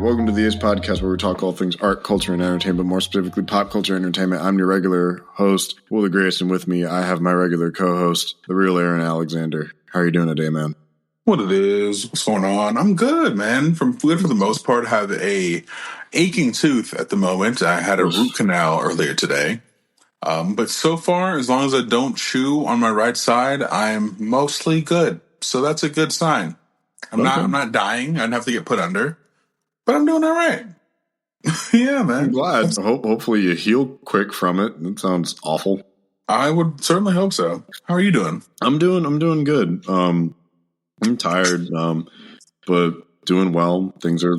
welcome to the Ace Podcast, where we talk all things art, culture, and entertainment, more specifically pop culture and entertainment. I'm your regular host, Will the Greatest, and with me, I have my regular co-host, the real Aaron Alexander. How are you doing today, man? What it is? What's going on? I'm good, man. Good for the most part. I have a aching tooth at the moment. I had a root canal earlier today. But so far, as long as I don't chew on my right side, I'm mostly good. So that's a good sign. I'm not dying. I don't have to get put under, but I'm doing all right. Yeah, man. I'm glad. Hopefully you heal quick from it. That sounds awful. I would certainly hope so. How are you doing? I'm doing good. I'm tired, but doing well. Things are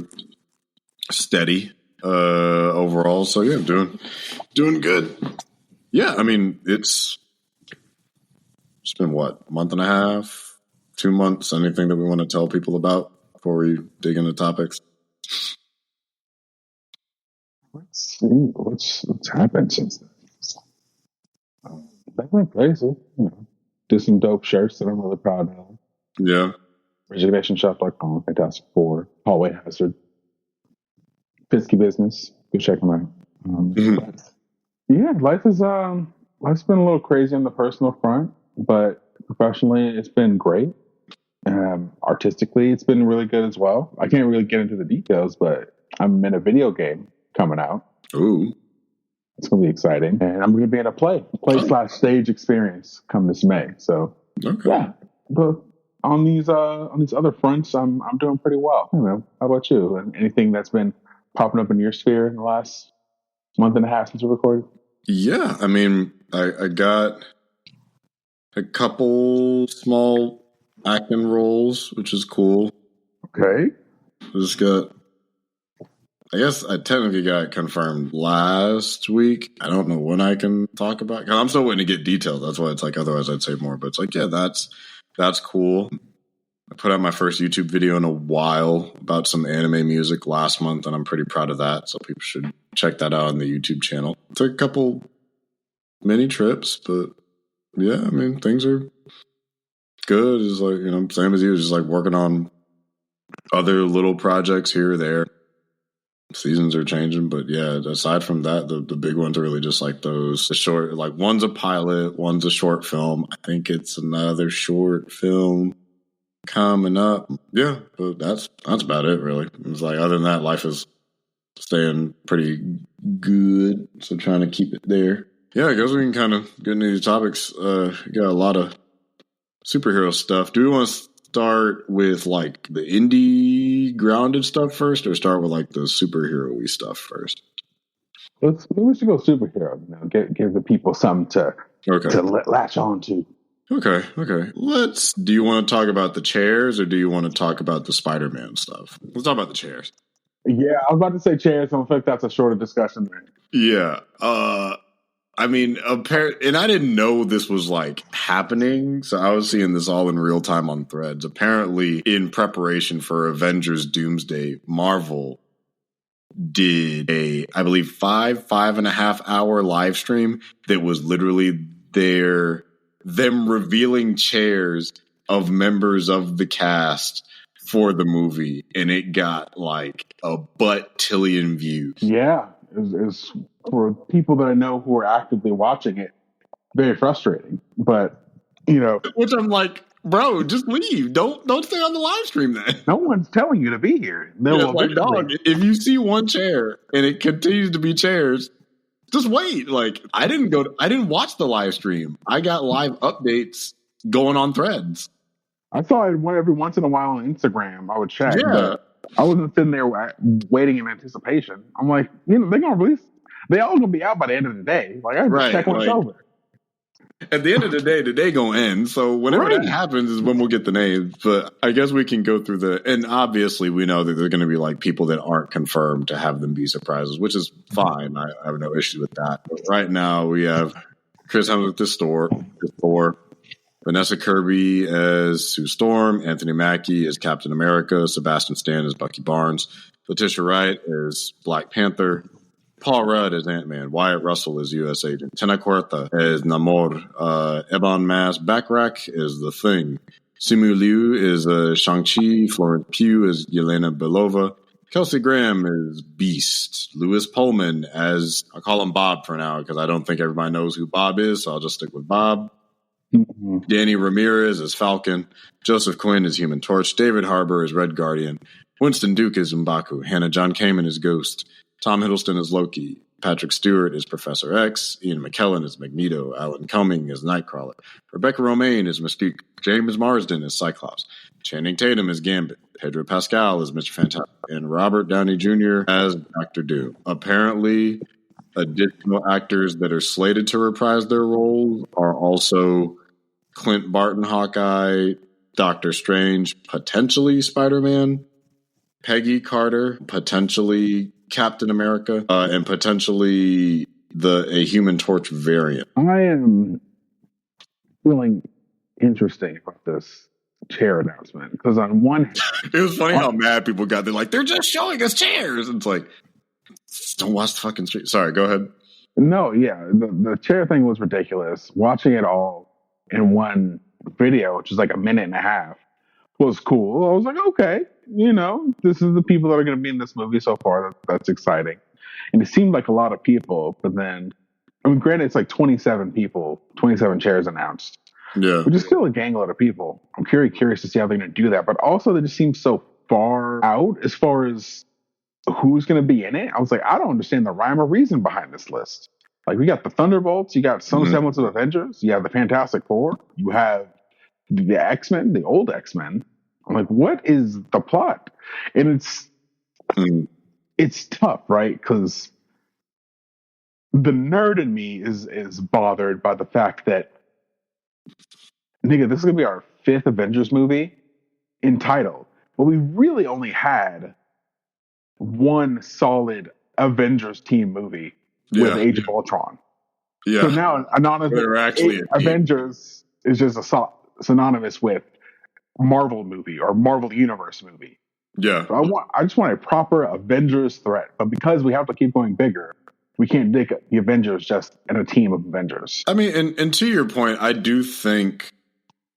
steady overall. So yeah, doing good. Yeah, I mean it's been what, a month and a half? 2 months, anything that we want to tell people about before we dig into topics? Let's see what's happened since then. They went crazy. Did some dope shirts that I'm really proud of. Yeah. ReservationShop.com, Fantastic Four, Hallway Hazard, Pisky Business. Go check them out. Yeah, life's been a little crazy on the personal front, but professionally, it's been great. Artistically, it's been really good as well. I can't really get into the details, but I'm in a video game coming out. Ooh. It's going to be exciting. And I'm going to be in a play/stage experience come this May. So, yeah. But on these other fronts, I'm doing pretty well. I don't know. How about you? And anything that's been popping up in your sphere in the last month and a half since we recorded? Yeah, I mean, I got a couple small acting roles, which is cool. Okay. I guess I technically got confirmed last week. I don't know when I can talk about it. I'm still waiting to get details. That's why it's like, otherwise I'd say more. But it's like, yeah, that's cool. I put out my first YouTube video in a while about some anime music last month, and I'm pretty proud of that. So people should check that out on the YouTube channel. Took a couple mini trips, but yeah, I mean, things are good. It's like, same as you, just like working on other little projects here or there. Seasons are changing, but yeah, aside from that, the big ones are really just like the short, like one's a pilot, one's a short film. I think it's another short film coming up. Yeah, but that's about it, really. It's like, other than that, life is staying pretty good, so trying to keep it there. Yeah, I guess we can kind of get into these topics. Got a lot of superhero stuff. Do we want to start with like the indie grounded stuff first, or start with like the superhero-y stuff first? We should go superhero. Give the people something to latch on to. Okay. Do you want to talk about the chairs, or do you want to talk about the Spider-Man stuff? Let's talk about the chairs. Yeah, I was about to say chairs. I think that's a shorter discussion there. Yeah. I mean, and I didn't know this was like happening, so I was seeing this all in real time on Threads. Apparently, in preparation for Avengers Doomsday, Marvel did I believe 5.5 hour live stream that was literally them revealing chairs of members of the cast for the movie, and it got like a butt-tillion views. Yeah, it's for people that I know who are actively watching it, very frustrating. But which I'm like, bro, just leave. Don't stay on the live stream then. No one's telling you to be here. Like, dog, if you see one chair and it continues to be chairs, just wait. Like, I didn't watch the live stream. I got live updates going on Threads. I saw it every once in a while on Instagram. I would check. Yeah. But I wasn't sitting there waiting in anticipation. I'm like, they're gonna release. They all gonna be out by the end of the day. Like, I just check when it's over. At the end of the day gonna end. So whenever that happens is when we'll get the names. But I guess we can go through and obviously we know that there are going to be like people that aren't confirmed to have them be surprises, which is fine. I have no issue with that. But right now we have Chris Hemsworth as Thor, Vanessa Kirby as Sue Storm, Anthony Mackie as Captain America, Sebastian Stan as Bucky Barnes, Letitia Wright as Black Panther, Paul Rudd as Ant-Man, Wyatt Russell as U.S. Agent, Tena Cuerta as Namor, Ebon Moss-Bachrach as The Thing, Simu Liu is Shang-Chi, Florence Pugh as Yelena Belova, Kelsey Graham is Beast. Louis Pullman as, I'll call him Bob for now because I don't think everybody knows who Bob is, so I'll just stick with Bob. Mm-hmm. Danny Ramirez as Falcon. Joseph Quinn as Human Torch. David Harbour as Red Guardian. Winston Duke as M'Baku. Hannah John Kamen as Ghost. Tom Hiddleston as Loki. Patrick Stewart as Professor X. Ian McKellen as Magneto. Alan Cumming as Nightcrawler. Rebecca Romaine as Mystique. James Marsden as Cyclops. Channing Tatum as Gambit. Pedro Pascal as Mr. Fantastic. And Robert Downey Jr. as Dr. Doom. Apparently, additional actors that are slated to reprise their roles are also Clint Barton, Hawkeye, Doctor Strange, potentially Spider-Man, Peggy Carter, potentially Captain America, and potentially a Human Torch variant. I am feeling interesting about this chair announcement because on one hand, it was funny how mad people got. They're like, they're just showing us chairs. And it's like, don't watch the fucking street. Sorry, go ahead. No, yeah, the chair thing was ridiculous. Watching it all in one video, which is like a minute and a half, was cool. I was like, okay, this is the people that are going to be in this movie so far. That's exciting. And it seemed like a lot of people, but then, I mean, granted, it's like 27 people, 27 chairs announced. Yeah. Which is still a gangload of people. I'm curious to see how they're going to do that. But also, they just seem so far out as far as who's going to be in it. I was like, I don't understand the rhyme or reason behind this list. Like, we got the Thunderbolts, you got some semblance of Avengers, you have the Fantastic Four, you have the X-Men, the old X-Men. I'm like, what is the plot? And it's tough, right? Because the nerd in me is bothered by the fact that, nigga, this is going to be our 5th Avengers movie in title. But we really only had one solid Avengers team movie with Age of Ultron. Yeah. So now Avengers is just synonymous with Marvel movie or Marvel Universe movie. Yeah. So I just want a proper Avengers threat. But because we have to keep going bigger, we can't dig the Avengers just in a team of Avengers. I mean, and to your point, I do think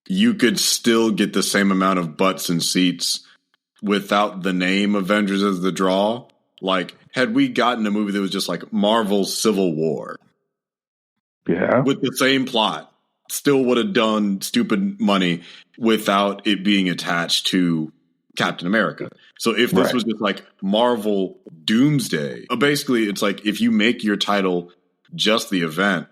you could still get the same amount of butts and seats without the name Avengers as the draw. Like, had we gotten a movie that was just like Marvel's Civil War, with the same plot, still would have done stupid money without it being attached to Captain America. So if this was just like Marvel Doomsday, basically it's like if you make your title just the event,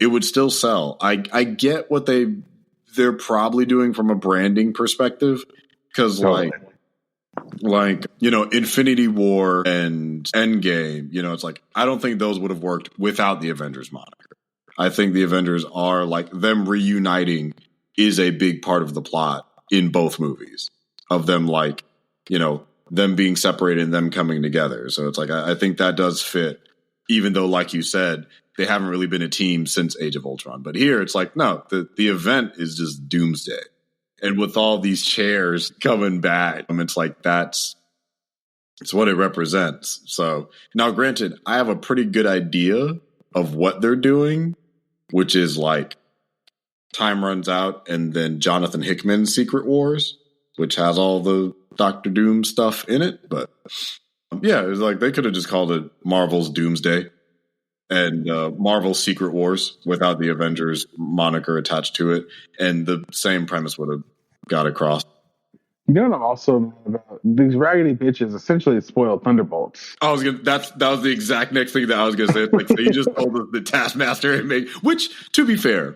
it would still sell. I get what they're probably doing from a branding perspective, because like, Infinity War and Endgame, it's like, I don't think those would have worked without the Avengers moniker. I think the Avengers are, like, them reuniting is a big part of the plot in both movies, of them, like, them being separated and them coming together. So it's like, I think that does fit, even though, like you said, they haven't really been a team since Age of Ultron. But here it's like, no, the event is just Doomsday. And with all these chairs coming back, it's like it's what it represents. So now, granted, I have a pretty good idea of what they're doing, which is like time runs out and then Jonathan Hickman's Secret Wars, which has all the Doctor Doom stuff in it. But yeah, it was like they could have just called it Marvel's Doomsday and Marvel's Secret Wars without the Avengers moniker attached to it. And the same premise would have got across. You know what I'm also mad about? These raggedy bitches essentially spoiled Thunderbolts. That was the exact next thing that I was gonna say. It's like, so you just told us the Taskmaster which, to be fair,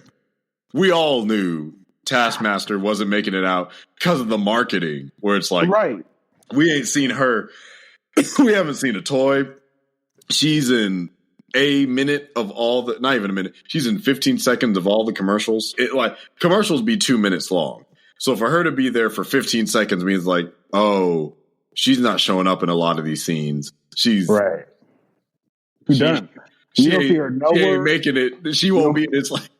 we all knew Taskmaster wasn't making it out because of the marketing, where it's like, we ain't seen her. We haven't seen a toy. She's in a minute of all the, not even a minute. She's in 15 seconds of all the commercials. Commercials be 2 minutes long. So for her to be there for 15 seconds means like, oh, she's not showing up in a lot of these scenes. She's right. She done. You don't see her nowhere. She ain't making it. She won't be. It's like,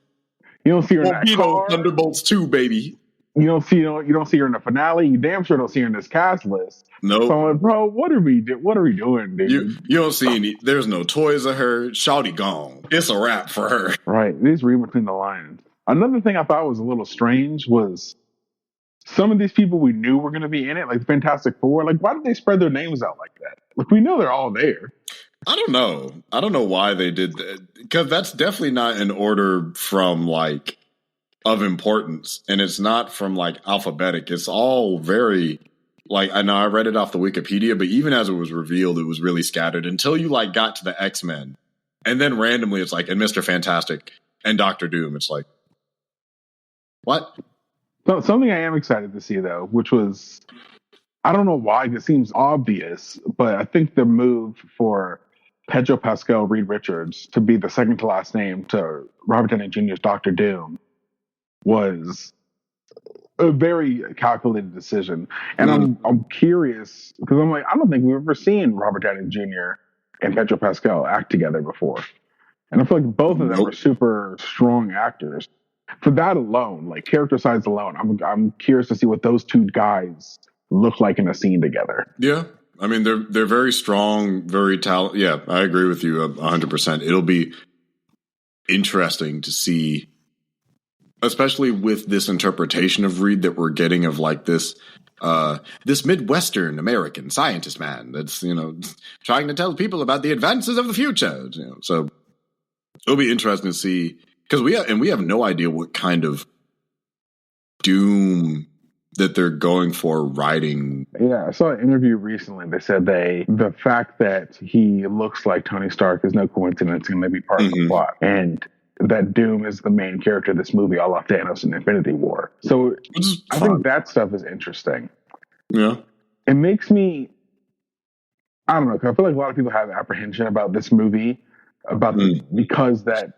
you don't see her in that car. Thunderbolts 2, baby. You don't see her in the finale. You damn sure don't see her in this cast list. No. Nope. So I'm like, bro, what are we doing, dude? You don't see any. There's no toys of her. Shawty gone. It's a wrap for her. Right. These read between the lines. Another thing I thought was a little strange was some of these people we knew were going to be in it, like the Fantastic Four. Like, why did they spread their names out like that? Like, we know they're all there. I don't know. I don't know why they did that, because that's definitely not an order from like of importance, and it's not from like alphabetic. It's all very like, I know I read it off the Wikipedia, but even as it was revealed, it was really scattered until you like got to the X-Men, and then randomly it's like, and Mr. Fantastic and Doctor Doom. It's like, what? So, something I am excited to see though, which was, I don't know why, it seems obvious, but I think the move for Pedro Pascal, Reed Richards, to be the second to last name to Robert Downey Jr.'s Doctor Doom was a very calculated decision. And I'm curious, because I'm like, I don't think we've ever seen Robert Downey Jr. and Pedro Pascal act together before. And I feel like both of them are super strong actors. For that alone, like character size alone, I'm curious to see what those two guys look like in a scene together. Yeah. I mean, they're very strong, very talented. Yeah, I agree with you 100%. It'll be interesting to see, especially with this interpretation of Reed that we're getting of like this Midwestern American scientist man that's, trying to tell people about the advances of the future. So it'll be interesting to see, because we have no idea what kind of Doom that they're going for writing. Yeah, I saw an interview recently. They said the fact that he looks like Tony Stark is no coincidence and maybe part of the plot. And that Doom is the main character of this movie, all off Thanos in Infinity War. So I think that stuff is interesting. Yeah. It makes me, I don't know, 'cause I feel like a lot of people have apprehension about this movie, because that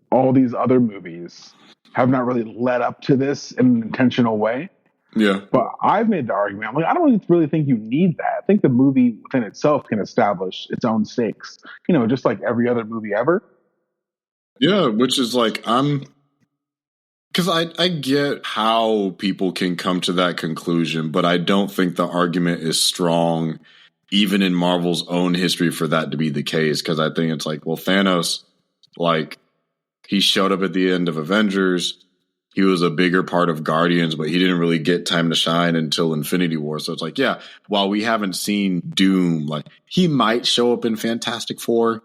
all these other movies have not really led up to this in an intentional way. Yeah. But I've made the argument, I'm like, I don't really think you need that. I think the movie within itself can establish its own stakes, just like every other movie ever. Yeah, which is like, because I get how people can come to that conclusion, but I don't think the argument is strong, even in Marvel's own history, for that to be the case. Because I think it's like, well, Thanos, like, he showed up at the end of Avengers. He was a bigger part of Guardians, but he didn't really get time to shine until Infinity War. So it's like, yeah, while we haven't seen Doom, like, he might show up in Fantastic Four.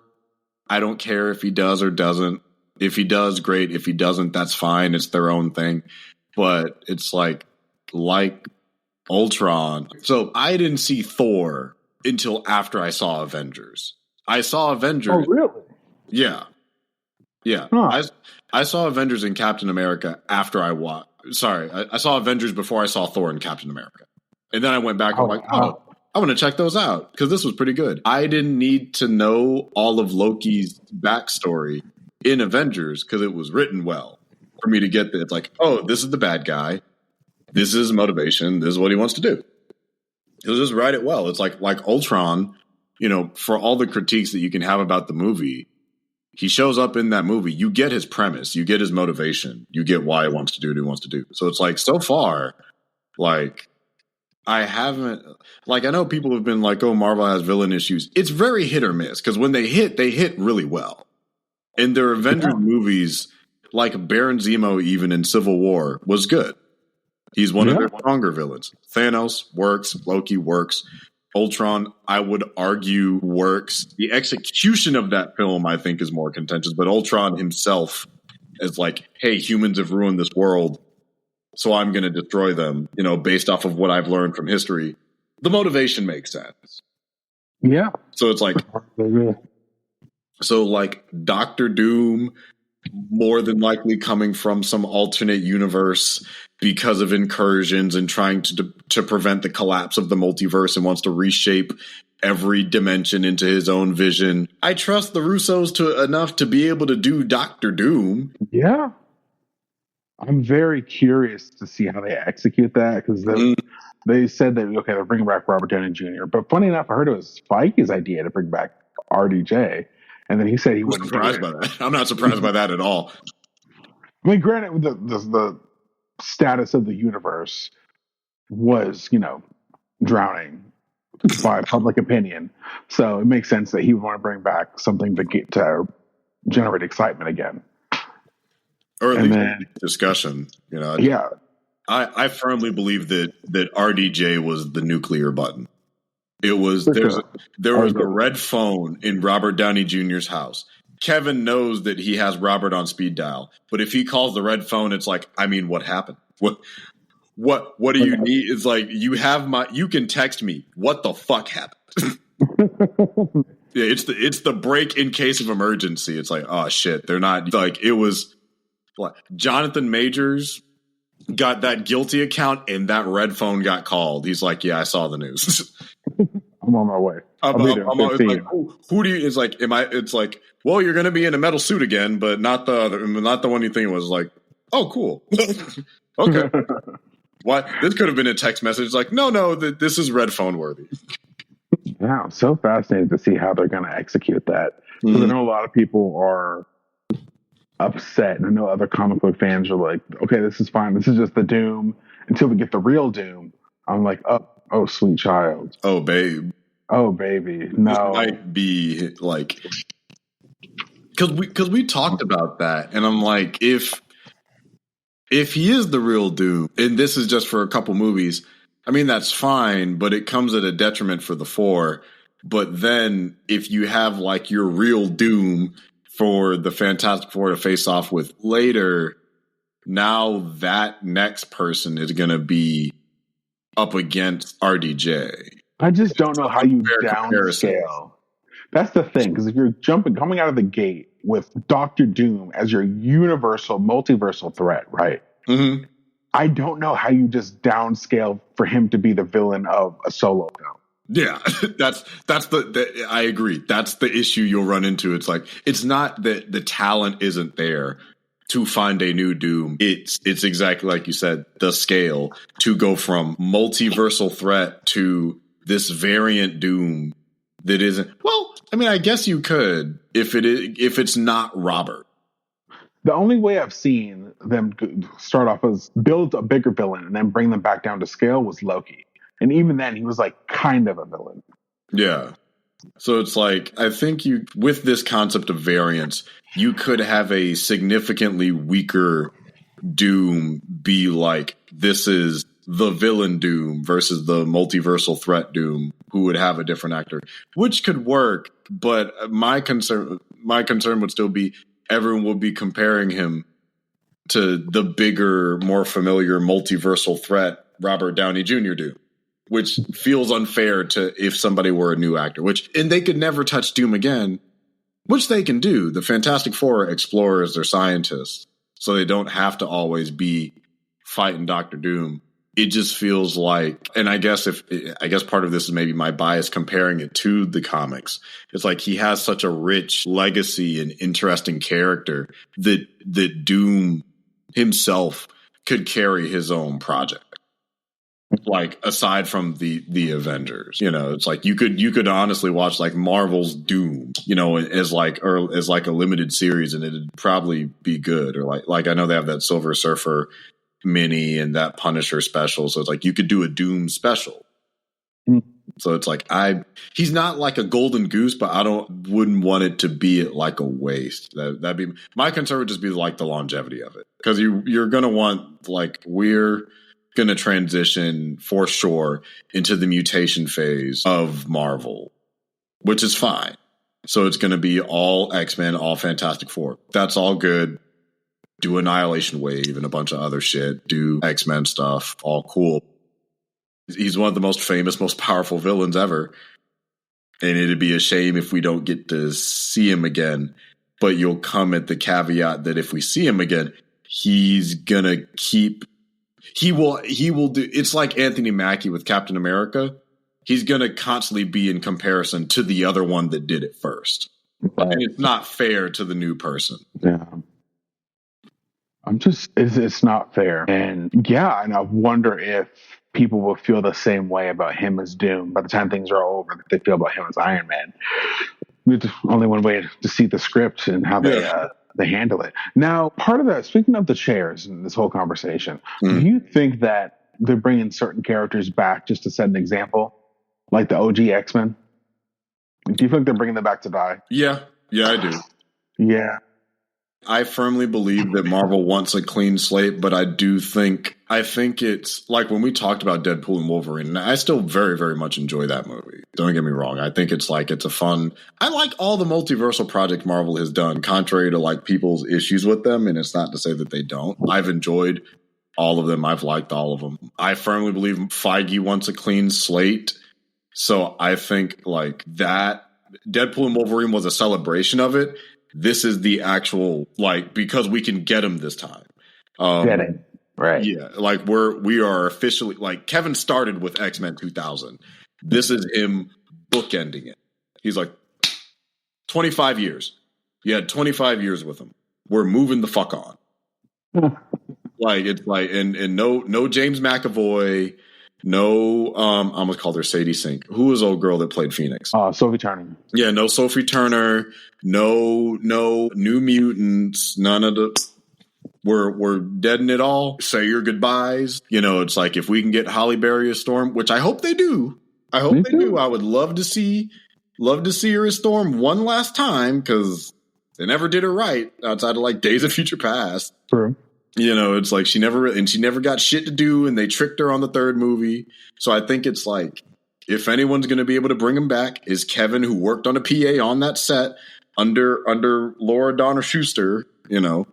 I don't care if he does or doesn't. If he does, great. If he doesn't, that's fine. It's their own thing. But it's like Ultron. So I didn't see Thor until after I saw Avengers. I saw Avengers. Oh, really? Yeah. Yeah. Huh. I saw Avengers and Captain America after I watched. Sorry, I saw Avengers before I saw Thor and Captain America. And then I went back and I want to check those out because this was pretty good. I didn't need to know all of Loki's backstory in Avengers because it was written well for me to get that. It's like, oh, this is the bad guy. This is motivation. This is what he wants to do. He'll just write it well. It's like Ultron, for all the critiques that you can have about the movie, he shows up in that movie. You get his premise. You get his motivation. You get why he wants to do what he wants to do. So it's like, so far, like, I haven't, like, I know people have been like, oh, Marvel has villain issues. It's very hit or miss because when they hit really well. And their Avengers movies, like Baron Zemo, even in Civil War, was good. He's one of their stronger villains. Thanos works. Loki works. Ultron, I would argue, works. The execution of that film, I think, is more contentious. But Ultron himself is like, hey, humans have ruined this world, so I'm going to destroy them, based off of what I've learned from history. The motivation makes sense. Yeah. So it's like, Doctor Doom, more than likely coming from some alternate universe because of incursions and trying to prevent the collapse of the multiverse and wants to reshape every dimension into his own vision. I trust the Russos enough to be able to do Doctor Doom. Yeah. I'm very curious to see how they execute that because they said that, they're bringing back Robert Downey Jr. But funny enough, I heard it was Feige's idea to bring back RDJ. And then he said he wasn't surprised by that. I'm not surprised by that at all. I mean, granted, the status of the universe was, drowning by public opinion. So it makes sense that he would want to bring back something to generate excitement again. Or at least discussion, Yeah. I firmly believe that RDJ was the nuclear button. It was there was a red phone in Robert Downey Jr.'s house. Kevin knows that he has Robert on speed dial, but if he calls the red phone, it's like, I mean, what happened? What do you need? It's like, you can text me. What the fuck happened? Yeah, it's the break in case of emergency. It's like, oh shit, they're not like, it was like Jonathan Majors got that guilty account and that red phone got called. He's like, yeah, I saw the news. I'm on my way. I'm always like, who do you? It's like, It's like, well, you're going to be in a metal suit again, but not the one you think it was. Like, oh, cool. Okay. What? This could have been a text message. It's like, no, this is red phone worthy. Yeah, I'm so fascinated to see how they're going to execute that. Because I know a lot of people are upset, and I know other comic book fans are like, okay, this is fine. This is just the Doom until we get the real Doom. I'm like, oh, sweet child. Oh, babe. Oh, baby. No. This might be like, because we talked about that, and I'm like, if he is the real Doom, and this is just for a couple movies, I mean, that's fine, but it comes at a detriment for the four. But then if you have like your real Doom for the Fantastic Four to face off with later, now that next person is going to be up against RDJ. I just don't know how you downscale. That's the thing, because if you're coming out of the gate with Doctor Doom as your universal, multiversal threat, right? Mm-hmm. I don't know how you just downscale for him to be the villain of a solo film. Yeah, that's I agree. That's the issue you'll run into. It's like, it's not that the talent isn't there to find a new Doom. It's exactly like you said, the scale to go from multiversal threat to this variant Doom that isn't. Well, I mean, I guess you could if it's not Robert. The only way I've seen them start off as build a bigger villain and then bring them back down to scale was Loki. And even then, he was like kind of a villain. Yeah. So it's like, I think with this concept of variance, you could have a significantly weaker Doom be like, this is the villain Doom versus the multiversal threat Doom, who would have a different actor, which could work. But my concern would still be, everyone will be comparing him to the bigger, more familiar multiversal threat Robert Downey Jr. Doom, which feels unfair to if somebody were a new actor, and they could never touch Doom again, which they can do. The Fantastic Four are explorers, they're scientists, so they don't have to always be fighting Dr. Doom. It just feels like, and I guess part of this is maybe my bias comparing it to the comics. It's like he has such a rich legacy and interesting character that Doom himself could carry his own project. Like, aside from the Avengers, it's like you could honestly watch like Marvel's Doom, as like a limited series, and it'd probably be good. Or like I know they have that Silver Surfer mini and that Punisher special, so it's like you could do a Doom special. So it's like, he's not like a golden goose, but wouldn't want it to be like a waste. That'd be my concern. Would just be like the longevity of it, because you're gonna want, like, we're gonna transition for sure into the mutation phase of Marvel, which is fine. So it's gonna be all X-Men, all Fantastic Four. That's all good. Do Annihilation Wave and a bunch of other shit. Do X-Men stuff. All cool. He's one of the most famous, most powerful villains ever. And it'd be a shame if we don't get to see him again. But you'll come at the caveat that if we see him again, he's gonna keep... He will do... It's like Anthony Mackie with Captain America. He's gonna constantly be in comparison to the other one that did it first. Right. And it's not fair to the new person. Yeah. It's not fair. And yeah, and I wonder if people will feel the same way about him as Doom by the time things are over, that they feel about him as Iron Man. There's only one way to see the script and how they handle it. Now, part of that, speaking of the chairs in this whole conversation, do you think that they're bringing certain characters back just to set an example, like the OG X-Men? Do you think they're bringing them back to die? Yeah, I do. Yeah. I firmly believe that Marvel wants a clean slate, but I think it's like when we talked about Deadpool and Wolverine, I still very, very much enjoy that movie. Don't get me wrong. I think it's a fun, I like all the multiversal projects Marvel has done, contrary to like people's issues with them. And it's not to say that they don't. I've enjoyed all of them. I've liked all of them. I firmly believe Feige wants a clean slate. So I think like that Deadpool and Wolverine was a celebration of it. This is the actual, like, because we can get him this time. Getting right. Yeah, like we are officially, like, Kevin started with X-Men 2000. This is him bookending it. He's like 25 years. You had 25 years with him. We're moving the fuck on. Like it's like and no James McAvoy. No, I almost called her Sadie Sink. Who was the old girl that played Phoenix? Sophie Turner. Yeah, no Sophie Turner. No New Mutants. None of the. We're deading it all. Say your goodbyes. You know, it's like if we can get Halle Berry as Storm, which I hope they do. I hope they do. I would love to see her as Storm one last time because they never did her right outside of like Days of Future Past. True. You know, it's like she never got shit to do, and they tricked her on the third movie. So I think it's like, if anyone's going to be able to bring him back, is Kevin, who worked on a PA on that set under Laura Donner Schuster. You know,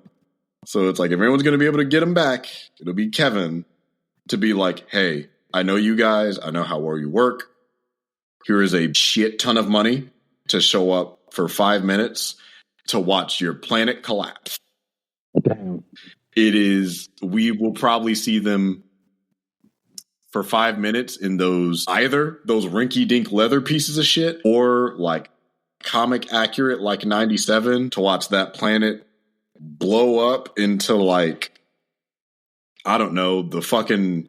so it's like if anyone's going to be able to get him back, it'll be Kevin to be like, hey, I know you guys, I know how well you work. Here is a shit ton of money to show up for 5 minutes to watch your planet collapse. Damn. We will probably see them for 5 minutes in either those rinky dink leather pieces of shit or like comic accurate, like 97, to watch that planet blow up into like, I don't know, the fucking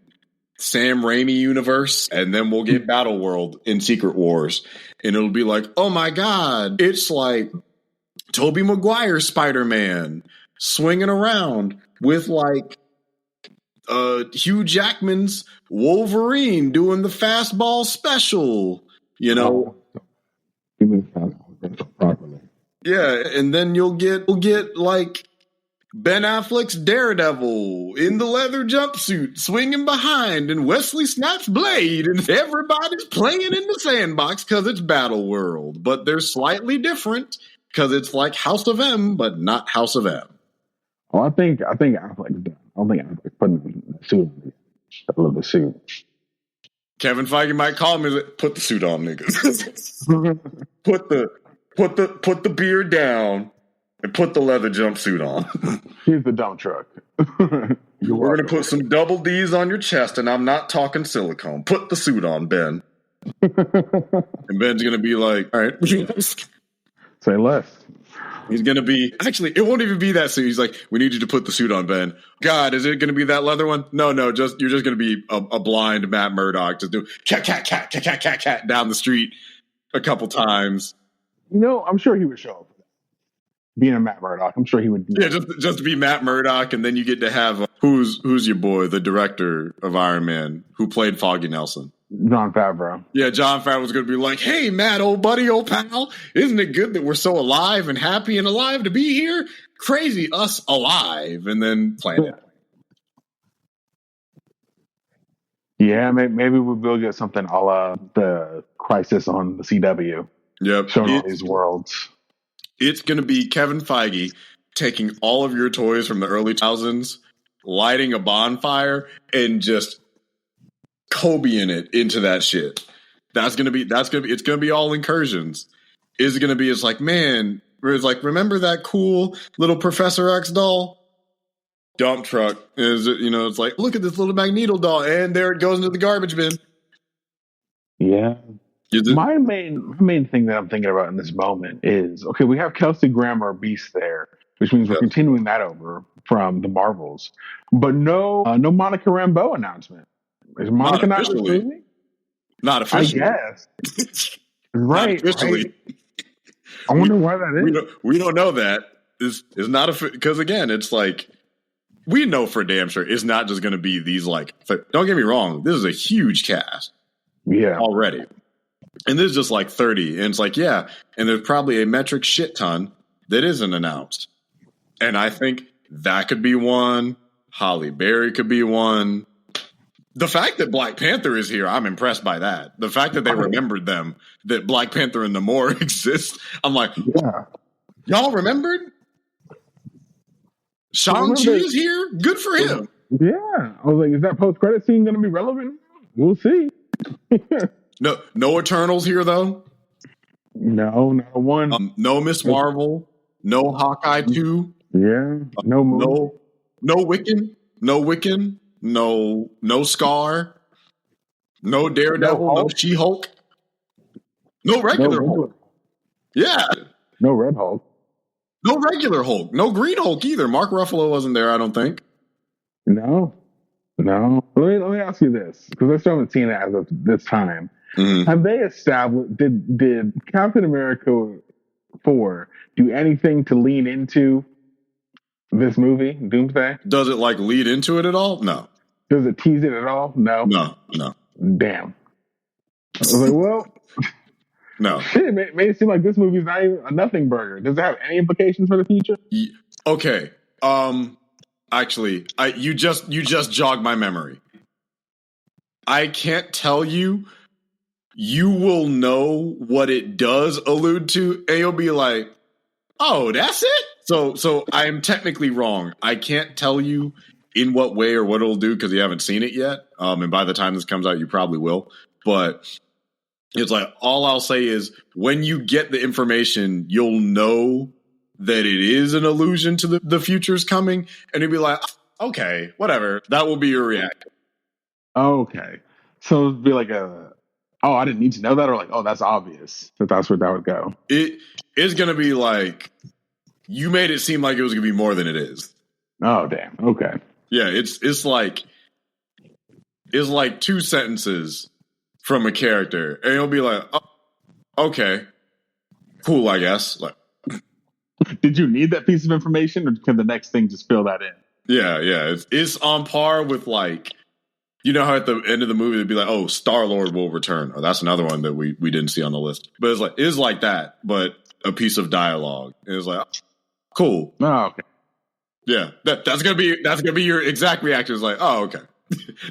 Sam Raimi universe. And then we'll get Battle World in Secret Wars. And it'll be like, oh my God, it's like Tobey Maguire's Spider-Man swinging around with like Hugh Jackman's Wolverine doing the fastball special, you know. Give me the fastball special properly. Yeah, and then we'll get like Ben Affleck's Daredevil in the leather jumpsuit swinging behind, and Wesley Snipes' blade, and everybody's playing in the sandbox because it's Battle World, but they're slightly different because it's like House of M, but not House of M. Oh, I think Affleck's done. I don't think Affleck's putting the suit on. I love the suit. Kevin Feige might call me. Put the suit on, niggas. put the beard down and put the leather jumpsuit on. Here's the dump truck. We're gonna put some double D's on your chest, and I'm not talking silicone. Put the suit on, Ben. And Ben's gonna be like, "All right, say less." He's going to be, actually, it won't even be that suit. He's like, we need you to put the suit on, Ben. God, is it going to be that leather one? No, you're just going to be a blind Matt Murdock. Just do cat down the street a couple times. No, I'm sure he would show up. Being a Matt Murdock, I'm sure he would. Yeah, just to be Matt Murdock, and then you get to have, who's your boy, the director of Iron Man, who played Foggy Nelson? Jon Favreau. Yeah, Jon Favreau's going to be like, hey, Matt, old buddy, old pal, isn't it good that we're so alive and happy and alive to be here? Crazy, us alive, and then planet. Yeah, maybe we'll get something a la the Crisis on the CW. Yep. Showing all these worlds. It's going to be Kevin Feige taking all of your toys from the early 2000s, lighting a bonfire, and just Kobe-ing it into that shit. It's gonna be all incursions. Is it gonna be? It's like, man, it's like, remember that cool little Professor X doll? Dump truck. Is it? You know, it's like, look at this little Magneto doll, and there it goes into the garbage bin. Yeah. My main thing that I'm thinking about in this moment is, okay, we have Kelsey Grammer Beast there, which means we're continuing that over from the Marvels, but no Monica Rambeau announcement. Is Monica not officially? Not officially. I guess. Right. Not officially. Right. I wonder why that is. We don't know that. It's not because again, it's like, we know for damn sure it's not just going to be these like. Don't get me wrong. This is a huge cast. Yeah. Already. And this is just like 30. And it's like, yeah. And there's probably a metric shit ton that isn't announced. And I think that could be one. Halle Berry could be one. The fact that Black Panther is here, I'm impressed by that. The fact that they remembered them, that Black Panther and Namor exist, I'm like, Yeah. y'all remembered? Shang-Chi is here? Good for him. Yeah. I was like, is that post-credit scene going to be relevant? We'll see. No Eternals here, though? No, not a one. No Miss Marvel. No Hawkeye 2. Yeah. No Moon. No Wiccan. No Wiccan. No Scar. No Daredevil. No She-Hulk. No regular Hulk. Yeah. No Red Hulk. No regular Hulk. No Green Hulk either. Mark Ruffalo wasn't there, I don't think. No. Let me ask you this, because I still haven't seen it as of this time. Mm-hmm. Have they established, did Captain America 4 do anything to lean into this movie, Doomsday? Does it like lead into it at all? No. Does it tease it at all? No. Damn. I was like, well, no. Shit, it made it seem like this movie's not even a nothing burger. Does it have any implications for the future? Okay. Actually, you just jogged my memory. I can't tell you. You will know what it does allude to, and you'll be like, "Oh, that's it." So I am technically wrong. I can't tell you in what way or what it'll do because you haven't seen it yet. And by the time this comes out, you probably will. But it's like all I'll say is when you get the information, you'll know that it is an allusion to the future's coming, and you'll be like, "Okay, whatever." That will be your reaction. Okay, so it'd be like I didn't need to know that, or like, oh, that's obvious that's where that would go. It is going to be like, you made it seem like it was going to be more than it is. Oh, damn. Okay. Yeah, it's like 2 sentences from a character, and you'll be like, oh, okay, cool, I guess. Like, did you need that piece of information, or can the next thing just fill that in? Yeah. It's on par with like, you know how at the end of the movie they'd be like, "Oh, Star-Lord will return." Oh, that's another one that we didn't see on the list. But it's like that, but a piece of dialogue. And it's like, cool. Oh, okay. Yeah, that's gonna be your exact reaction. It's like, oh, okay,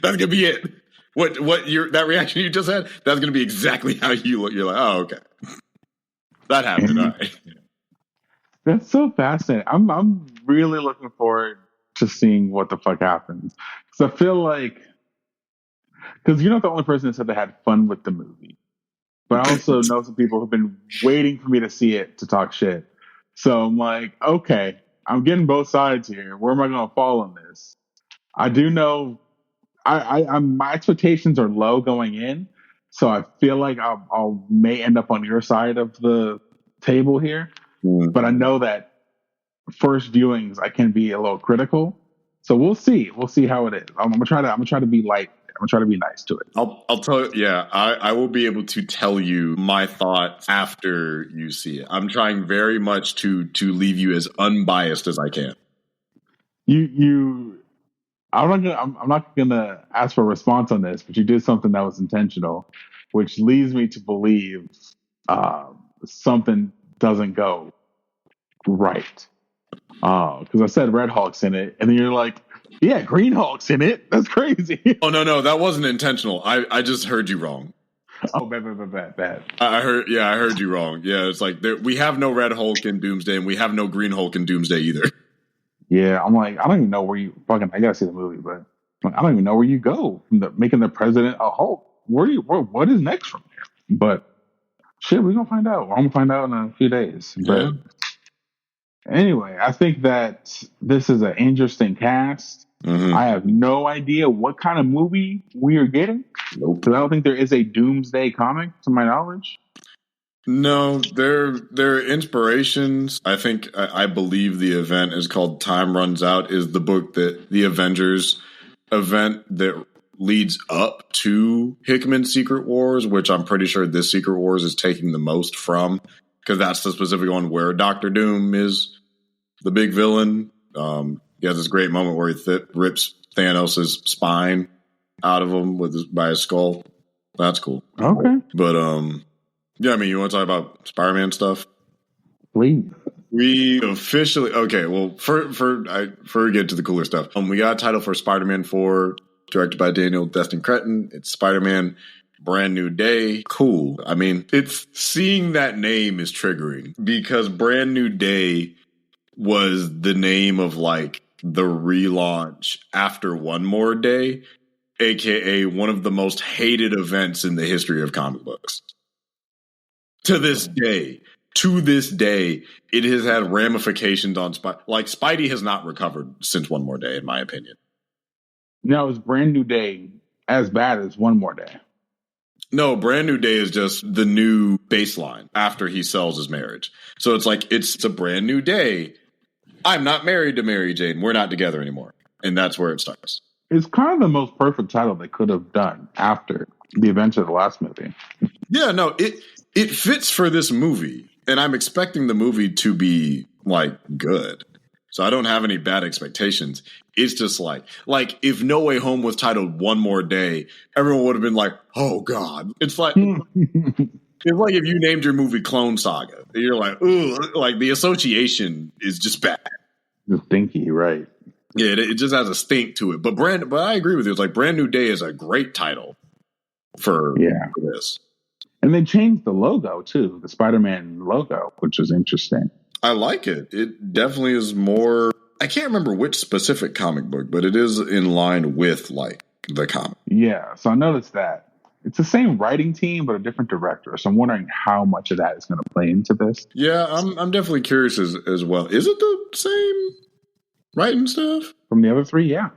that's gonna be it. What that reaction you just had? That's gonna be exactly how you look. You're like, oh, okay, that happened. All right. That's so fascinating. I'm really looking forward to seeing what the fuck happens, because I feel like, because you're not the only person that said they had fun with the movie, but I also know some people who've been waiting for me to see it to talk shit. So I'm like, okay, I'm getting both sides here. Where am I going to fall on this? I do know I'm my expectations are low going in, so I feel like I'll may end up on your side of the table here. Mm. But I know that first viewings I can be a little critical, so we'll see. We'll see how it is. I'm gonna try to be light. I'm gonna try to be nice to it. I'll tell you. Yeah, I will be able to tell you my thoughts after you see it. I'm trying very much to leave you as unbiased as I can. I'm not gonna ask for a response on this, but you did something that was intentional, which leads me to believe something doesn't go right. Because I said Red Hulk's in it, and then you're like, yeah, Green Hulk's in it. That's crazy. Oh no, that wasn't intentional. I just heard you wrong. Oh, bad. I heard you wrong. Yeah, it's like we have no Red Hulk in Doomsday, and we have no Green Hulk in Doomsday either. Yeah, I'm like, I don't even know where you fucking. I gotta see the movie, but I don't even know where you go from making the president a Hulk. What is next from there? But shit, we're gonna find out. I'm gonna find out in a few days. But anyway, I think that this is an interesting cast. Mm-hmm. I have no idea what kind of movie we are getting. Nope. Because I don't think there is a Doomsday comic, to my knowledge. No, they're inspirations. I believe the event is called Time Runs Out, is the book that the Avengers event that leads up to Hickman's Secret Wars, which I'm pretty sure this Secret Wars is taking the most from, because that's the specific one where Doctor Doom is the big villain. He has this great moment where he rips Thanos' spine out of him by his skull. That's cool. Okay. But yeah, I mean, you want to talk about Spider-Man stuff? Please. We officially before we get to the cooler stuff, we got a title for Spider-Man 4, directed by Daniel Destin Cretton. It's Spider-Man Brand New Day. Cool. I mean, it's seeing that name is triggering because Brand New Day was the name of like the relaunch after One More Day, aka one of the most hated events in the history of comic books. To this day, it has had ramifications on Spidey. Like, Spidey has not recovered since One More Day, in my opinion. Now, is Brand New Day as bad as One More Day? No, Brand New Day is just the new baseline after he sells his marriage. So it's like, it's a brand new day. I'm not married to Mary Jane. We're not together anymore. And that's where it starts. It's kind of the most perfect title they could have done after the events of the last movie. Yeah, no, it fits for this movie. And I'm expecting the movie to be, like, good. So I don't have any bad expectations. It's just like if No Way Home was titled One More Day, everyone would have been like, oh, God. It's like if you named your movie Clone Saga. You're like, ooh, like the association is just bad. The stinky, right. Yeah, it just has a stink to it. But I agree with you. It's like Brand New Day is a great title for this. And they changed the logo, too, the Spider-Man logo, which is interesting. I like it. It definitely is more... I can't remember which specific comic book, but it is in line with, like, the comic. Yeah, so I noticed that. It's the same writing team, but a different director. So I'm wondering how much of that is going to play into this. Yeah, I'm definitely curious as well. Is it the same writing stuff? From the other three, yeah.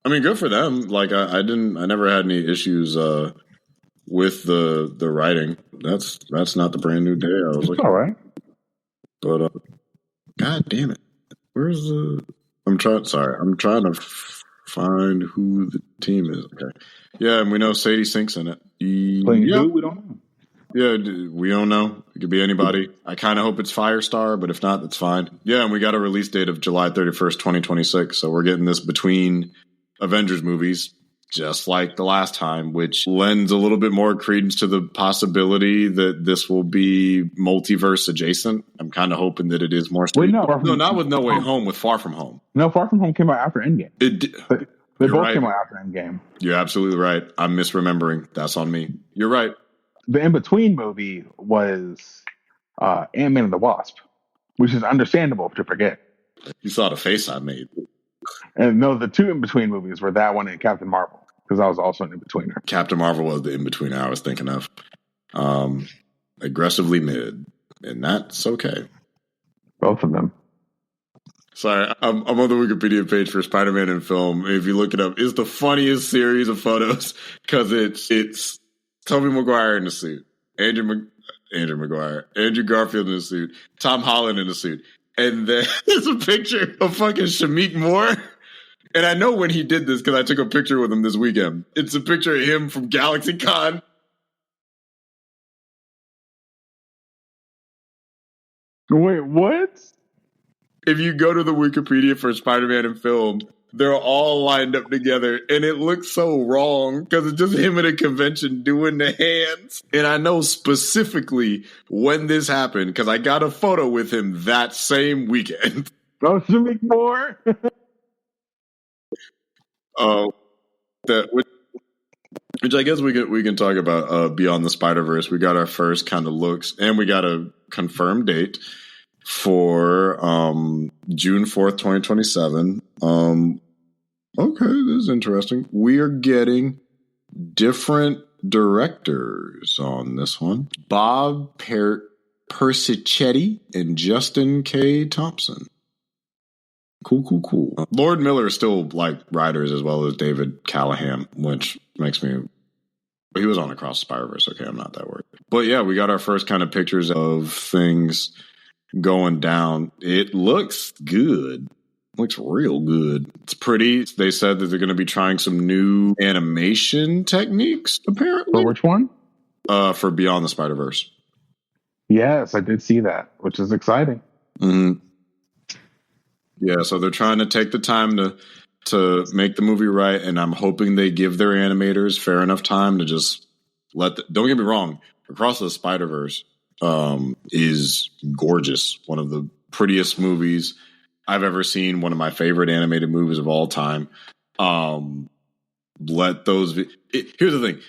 I mean, good for them. Like, I never had any issues with the writing. That's not the Brand New Day. I was like, all right. But God damn it, where's the? I'm trying to find who the team is. Okay, yeah, and we know Sadie Sink's in it. Playing who? We don't know. Yeah, we don't know. It could be anybody. I kind of hope it's Firestar, but if not, that's fine. Yeah, and we got a release date of July 31st, 2026. So we're getting this between Avengers movies, just like the last time, which lends a little bit more credence to the possibility that this will be multiverse adjacent. I'm kind of hoping that it is more. Wait, no, not with No Way Home, with Far From Home. No, Far From Home came out after Endgame. They both came out after Endgame. You're absolutely right. I'm misremembering. That's on me. You're right. The in-between movie was Ant-Man and the Wasp, which is understandable to forget. You saw the face I made. And no, the two in-between movies were that one and Captain Marvel, because I was also an in-betweener. Captain Marvel was the in-betweener I was thinking of. Aggressively mid, and that's okay. Both of them. Sorry, I'm on the Wikipedia page for Spider-Man in film. If you look it up, it's the funniest series of photos because it's Tobey Maguire in the suit, Andrew Garfield in the suit, Tom Holland in the suit, and then there's a picture of fucking Shameik Moore. And I know when he did this because I took a picture with him this weekend. It's a picture of him from GalaxyCon. Wait, what? If you go to the Wikipedia for Spider-Man in film, they're all lined up together, and it looks so wrong because it's just him at a convention doing the hands. And I know specifically when this happened because I got a photo with him that same weekend. Oh, Shameik Moore? Which I guess we can talk about Beyond the Spider-Verse. We got our first kind of looks, and we got a confirmed date for June 4th, 2027. Okay, this is interesting. We are getting different directors on this one. Bob Persichetti and Justin K. Thompson. Cool. Lord Miller is still like writers as well as David Callahan, which makes me... He was on Across the Spider-Verse. Okay, I'm not that worried. But yeah, we got our first kind of pictures of things going down. It looks good. Looks real good. It's pretty. They said that they're going to be trying some new animation techniques, apparently. For which one? For Beyond the Spider-Verse. Yes, I did see that, which is exciting. Mm-hmm. Yeah, so they're trying to take the time to make the movie right, and I'm hoping they give their animators fair enough time to just don't get me wrong, Across the Spider-Verse is gorgeous. One of the prettiest movies I've ever seen. One of my favorite animated movies of all time. Let those be. Here's the thing.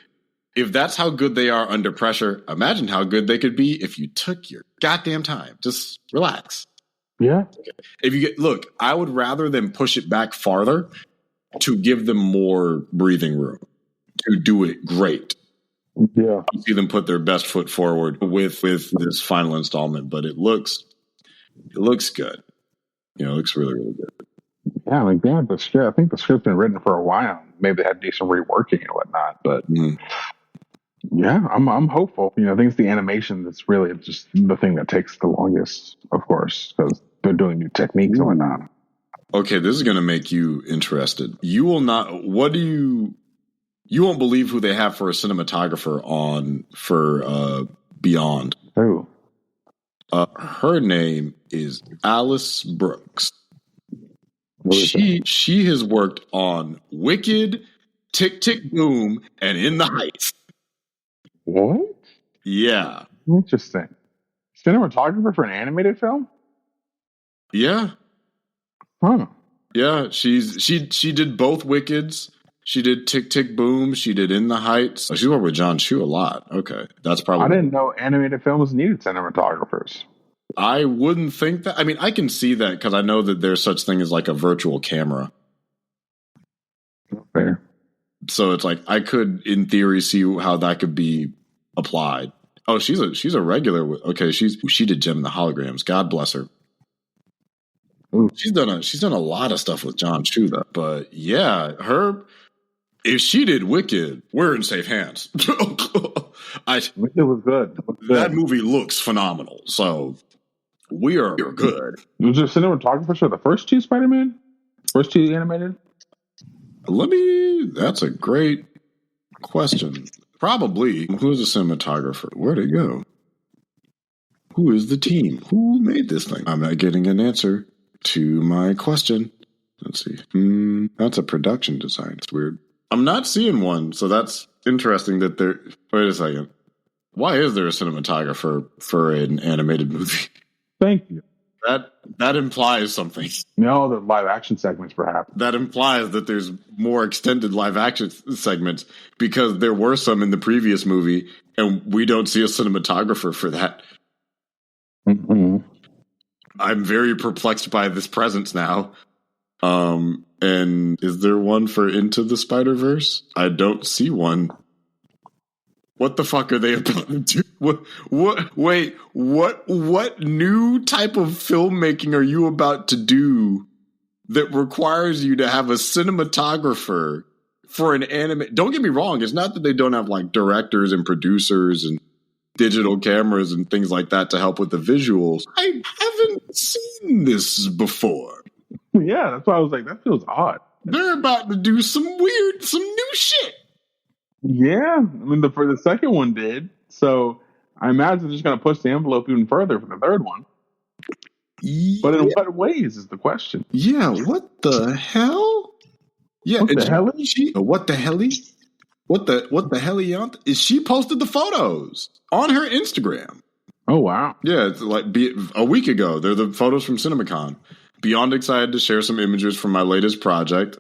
If that's how good they are under pressure, imagine how good they could be if you took your goddamn time. Just relax. Yeah. If you look, I would rather them push it back farther to give them more breathing room to do it great. Yeah. I see them put their best foot forward with this final installment, but it looks good. It looks really, really good. Yeah, like the script. I think the script's been written for a while. Maybe they had to do some reworking and whatnot, but yeah, I'm hopeful. I think it's the animation that's really just the thing that takes the longest, of course, because they're doing new techniques and whatnot. Okay, this is going to make you interested. You will not. You won't believe who they have for a cinematographer for Beyond. Who? Her name is Alice Brooks. She has worked on Wicked, Tick Tick Boom, and In the Heights. What? Yeah. Interesting. Cinematographer for an animated film? Yeah. Huh. Yeah, she did both Wickeds. She did Tick Tick Boom. She did In the Heights. She worked with John Chu a lot. Okay, that's probably. I didn't know animated films needed cinematographers. I wouldn't think that. I mean, I can see that because I know that there's such thing as like a virtual camera. Fair. So it's like I could, in theory, see how that could be applied. Oh, she's a regular. Okay, she did Gem and the Holograms. God bless her. Ooh. She's done a lot of stuff with John Chu though. But yeah, if she did Wicked, we're in safe hands. Wicked was good. That movie looks phenomenal. So we are good. Was there cinematographers for the first two Spider-Man? First two animated? That's a great question. Probably. Who's the cinematographer? Where'd it go? Who is the team? Who made this thing? I'm not getting an answer to my question. Let's see. That's a production design. It's weird. I'm not seeing one, so that's interesting that there. Wait a second. Why is there a cinematographer for an animated movie? Thank you. That implies something. No, the live action segments, perhaps. That implies that there's more extended live action segments because there were some in the previous movie, and we don't see a cinematographer for that. Mm-hmm. I'm very perplexed by this presence now. And is there one for Into the Spider-Verse? I don't see one. What the fuck are they about to do? What new type of filmmaking are you about to do that requires you to have a cinematographer for an anime? Don't get me wrong. It's not that they don't have like directors and producers and digital cameras and things like that to help with the visuals. I haven't seen this before. Yeah, that's why I was like, that feels odd. They're about to do some new shit. Yeah, I mean, the second one did. So I imagine they're just going to push the envelope even further for the third one. Yeah. But in what ways is the question? Yeah, what the hell? Yeah, what the hell is she? What the hell? What the hell is she posted the photos on her Instagram? Oh wow! Yeah, it's like a week ago. They're the photos from CinemaCon. Beyond excited to share some images from my latest project.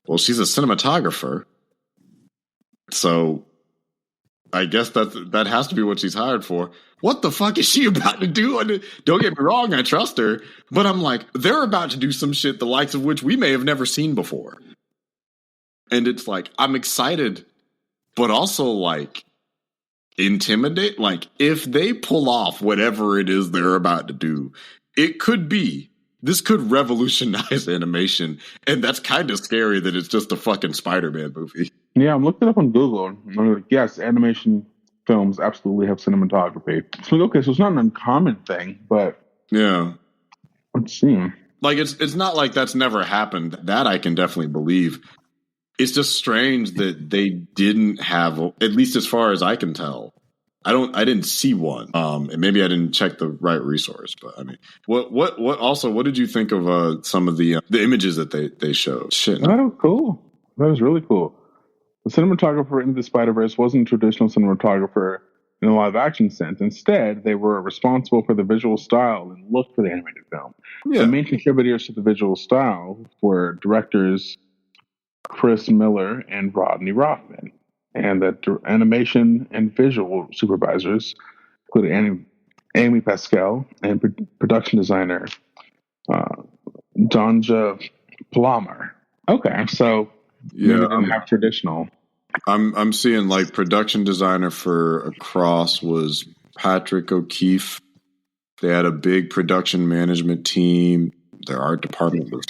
Well, she's a cinematographer, so I guess that has to be what she's hired for. What the fuck is she about to do? Don't get me wrong, I trust her, but I'm like, they're about to do some shit the likes of which we may have never seen before. And it's like, I'm excited, but also like intimidate. Like if they pull off whatever it is they're about to do, this could revolutionize animation. And that's kind of scary that it's just a fucking Spider-Man movie. Yeah, I'm looking it up on Google. I'm like, yes, animation films absolutely have cinematography. So okay, so it's not an uncommon thing, but yeah. Let's see. Like it's not like that's never happened. That I can definitely believe. It's just strange that they didn't have, at least as far as I can tell. I didn't see one. And maybe I didn't check the right resource, but I mean, what did you think of some of the images that they showed? Shit. That was cool. That was really cool. The cinematographer in the Spider-Verse wasn't a traditional cinematographer. in a live action sense. Instead, they were responsible for the visual style and look for the animated film. Yeah. The main contributors to the visual style were directors Chris Miller and Rodney Rothman, and the animation and visual supervisors included Amy Pascal and production designer Donja Plummer. Okay, so maybe they didn't have traditional. I'm seeing like production designer for Across was Patrick O'Keefe. They had a big production management team. Their art department was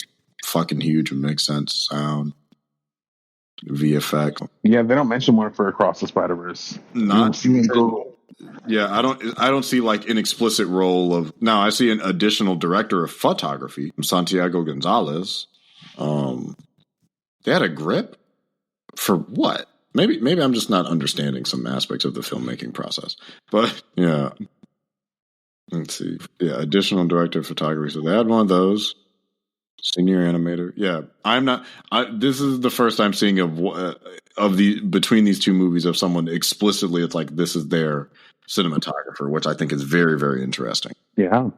fucking huge. It makes sense. Sound, VFX. Yeah, they don't mention one for Across the Spider-Verse. Not Google. Yeah, I don't see like an explicit role of. Now I see an additional director of photography, Santiago Gonzalez. They had a grip for what? Maybe I'm just not understanding some aspects of the filmmaking process. But yeah, let's see. Yeah, additional director of photography. So they had one of those. Senior animator. Yeah, I'm not. This is the first I'm seeing of the between these two movies of someone explicitly. It's like this is their cinematographer, which I think is very, very interesting. Yeah,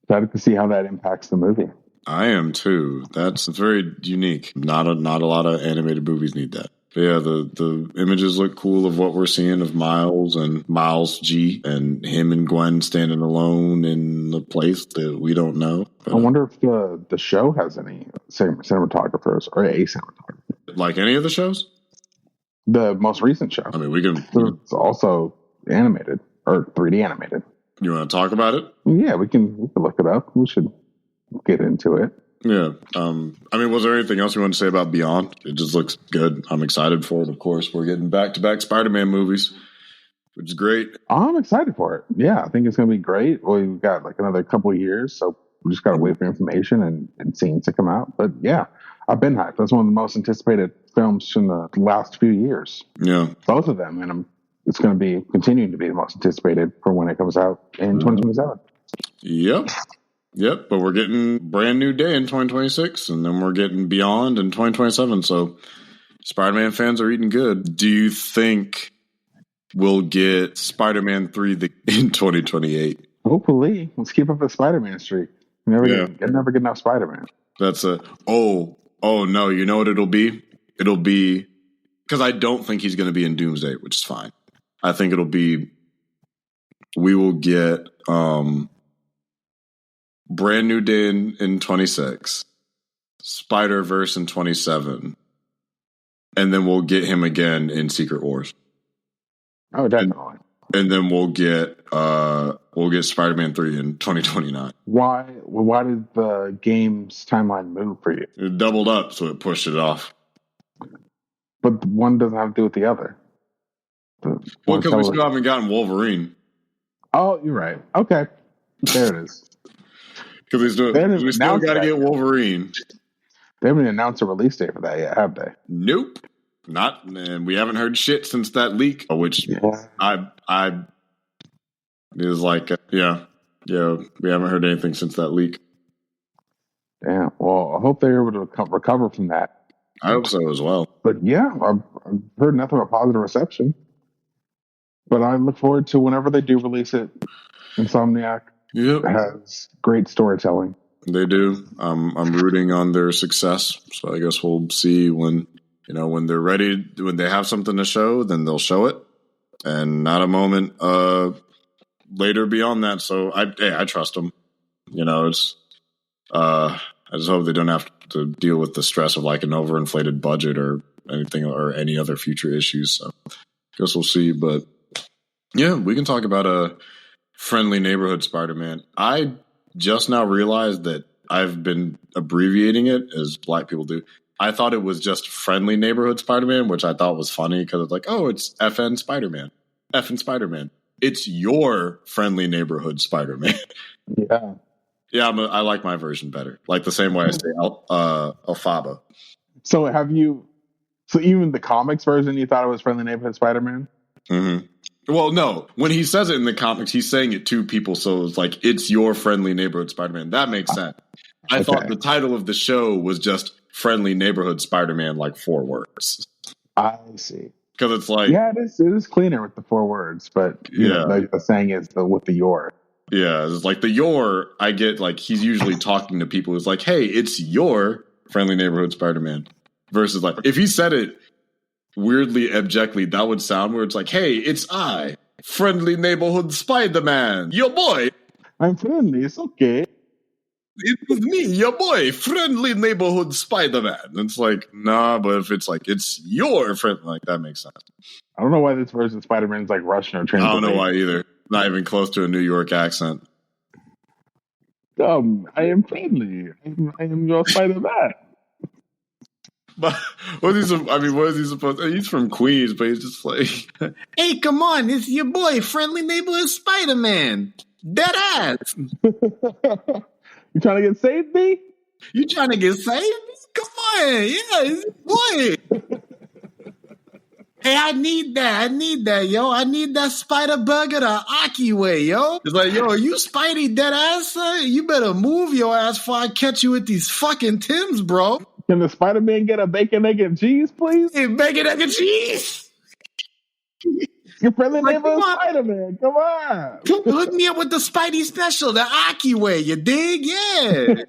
excited to see how that impacts the movie. I am too. That's very unique. Not a lot of animated movies need that. But yeah, the images look cool of what we're seeing of Miles and Miles G and him and Gwen standing alone in the place that we don't know. But, I wonder if the show has any cinematographers or a cinematographer. Like any of the shows? The most recent show. I mean, we can. It's also animated or 3D animated. You want to talk about it? Yeah, we can look it up. We should get into it. Yeah. I mean, was there anything else you want to say about Beyond? It just looks good. I'm excited for it, of course. We're getting back-to-back Spider-Man movies, which is great. I'm excited for it. Yeah, I think it's going to be great. We've got like another couple of years, so we just got to wait for information and scenes to come out. But yeah, I've been hyped. That's one of the most anticipated films in the last few years. Yeah. Both of them. And it's going to be continuing to be the most anticipated for when it comes out in 2027. Yep, but we're getting Brand New Day in 2026, and then we're getting Beyond in 2027. So Spider-Man fans are eating good. Do you think we'll get Spider-Man 3 in 2028? Hopefully. Let's keep up the Spider-Man streak. Never get enough Spider-Man. That's oh no, you know what it'll be? It'll be, because I don't think he's going to be in Doomsday, which is fine. I think it'll be, we will get Brand New Day in 26, Spider-Verse in 27, and then we'll get him again in Secret Wars. Oh, definitely. And then we'll get Spider-Man 3 in 2029. Why did the game's timeline move for you? It doubled up, so it pushed it off. But one doesn't have to do with the other. Well, because we still haven't gotten Wolverine. Oh, you're right. Okay. There it is. Because we still got to get Wolverine. They haven't announced a release date for that yet, have they? Nope. Not, and we haven't heard shit since that leak, which I is like, we haven't heard anything since that leak. Yeah, well, I hope they're able to recover from that. I hope so as well. But yeah, I've heard nothing but positive reception. But I look forward to whenever they do release it. Insomniac has great storytelling. They do. I'm rooting on their success. So I guess we'll see when they're ready, when they have something to show, then they'll show it. And not a moment later beyond that. So I trust them. It's I just hope they don't have to deal with the stress of like an overinflated budget or anything or any other future issues. So I guess we'll see. But yeah, we can talk about a friendly neighborhood Spider-Man. I just now realized that I've been abbreviating it as Black people do. I thought it was just friendly neighborhood Spider-Man, which I thought was funny because it's like, oh, it's FN Spider-Man. FN Spider-Man. It's your friendly neighborhood Spider-Man. Yeah. Yeah, I like my version better. Like the same way I say Alphaba. So even the comics version, you thought it was friendly neighborhood Spider-Man? Mm-hmm. Well, no. When he says it in the comics, he's saying it to people, so it's like, it's your friendly neighborhood Spider-Man. That makes sense. I thought the title of the show was just Friendly Neighborhood Spider-Man, like 4 words. I see. because it's like, yeah, it is cleaner with the 4 words, but the saying is with the your. Yeah, it's like the your. I get like he's usually talking to people who's like, "Hey, it's your friendly neighborhood Spider-Man," versus like if he said it weirdly abjectly, that would sound where it's like, "Hey, it's I, friendly neighborhood Spider-Man, your boy." I'm friendly. It's okay. It was me, your boy, friendly neighborhood Spider-Man. It's like, nah, but if it's like, it's your friend, like, that makes sense. I don't know why this version of Spider-Man's like Russian or I Transylvanian. don't know why either. Not even close to a New York accent. I am friendly. I am your Spider-Man. But what is he supposed to? He's from Queens, but he's just like, hey, come on, it's your boy, friendly neighborhood Spider-Man. Dead ass. You trying to get saved, B? You trying to get saved? Come on, yeah, it's your boy. Hey, I need that, yo. I need that Spider Burger the Aki way, yo. It's like, yo, are you Spidey dead ass, son? You better move your ass before I catch you with these fucking Tims, bro. Can the Spider-Man get a bacon, egg, and cheese, please? Hey, bacon, egg, and cheese. Your friendly neighborhood Spider-Man, come on. Hook me up with the Spidey special, the Aki way, you dig? Yeah.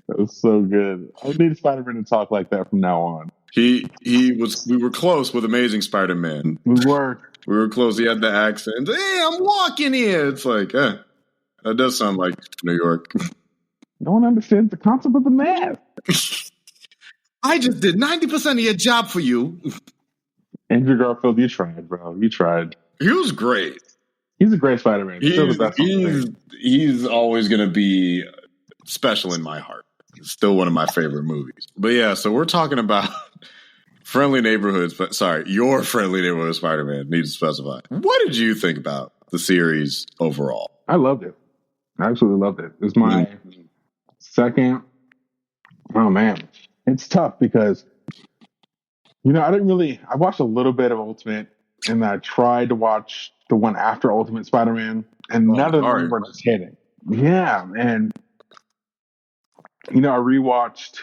That was so good. I need Spider-Man to talk like that from now on. We were close with Amazing Spider-Man. We were close. He had the accent. Hey, I'm walking here. It's like, that does sound like New York. No one understands the concept of the mask. I just did 90% of your job for you. Andrew Garfield, you tried, bro. You tried. He was great. He's a great Spider-Man. He's still the best. He's always going to be special in my heart. It's still one of my favorite movies. But yeah, so we're talking about friendly neighborhoods. But sorry, your friendly neighborhood Spider-Man needs to specify. What did you think about the series overall? I loved it. I absolutely loved it. It was my second. Oh man, it's tough because I watched a little bit of Ultimate, and I tried to watch the one after Ultimate Spider-Man, and none of them were just hitting. Yeah, and I rewatched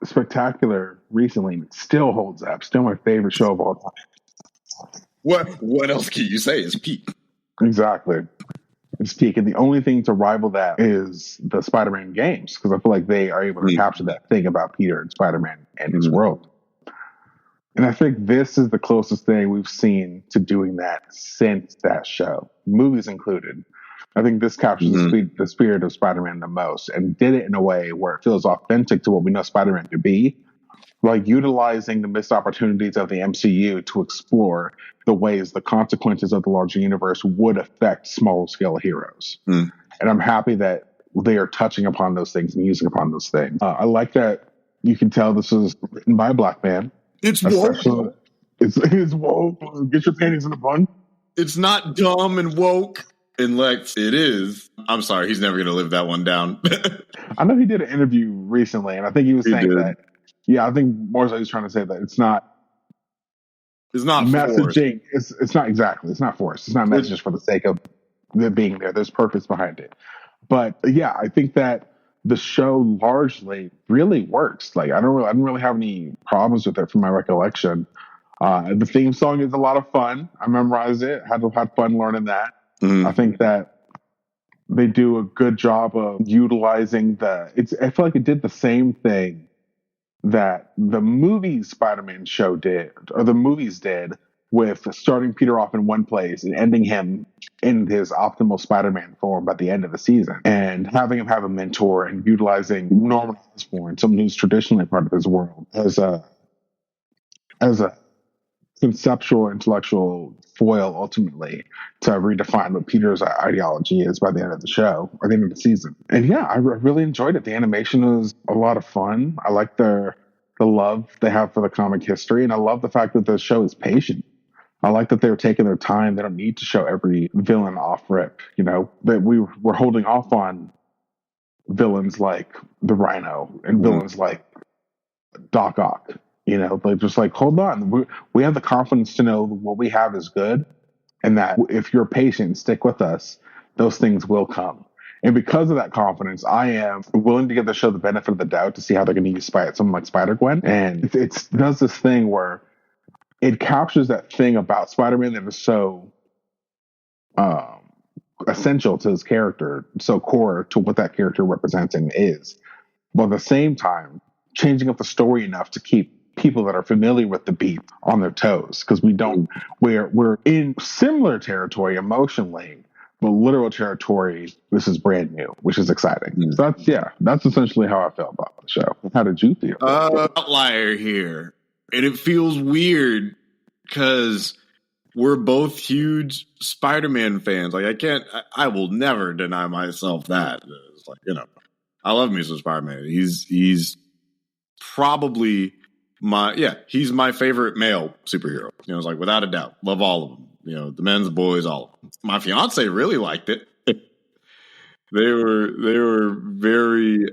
Spectacular recently, and it still holds up. Still my favorite show of all time. What else can you say is peak? Exactly. It's peak. And the only thing to rival that is the Spider-Man games, because I feel like they are able to capture that thing about Peter and Spider-Man and his world. And I think this is the closest thing we've seen to doing that since that show, movies included. I think this captures the spirit of Spider-Man the most, and did it in a way where it feels authentic to what we know Spider-Man to be, like utilizing the missed opportunities of the MCU to explore the ways the consequences of the larger universe would affect small-scale heroes. And I'm happy that they are touching upon those things and using upon those things. I like that you can tell this is written by a black man. It's woke. It's woke. Get your panties in a bun. It's not dumb and woke. And Lex, it is. I'm sorry, he's never going to live that one down. I know he did an interview recently, and I think he was saying that. Yeah, I think more so he's trying to say that it's not messaging. It's not exactly. It's not forced. It's not messages for the sake of it being there. There's purpose behind it. But yeah, I think that the show largely really works. Like I didn't really have any problems with it from my recollection. The theme song is a lot of fun. I memorized it. Had fun learning that. I think that they do a good job of utilizing I feel like it did the same thing that the movie Spider-Man show did, or the movies did, with starting Peter off in one place and ending him in his optimal Spider-Man form by the end of the season, and having him have a mentor and utilizing Norman Osborn, someone who's traditionally part of his world, as a conceptual, intellectual foil ultimately to redefine what Peter's ideology is by the end of the show or the end of the season. And yeah, I really enjoyed it. The animation was a lot of fun. I like the love they have for the comic history, and I love the fact that the show is patient. I like that they were taking their time. They don't need to show every villain off rip, that we were holding off on villains like the Rhino and villains like Doc Ock. They're just like, hold on. We have the confidence to know what we have is good, and that if you're patient and stick with us, those things will come. And because of that confidence, I am willing to give the show the benefit of the doubt to see how they're going to use someone like Spider-Gwen. And it does this thing where it captures that thing about Spider-Man that is so essential to his character, so core to what that character represents and is. But at the same time, changing up the story enough to keep people that are familiar with the beat on their toes, because we're in similar territory emotionally, but literal territory, this is brand new, which is exciting. Mm-hmm. So that's essentially how I felt about the show. How did you feel? Outlier here, and it feels weird because we're both huge Spider-Man fans. Like I will never deny myself that. It's like, I love me some Spider-Man. He's probably he's my favorite male superhero. It's like, without a doubt, love all of them. The men's, boys, all of them. My fiance really liked it. They were very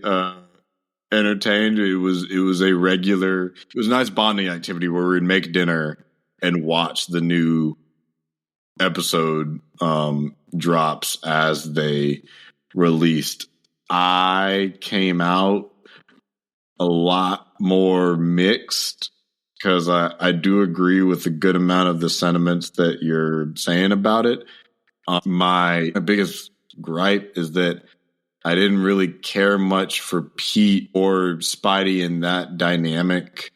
entertained. It was a nice bonding activity where we'd make dinner and watch the new episode drops as they released. I came out a lot more mixed because I do agree with a good amount of the sentiments that you're saying about it. My biggest gripe is that I didn't really care much for Pete or Spidey in that dynamic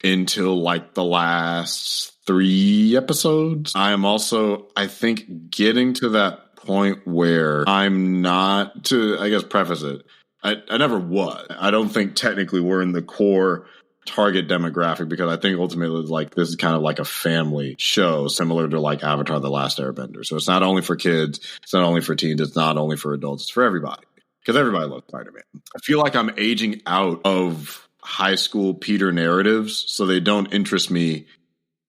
until like the last 3 episodes. I am also, I think, getting to that point where I'm not, to, I guess, preface it, I never was. I don't think technically we're in the core target demographic, because I think ultimately like this is kind of like a family show, similar to like Avatar: The Last Airbender. So it's not only for kids, it's not only for teens, it's not only for adults, it's for everybody, because everybody loves Spider-Man. I feel like I'm aging out of high school Peter narratives, so they don't interest me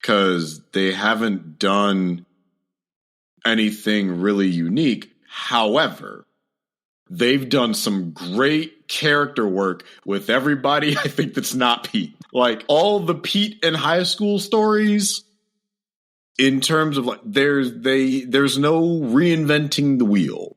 because they haven't done anything really unique. However, they've done some great character work with everybody, I think, that's not Pete. Like, all the Pete and high school stories, in terms of like, there's no reinventing the wheel.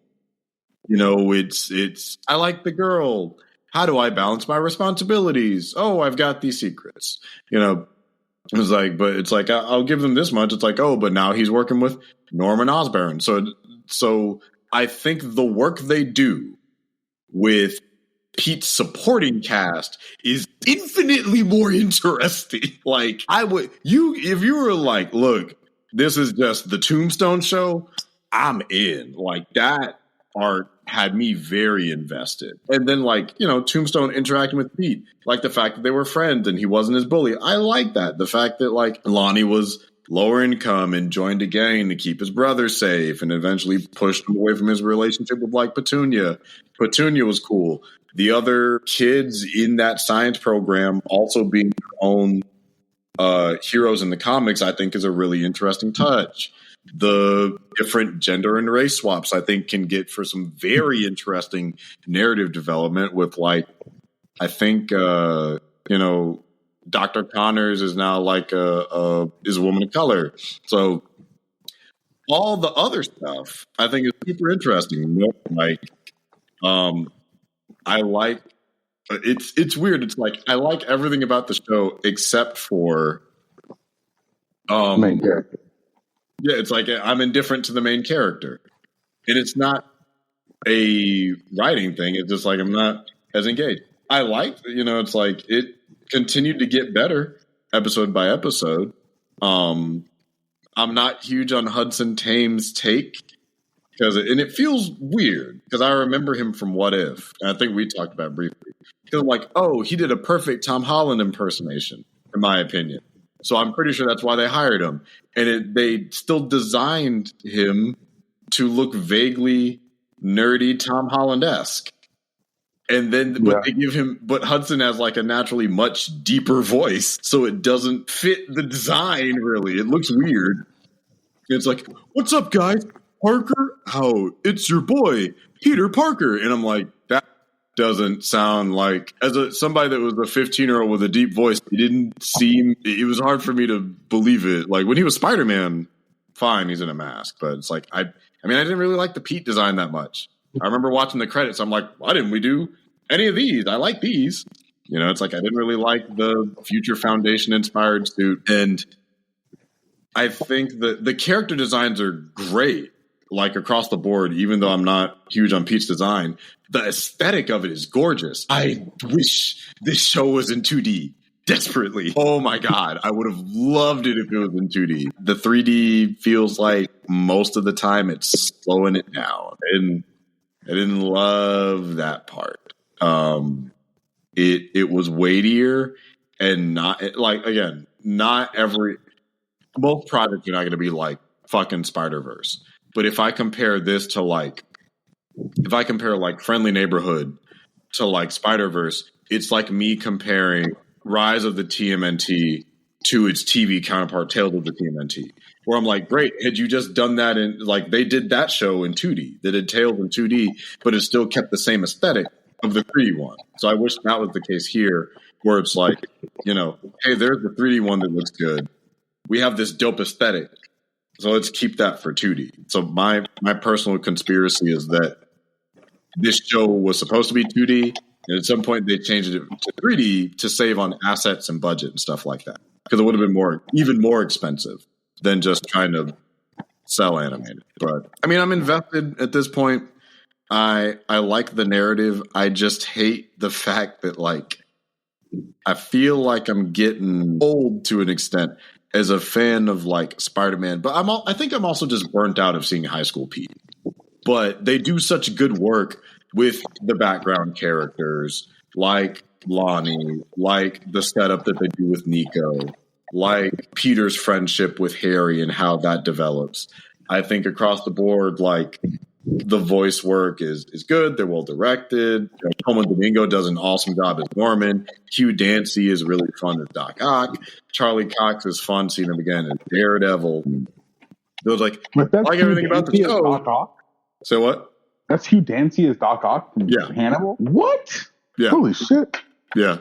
It's I like the girl. How do I balance my responsibilities? Oh, I've got these secrets. It's like, but it's like, I'll give them this much. It's like, oh, but now he's working with Norman Osborn. So I think the work they do with Pete's supporting cast is infinitely more interesting. Like, if you were like, look, this is just the Tombstone show, I'm in. Like, that art had me very invested. And then, like, Tombstone interacting with Pete, like the fact that they were friends and he wasn't his bully. I like that. The fact that, like, Lonnie was lower income and joined a gang to keep his brother safe and eventually pushed him away from his relationship with, like, Petunia. Petunia was cool. The other kids in that science program also being their own heroes in the comics, I think, is a really interesting touch. The different gender and race swaps, I think, can get for some very interesting narrative development with, like, I think, Dr. Connors is now like is a woman of color. So all the other stuff I think is super interesting. Like, I like it's weird. It's like I like everything about the show except for main character. Yeah, it's like I'm indifferent to the main character, and it's not a writing thing. It's just like I'm not as engaged. I like, it's like it continued to get better episode by episode. I'm not huge on Hudson Thames' take and it feels weird because I remember him from What If, and I think we talked about it briefly. Because I'm like, oh, he did a perfect Tom Holland impersonation, in my opinion. So I'm pretty sure that's why they hired him, and they still designed him to look vaguely nerdy Tom Holland-esque. And then, but Hudson has like a naturally much deeper voice, so it doesn't fit the design really. It looks weird. It's like, what's up, guys? Parker? Oh, it's your boy, Peter Parker. And I'm like, that doesn't sound like, somebody that was a 15-year-old with a deep voice, it was hard for me to believe it. Like, when he was Spider-Man, fine, he's in a mask. But it's like, I didn't really like the Pete design that much. I remember watching the credits. I'm like, why didn't we do any of these? I like these. It's like I didn't really like the Future Foundation inspired suit. And I think the character designs are great, like across the board, even though I'm not huge on Pete's design. The aesthetic of it is gorgeous. I wish this show was in 2D desperately. Oh my God. I would have loved it if it was in 2D. The 3D feels like most of the time it's slowing it down. And I didn't love that part. It was weightier and not like, again, not every, both projects are not going to be like fucking Spider-Verse. But if I compare this to like Friendly Neighborhood to like Spider-Verse, it's like me comparing Rise of the TMNT to its TV counterpart, Tales of the TMNT, where I'm like, great, had you just done that in, like, they did that show in 2D, they did Tales in 2D, but it still kept the same aesthetic of the 3D one. So I wish that was the case here, where it's like, you know, hey, there's the 3D one that looks good. We have this dope aesthetic, so let's keep that for 2D. So my personal conspiracy is that this show was supposed to be 2D, and at some point they changed it to 3D to save on assets and budget and stuff like that, because it would have been even more expensive than just trying to sell animated. But I mean, I'm invested at this point. I like the narrative. I just hate the fact that, like, I feel like I'm getting old to an extent as a fan of like Spider-Man, but I think I'm also just burnt out of seeing High School Pete. But they do such good work with the background characters, like Lonnie, like the setup that they do with Nico, like Peter's friendship with Harry and how that develops. I think across the board, like, the voice work is good. They're well directed. Como Domingo does an awesome job as Norman. Hugh Dancy is really fun as Doc Ock. Charlie Cox is fun seeing him again as Daredevil. It was like, I like everything about the show. Doc Ock? Say what? That's Hugh Dancy as Doc Ock from Hannibal? What? Yeah. Holy shit. Yeah.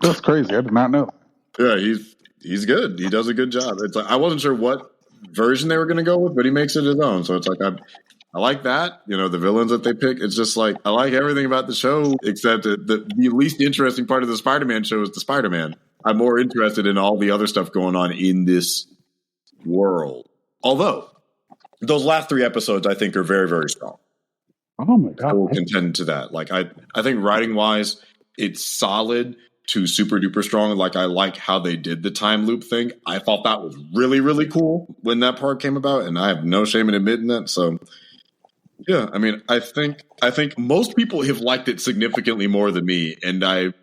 That's crazy. I did not know. Yeah, he's good. He does a good job. It's like, I wasn't sure what version they were going to go with, but he makes it his own. So it's like, I like that. You know, the villains that they pick. It's just like, I like everything about the show, except the least interesting part of the Spider-Man show is the Spider-Man. I'm more interested in all the other stuff going on in this world. Although, those last 3 episodes, I think, are very, very strong. Oh my God. I will contend to that. Like, I think writing-wise, it's solid to super duper strong. Like, I like how they did the time loop thing. I thought that was really, really cool when that part came about, and I have no shame in admitting that. So, yeah, I mean, I think most people have liked it significantly more than me, and I'm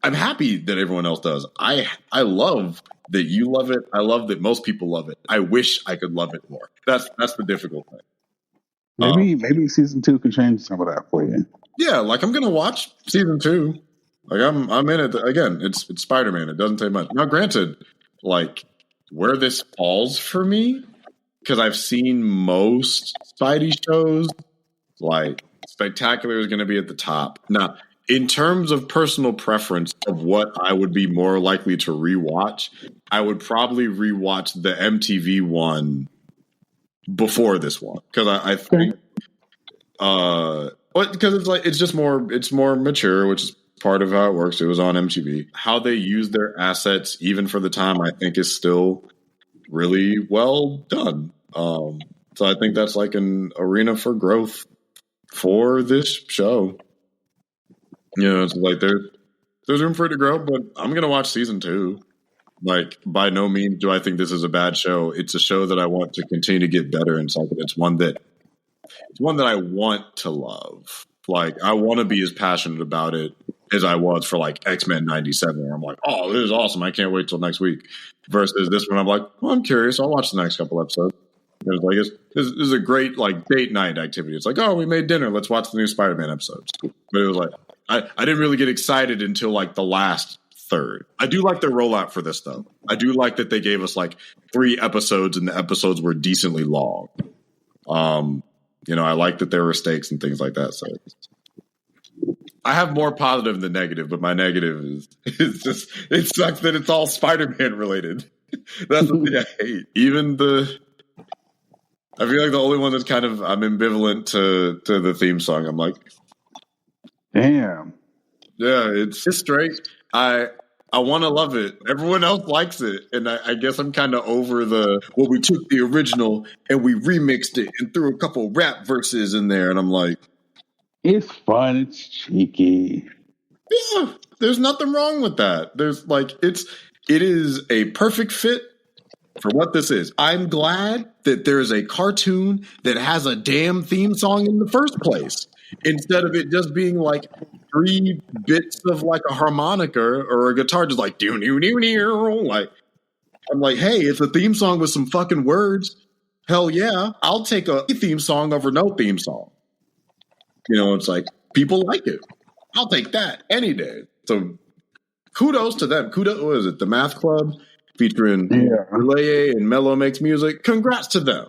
happy that everyone else does. I love that you love it. I love that most people love it. I wish I could love it more. That's the difficult thing. Maybe season 2 can change some of that for you. Yeah, like, I'm gonna watch season 2. Like, I'm in it again. It's Spider-Man. It doesn't take much. Now, granted, like, where this falls for me, because I've seen most Spidey shows, like, Spectacular is going to be at the top. Now, in terms of personal preference of what I would be more likely to rewatch, I would probably rewatch the MTV one before this one, because I think, because it's like, it's more mature, which is part of how it works. It was on MTV. How they use their assets, even for the time, I think is still really well done. So I think that's like an arena for growth for this show. You know, it's like there's room for it to grow, but I'm gonna watch season 2. Like, by no means do I think this is a bad show. It's a show that I want to continue to get better, and it's one that I want to love. Like, I want to be as passionate about it as I was for like X-Men 97, where I'm like, oh, this is awesome, I can't wait till next week. Versus this one, I'm like, well, I'm curious, I'll watch the next couple episodes. It's like, this is a great, like, date night activity. It's like, oh, we made dinner, let's watch the new Spider-Man episodes. But it was like, I didn't really get excited until like the last third. I do like their rollout for this, though. I do like that they gave us like 3 episodes, and the episodes were decently long. You know, I like that there were stakes and things like that. So I have more positive than negative, but my negative is just, it sucks that it's all Spider-Man related. That's the thing I hate. I feel like the only one that's kind of, I'm ambivalent to the theme song. I'm like, damn. Yeah, it's straight. I I want to love it. Everyone else likes it. And I guess I'm kind of over we took the original and we remixed it and threw a couple rap verses in there. And I'm like, it's fun. It's cheeky. Yeah, there's nothing wrong with that. It is a perfect fit for what this is. I'm glad that there's a cartoon that has a damn theme song in the first place, instead of it just being like 3 bits of like a harmonica or a guitar just like do do do do. Like I'm like, hey, it's a theme song with some fucking words. Hell yeah, I'll take a theme song over no theme song. It's like people like it. I'll take that any day. So kudos to them. Kudos, what is it? The Math Club featuring Relay and Mello Makes Music. Congrats to them.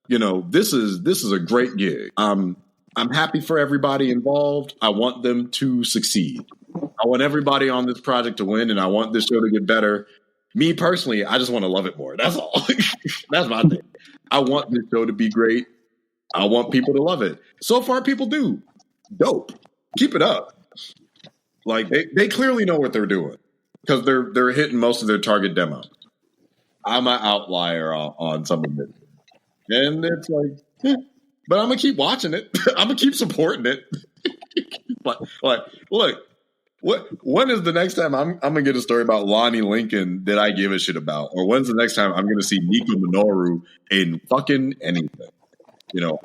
This is a great gig. I'm happy for everybody involved. I want them to succeed. I want everybody on this project to win, and I want this show to get better. Me personally, I just want to love it more. That's all. That's my thing. I want this show to be great. I want people to love it. So far, people do. Dope. Keep it up. Like they clearly know what they're doing because they're hitting most of their target demo. I'm an outlier on some of it, and it's like, but I'm gonna keep watching it. I'm gonna keep supporting it. Look, when is the next time I'm gonna get a story about Lonnie Lincoln that I give a shit about, or when's the next time I'm gonna see Nico Minoru in fucking anything?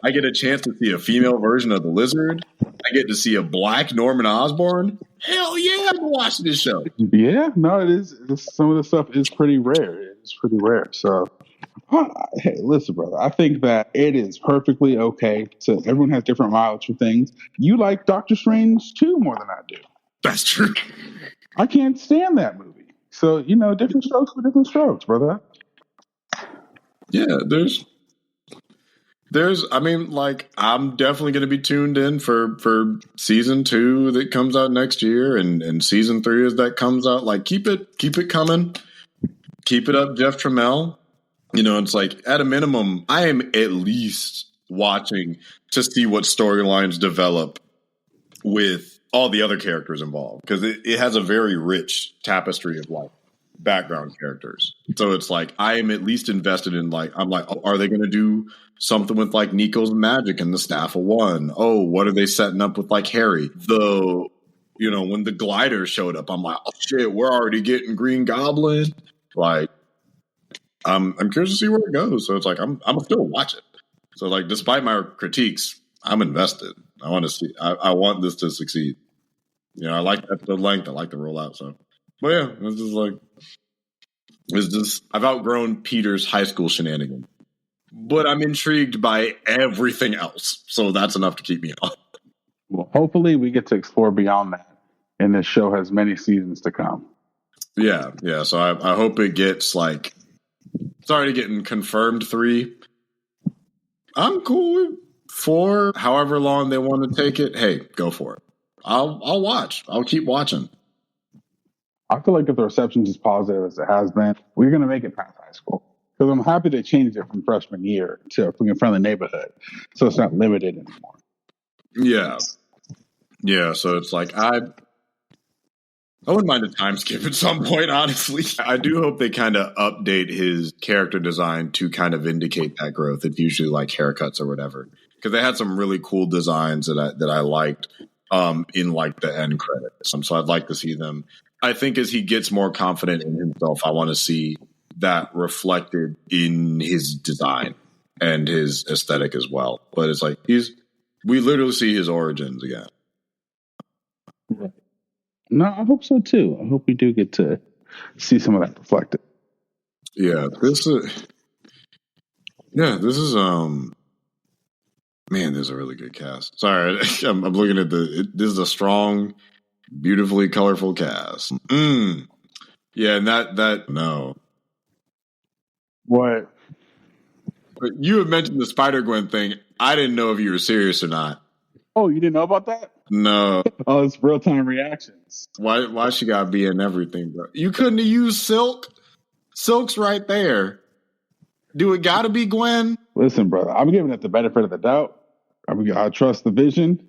I get a chance to see a female version of the Lizard. I get to see a black Norman Osborn. Hell yeah, I'm watching this show. Yeah, no, it is. Some of the stuff is pretty rare. It's pretty rare. So, hey, listen, brother. I think that it is perfectly okay. So everyone has different mileage for things. You like Doctor Strange 2 more than I do. That's true. I can't stand that movie. So, different strokes for different strokes, brother. Yeah, I'm definitely going to be tuned in for season 2 that comes out next year, and season 3 as that comes out. Like, keep it coming. Keep it up, Jeff Trammell. It's like, at a minimum, I am at least watching to see what storylines develop with all the other characters involved, because it has a very rich tapestry of like background characters. So it's like I am at least invested in I'm like, oh, are they going to do something with like Nico's magic and the Staff of One? Oh, what are they setting up with like Harry? When the glider showed up, I'm like, oh shit, we're already getting Green Goblin. Like, I'm curious to see where it goes. So it's like I'm still watch it. So like, despite my critiques, I'm invested. I want to see. I want this to succeed. I like the length. I like the rollout. So, but yeah, it's just I've outgrown Peter's high school shenanigans, but I'm intrigued by everything else. So that's enough to keep me on. Well, hopefully we get to explore beyond that, and this show has many seasons to come. Yeah. So I hope it gets like, it's already getting confirmed 3. I'm cool with 4, however long they want to take it. Hey, go for it. I'll watch. I'll keep watching. I feel like if the reception is as positive as it has been, we're going to make it past high school. Because I'm happy they changed it from freshman year to a friendly neighborhood, so it's not limited anymore. Yeah. So it's like I wouldn't mind a time skip at some point, honestly. I do hope they kind of update his character design to kind of indicate that growth. It's usually like haircuts or whatever, because they had some really cool designs that I liked in like the end credits. So I'd like to see them. I think as he gets more confident in himself, I want to see that reflected in his design and his aesthetic as well. But it's like we literally see his origins again. Right. No, I hope so too. I hope we do get to see some of that reflected. Yeah, this is man, this is a really good cast. Sorry, I'm looking at this is a strong, beautifully colorful cast. Yeah, and that no. What? But you had mentioned the Spider-Gwen thing. I didn't know if you were serious or not. Oh, you didn't know about that? No. Oh, it's real-time reactions. Why she gotta be in everything, bro? You couldn't have used Silk? Silk's right there. Do it gotta be Gwen? Listen, brother, I'm giving it the benefit of the doubt. I trust the vision.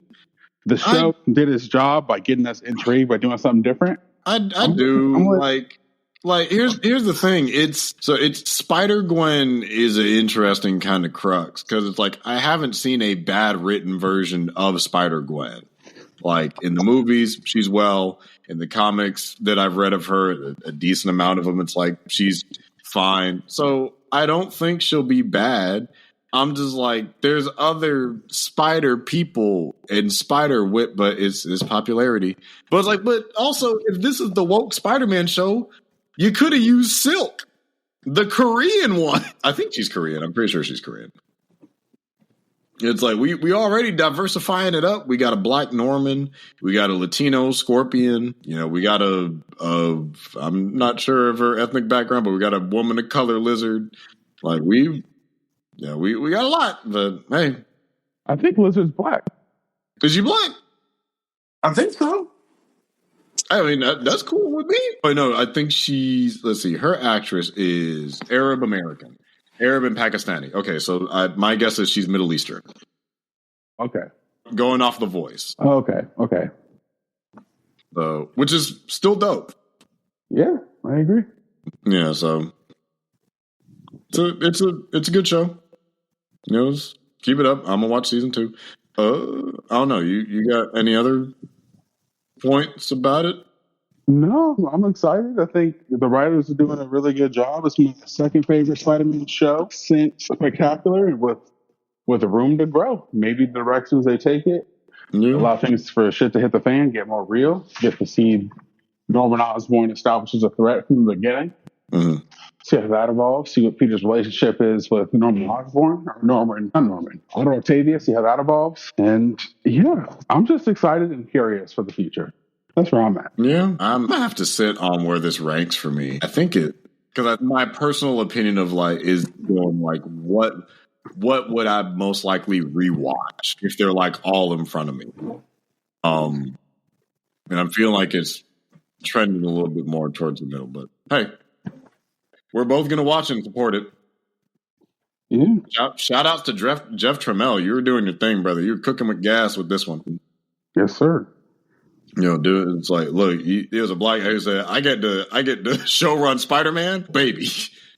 The show did its job by getting us intrigued by doing something different. I do. Like here's the thing. It's Spider-Gwen is an interesting kind of crux because it's like I haven't seen a bad written version of Spider-Gwen. Like in the movies, she's well. In the comics that I've read of her, a decent amount of them, it's like she's fine. So I don't think she'll be bad. I'm just like, there's other spider people and spider wit, but it's popularity. But it's like, but also, if this is the woke Spider-Man show, you could have used Silk, the Korean one. I think she's Korean. I'm pretty sure she's Korean. It's like we already diversifying it up. We got a Black Norman, we got a Latino Scorpion. You know, we got a I'm not sure of her ethnic background, but we got a woman of color lizard. Like we got a lot. But hey, I think Lizard's black. Is she black? I think so. I mean, that's cool with me. Oh no, I think she's. Let's see, her actress is Arab American. Arab and Pakistani. Okay, so my guess is she's Middle Eastern. Okay. Going off the voice. Okay. Which is still dope. Yeah, I agree. Yeah, so it's a good show. You know, keep it up. I'm gonna watch season 2. I don't know. You got any other points about it? No, I'm excited. I think the writers are doing a really good job. It's my second favorite Spider-Man show since Spectacular, and with room to grow. Maybe the directions they take it. Yeah. A lot of things for shit to hit the fan, get more real. Get to see Norman Osborn establishes a threat from the beginning. Mm-hmm. See how that evolves. See what Peter's relationship is with Norman Osborn, or Otto Octavia. See how that evolves. And yeah, I'm just excited and curious for the future. That's where I'm at. Yeah, I'm gonna have to sit on where this ranks for me. I think because my personal opinion of like is going like what would I most likely rewatch if they're like all in front of me. And I'm feeling like it's trending a little bit more towards the middle. But hey, we're both gonna watch and support it. Yeah. Shout outs to Jeff Trammell. You were doing your thing, brother. You're cooking with gas with this one. Yes, sir. You know, dude, it's like, look, he was a black guy who said, I get to show run Spider-Man, baby.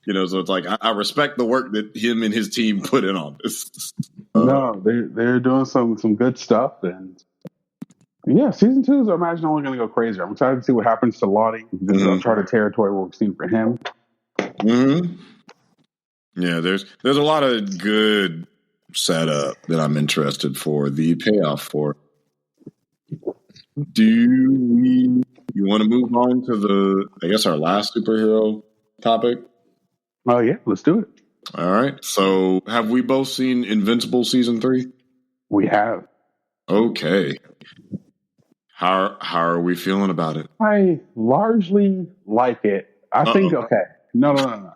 You know, so it's like, I respect the work that him and his team put in on this. No, they're doing some good stuff. And yeah, season 2 is, I imagine, only going to go crazier. I'm excited to see what happens to Lottie. This is uncharted territory what we've seen for him. Mm-hmm. Yeah, there's a lot of good setup that I'm interested for the payoff for. You want to move on to our last superhero topic? Oh, yeah, let's do it. All right. So have we both seen Invincible season 3? We have. Okay. How are we feeling about it? I largely like it. I think, okay. No.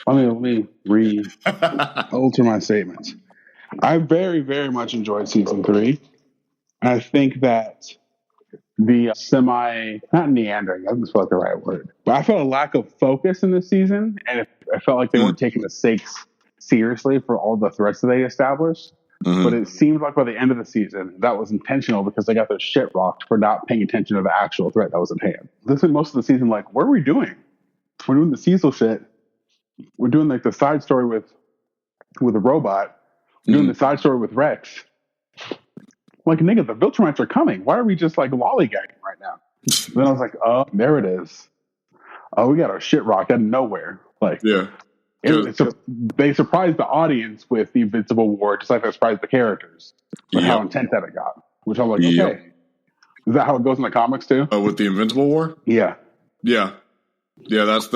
Let me alter my statements. I very, very much enjoyed season 3. I think that the not meandering, that doesn't feel like the right word, but I felt a lack of focus in this season, and I felt like they weren't taking the stakes seriously for all the threats that they established. Mm-hmm. But it seemed like by the end of the season, that was intentional because they got their shit rocked for not paying attention to the actual threat that was at hand. This is most of the season, like, what are we doing? We're doing the Cecil shit. We're doing like the side story with a robot. We're doing the side story with Rex. Like, nigga, the Viltrumites are coming. Why are we just like lollygagging right now? Then I was like, oh, there it is. Oh, we got our shit rocked out of nowhere. Like, yeah. They surprised the audience with the Invincible War, just like they surprised the characters with how intense that it got. Which I'm like, okay. Is that how it goes in the comics too? With the Invincible War? Yeah. Yeah. Yeah, that's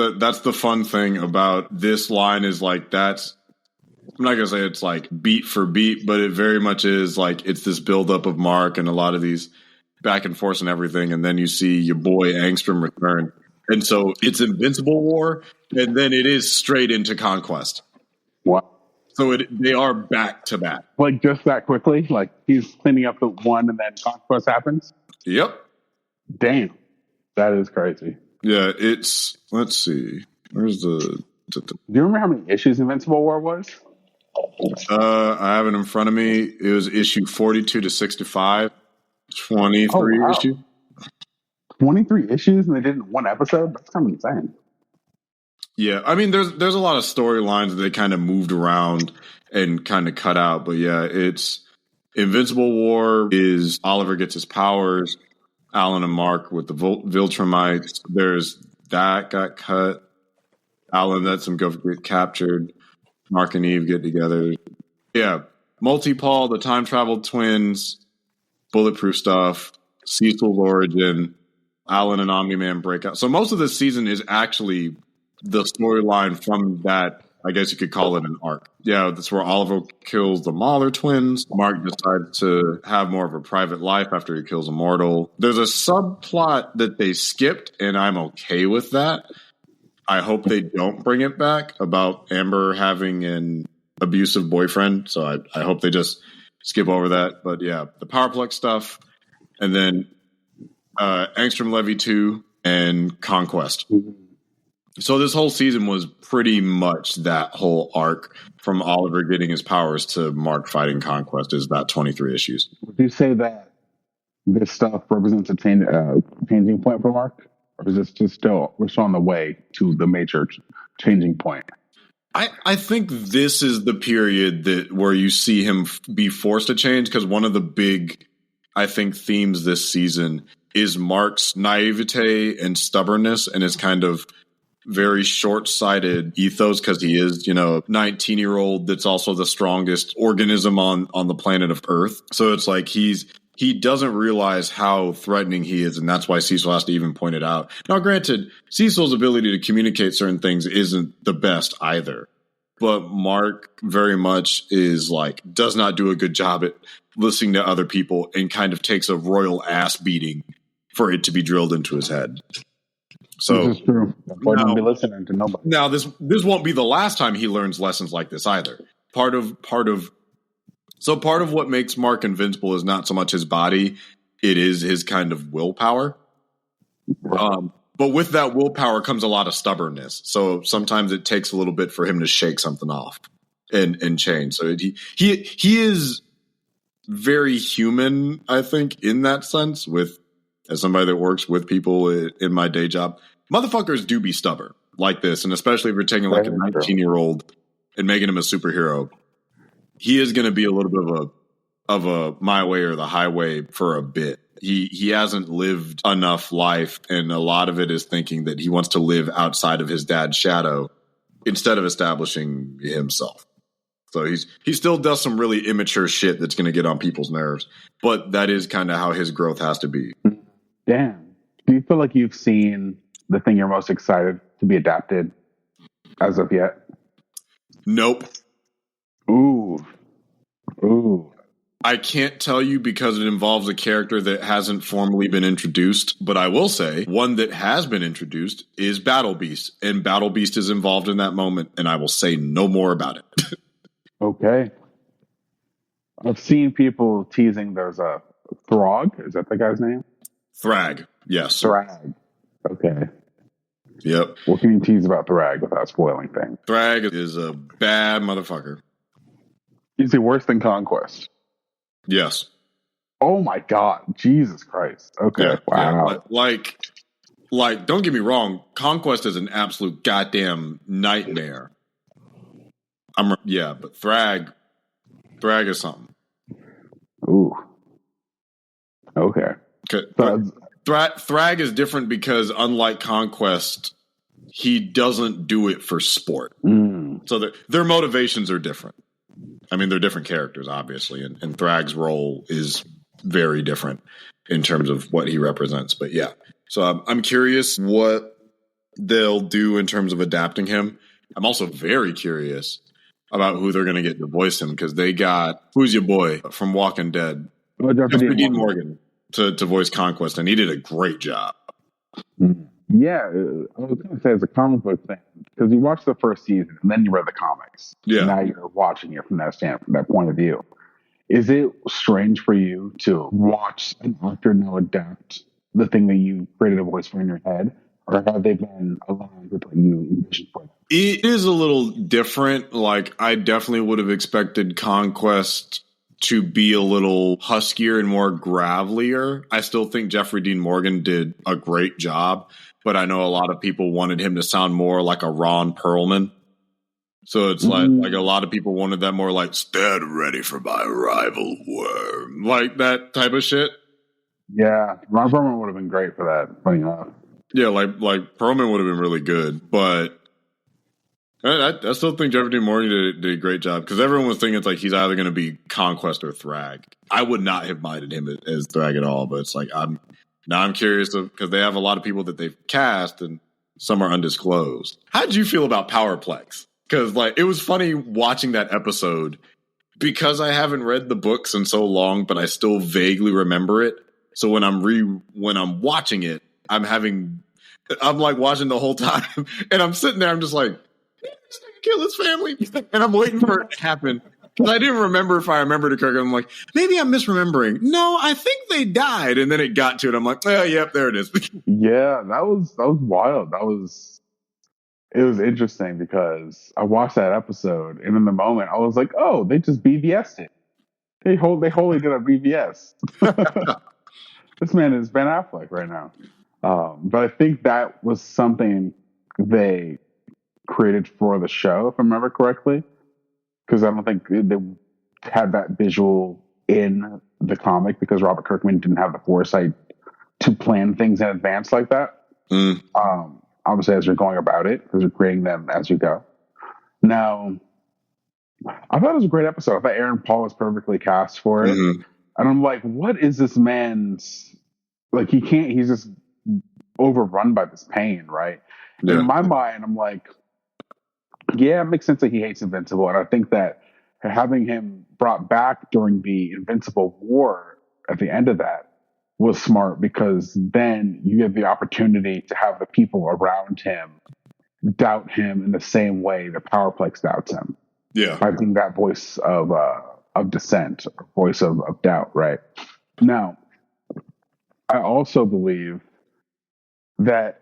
the fun thing about this line is like I'm not going to say it's like beat for beat, but it very much is like it's this buildup of Mark and a lot of these back and forth and everything. And then you see your boy Angstrom return. And so it's Invincible War, and then it is straight into Conquest. What? So they are back to back. Like just that quickly? Like he's cleaning up the one and then Conquest happens? Yep. Damn. That is crazy. Yeah, let's see. Where's the... Do you remember how many issues Invincible War was? I have it in front of me. It was issue 42 to 65. 23 issue. 23 issues and they did it in one episode? That's kind of insane. Yeah, I mean, there's a lot of storylines that they kind of moved around and kind of cut out, but yeah, it's Invincible War is Oliver gets his powers, Alan and Mark with the Viltrumites. There's that got cut. Alan lets him go get captured. Mark and Eve get together. Yeah, Multi-Paul, the time travel twins, bulletproof stuff, Cecil's origin, Alan and Omni-Man break out. So most of this season is actually the storyline from that. I guess you could call it an arc. Yeah, that's where Oliver kills the Mahler twins. Mark decides to have more of a private life after he kills Immortal. There's a subplot that they skipped, and I'm okay with that. I hope they don't bring it back about Amber having an abusive boyfriend. So I hope they just skip over that. But yeah, the Powerplex stuff, and then Angstrom Levy 2 and Conquest. So this whole season was pretty much that whole arc from Oliver getting his powers to Mark fighting Conquest is that 23 issues. Would you say that this stuff represents a changing point for Mark? Or is this just we're still on the way to the major changing point? I think this is the period where you see him be forced to change, because one of the big, I think, themes this season is Mark's naivete and stubbornness and his kind of very short-sighted ethos, because he is, a 19-year-old that's also the strongest organism on the planet of Earth. So it's like he doesn't realize how threatening he is, and that's why Cecil has to even point it out. Now, granted, Cecil's ability to communicate certain things isn't the best either, but Mark very much does not do a good job at listening to other people and kind of takes a royal ass beating for it to be drilled into his head. So this is true. Boy, don't be listening to nobody. Now, this won't be the last time he learns lessons like this either. Part of what makes Mark invincible is not so much his body; it is his kind of willpower. But with that willpower comes a lot of stubbornness. So sometimes it takes a little bit for him to shake something off and change. So he is very human, I think, in that sense. As somebody that works with people in my day job, motherfuckers do be stubborn like this, and especially if you're taking like a 19-year-old and making him a superhero, he is going to be a little bit of a my way or the highway for a bit. He hasn't lived enough life, and a lot of it is thinking that he wants to live outside of his dad's shadow instead of establishing himself. So he still does some really immature shit that's going to get on people's nerves, but that is kind of how his growth has to be. Damn. Do you feel like you've seen the thing you're most excited to be adapted as of yet? Nope. Ooh. I can't tell you because it involves a character that hasn't formally been introduced, but I will say one that has been introduced is Battle Beast, and Battle Beast is involved in that moment, and I will say no more about it. Okay. I've seen people teasing there's a Throg. Is that the guy's name? Thrag. Yes. Thrag. Okay. Yep. What can you tease about Thrag without spoiling things? Thrag is a bad motherfucker. Is he worse than Conquest? Yes. Oh my God. Jesus Christ. Okay. Yeah, wow. Yeah. Like, don't get me wrong. Conquest is an absolute goddamn nightmare. But Thrag is something. Ooh. Okay. Thrag is different because unlike Conquest, he doesn't do it for sport. So their motivations are different. I mean, they're different characters, obviously, and Thrag's role is very different in terms of what he represents. But yeah, so I'm curious what they'll do in terms of adapting him. I'm also very curious about who they're going to get to voice him, because they got, who's your boy from Walking Dead? Jeffrey Dean Morgan to voice Conquest, and he did a great job. Yeah, I was going to say it's a comic book thing, because you watch the first season and then you read the comics. Yeah. Now you're watching it from that point of view. Is it strange for you to watch an actor now adapt the thing that you created a voice for in your head, or have they been aligned with what you envisioned for them? It is a little different. Like, I definitely would have expected Conquest to be a little huskier and more gravelier. I still think Jeffrey Dean Morgan did a great job, but I know a lot of people wanted him to sound more like a Ron Perlman. So it's like a lot of people wanted that more like stand ready for my arrival worm, like that type of shit. Yeah, Ron Perlman would have been great for that. Funny enough. Yeah, like Perlman would have been really good, but I still think Jeffrey Dean Morgan did a great job because everyone was thinking it's like he's either going to be Conquest or Thrag. I would not have minded him as Thrag at all, but it's like I'm curious because they have a lot of people that they've cast and some are undisclosed. How did you feel about Powerplex? Because like it was funny watching that episode because I haven't read the books in so long, but I still vaguely remember it. So when I'm watching it, I'm like watching the whole time, and I'm sitting there, I'm just like, this nigga kill his family, and I'm waiting for it to happen. Because I didn't remember if I remembered it correctly. I'm like, maybe I'm misremembering. No, I think they died, and then it got to it. I'm like, oh, yep, there it is. Yeah, that was wild. It was interesting because I watched that episode, and in the moment, I was like, "Oh, they just BVS'd it. They wholly did a BVS." This man is Ben Affleck right now. But I think that was something they created for the show, if I remember correctly, because I don't think they had that visual in the comic because Robert Kirkman didn't have the foresight to plan things in advance like that. Obviously, as you're going about it, because you're creating them as you go. Now, I thought it was a great episode. I thought Aaron Paul was perfectly cast for it. And I'm like, what is this man's, like, he's just overrun by this pain, right? Yeah. In my mind, I'm like, yeah, it makes sense that he hates Invincible. And I think that having him brought back during the Invincible War at the end of that was smart because then you get the opportunity to have the people around him doubt him in the same way that Powerplex doubts him. Yeah. By being that voice of dissent, or voice of doubt, right? Now, I also believe that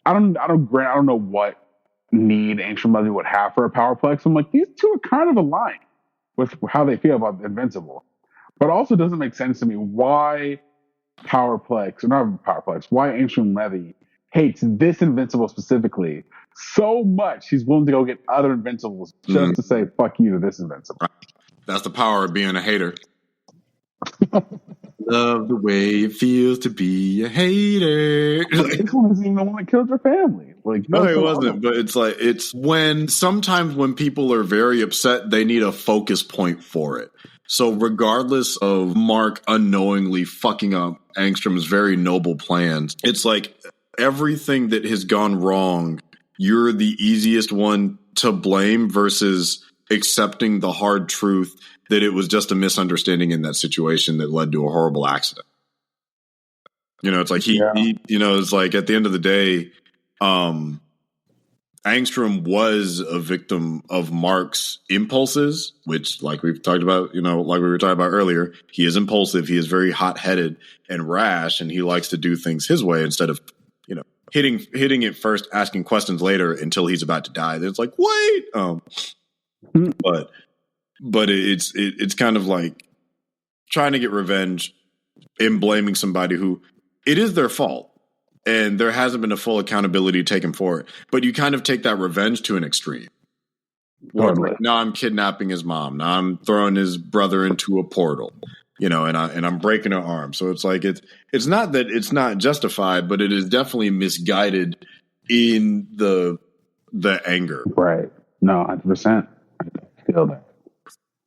I don't know what need Ancient Levy would have for a Powerplex. I'm like, these two are kind of aligned with how they feel about Invincible. But it also doesn't make sense to me why why Ancient Levy hates this Invincible specifically so much he's willing to go get other Invincibles just to say fuck you to this Invincible. That's the power of being a hater. Love the way it feels to be a hater. This one isn't even the one that killed your family. Like, no, it wasn't. But it's sometimes when people are very upset, they need a focus point for it. So regardless of Mark unknowingly fucking up Angstrom's very noble plans, it's like everything that has gone wrong, you're the easiest one to blame versus accepting the hard truth that it was just a misunderstanding in that situation that led to a horrible accident. You know, it's like he it's like at the end of the day, Angstrom was a victim of Mark's impulses, which, like we've talked about, like we were talking about earlier, he is impulsive. He is very hot-headed and rash, and he likes to do things his way instead of, hitting it first, asking questions later until he's about to die. Then it's like, wait, but it's kind of like trying to get revenge and blaming somebody who it is their fault. And there hasn't been a full accountability taken for it. But you kind of take that revenge to an extreme. Like, now I'm kidnapping his mom. Now I'm throwing his brother into a portal. And I'm breaking her arm. So it's like it's not that it's not justified, but it is definitely misguided in the anger. Right. No, 100%. I feel that.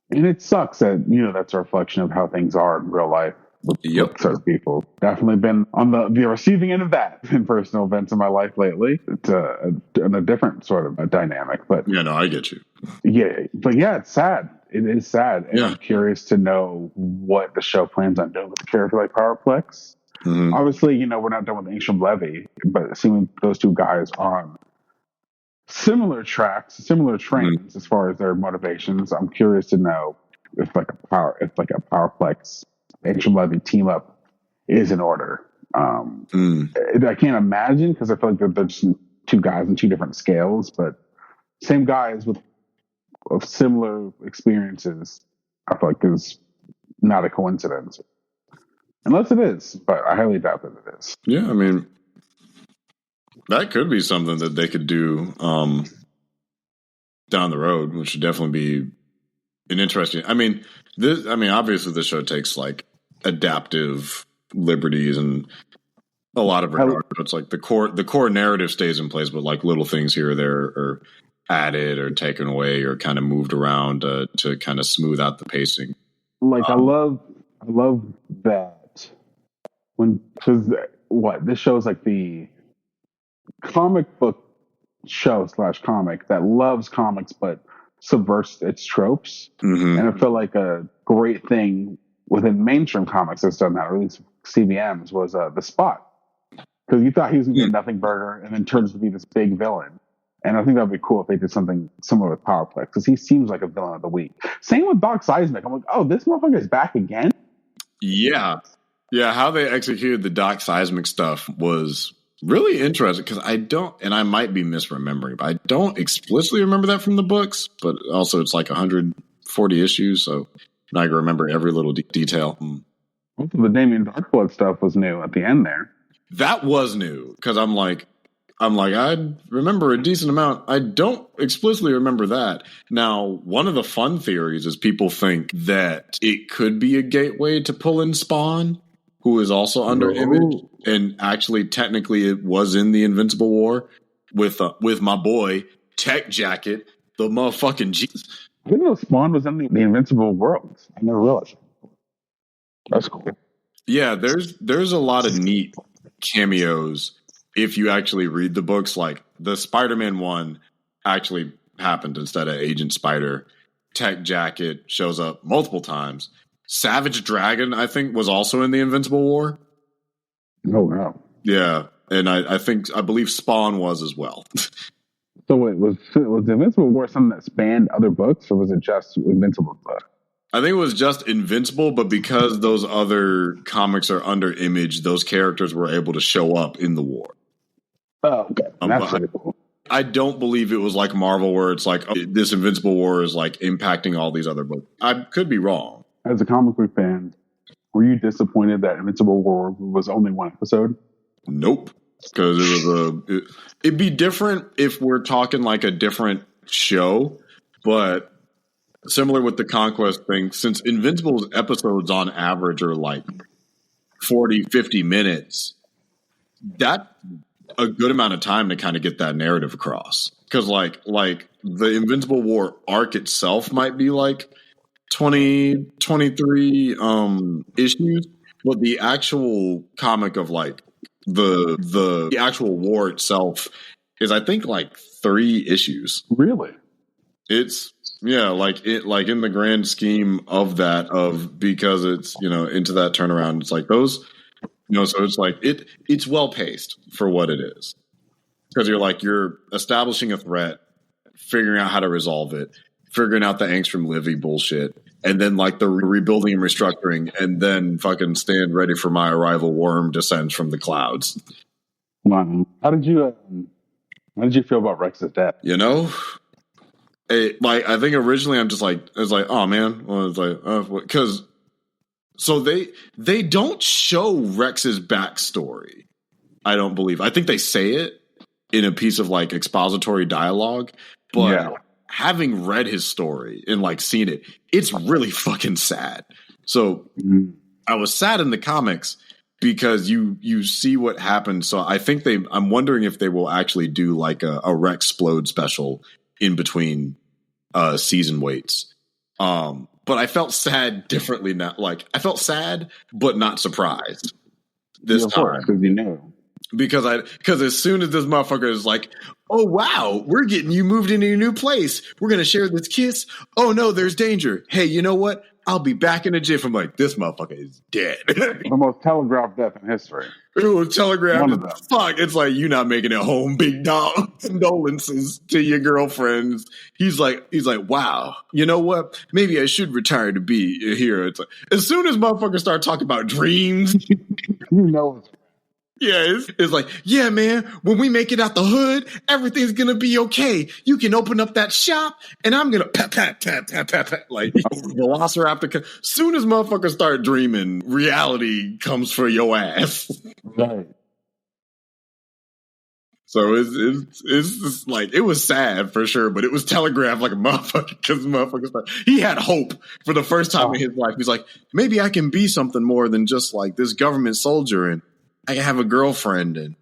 And it sucks that, that's a reflection of how things are in real life. With certain people. Definitely been on the receiving end of that in personal events in my life lately. It's a different sort of a dynamic. But yeah, no, I get you. Yeah, but yeah, it's sad. It is sad. And I'm curious to know what the show plans on doing with a character like Powerplex. Mm-hmm. Obviously, we're not done with Ancient Levy, but assuming those two guys are on similar tracks, similar trains as far as their motivations, I'm curious to know if a Powerplex Ancient Levy team up is in order. I can't imagine because I feel like they're just two guys on two different scales, but same guys with similar experiences. I feel like is not a coincidence. Unless it is, but I highly doubt that it is. Yeah, I mean, that could be something that they could do down the road, which would definitely be an interesting. I mean, obviously the show takes like adaptive liberties and a lot of regard. It's like the core narrative stays in place, but like little things here or there are added or taken away or kind of moved around to kind of smooth out the pacing. Like I love that because this show's like the comic book show / comic that loves comics but subverts its tropes. Mm-hmm. And I feel like a great thing within mainstream comics that's done that, or at least CBMs, was the Spot. Because you thought he was going to be a nothing burger and then turns to be this big villain. And I think that would be cool if they did something similar with Powerplex, because he seems like a villain of the week. Same with Doc Seismic. I'm like, oh, this motherfucker is back again? Yeah. Yeah, how they executed the Doc Seismic stuff was really interesting, because I might be misremembering, but I don't explicitly remember that from the books, but also it's like 140 issues, so I can remember every little detail. Most of the Damien Darkblood stuff was new at the end there. That was new, because I'm like, I remember a decent amount. I don't explicitly remember that. Now, one of the fun theories is people think that it could be a gateway to pull in Spawn, who is also under Image, and actually, technically, it was in the Invincible War with my boy Tech Jacket, the motherfucking Jesus. I didn't know Spawn was in the Invincible world. I never realized. That's cool. Yeah, there's a lot of neat cameos if you actually read the books. Like the Spider-Man one actually happened instead of Agent Spider. Tech Jacket shows up multiple times. Savage Dragon, I think, was also in the Invincible War. Oh wow. Yeah, and I believe Spawn was as well. So wait, was the Invincible War something that spanned other books, or was it just Invincible book? I think it was just Invincible, but because those other comics are under Image, those characters were able to show up in the war. Oh, okay. That's really cool. I don't believe it was like Marvel, where it's like, oh, this Invincible War is like impacting all these other books. I could be wrong. As a comic book fan, were you disappointed that Invincible War was only one episode? Nope. Because it'd be different if we're talking like a different show, but similar with the Conquest thing, since Invincible's episodes on average are like 40, 50 minutes, that's a good amount of time to kind of get that narrative across. Because like the Invincible War arc itself might be like 20, 23 issues, but the actual comic of like the actual war itself is, I think, like 3 issues. Really? It's like in the grand scheme of that, because it's, into that turnaround, it's like those, so it's like it's well paced for what it is, because you're establishing a threat, figuring out how to resolve it, figuring out the angst from Livy bullshit, and then like the rebuilding and restructuring, and then fucking stand ready for my arrival. Worm descends from the clouds. Wow. How did you feel about Rex's death? I think originally I'm just like, I was like, oh man, well, it's like, because so they don't show Rex's backstory. I don't believe. I think they say it in a piece of like expository dialogue, but having read his story and like seen it, it's really fucking sad. So I was sad in the comics because you see what happened. So I think I'm wondering if they will actually do like a Rexplode special in between season waits. But I felt sad differently now. Like I felt sad, but not surprised this time. Because you knew. Because as soon as this motherfucker is like, oh wow, we're getting you moved into your new place, we're gonna share this kiss. Oh no, there's danger. Hey, you know what? I'll be back in a jiff. I'm like, this motherfucker is dead. The most telegraphed death in history. It was telegraphed. Fuck, it's like, you not making it home, big dog. Condolences to your girlfriends. He's like, wow, you know what? Maybe I should retire to be a hero. It's like, as soon as motherfuckers start talking about dreams, Yeah, it's like, yeah, man, when we make it out the hood, everything's going to be okay. You can open up that shop, and I'm going to pat, pat, pat, pat, pat, pat. Like, Velociraptor. Soon as motherfuckers start dreaming, reality comes for your ass. Right. So it's just like, it was sad for sure, but it was telegraphed like a motherfucker because he had hope for the first time in his life. He's like, maybe I can be something more than just like this government soldier, and I can have a girlfriend, and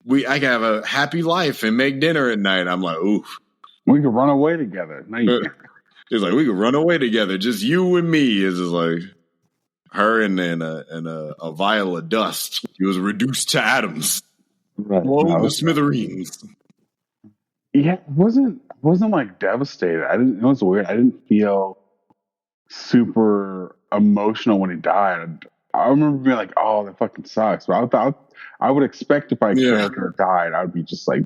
I can have a happy life and make dinner at night. I'm like, oof. We could run away together. It's like, we could run away together, just you and me. It's just like her and a vial of dust. He was reduced to atoms. Right. Blown to smithereens. Yeah, it wasn't like devastated. It was weird. I didn't feel super emotional when he died. I remember being like, "Oh, that fucking sucks." But I would expect if my character died, I would be just like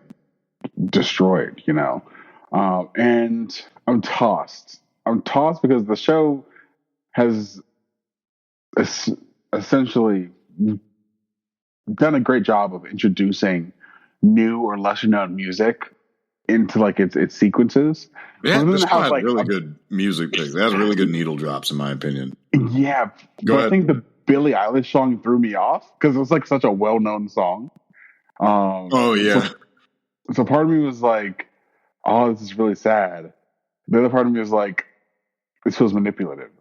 destroyed, you know. And I'm tossed. I'm tossed because the show has essentially done a great job of introducing new or lesser known music into like its sequences. Yeah, this show has really good music picks. It has really good needle drops, in my opinion. Yeah, I think the Billie Eilish song threw me off because it was like such a well known song. So part of me was like, "Oh, this is really sad." The other part of me was like, "This feels manipulative."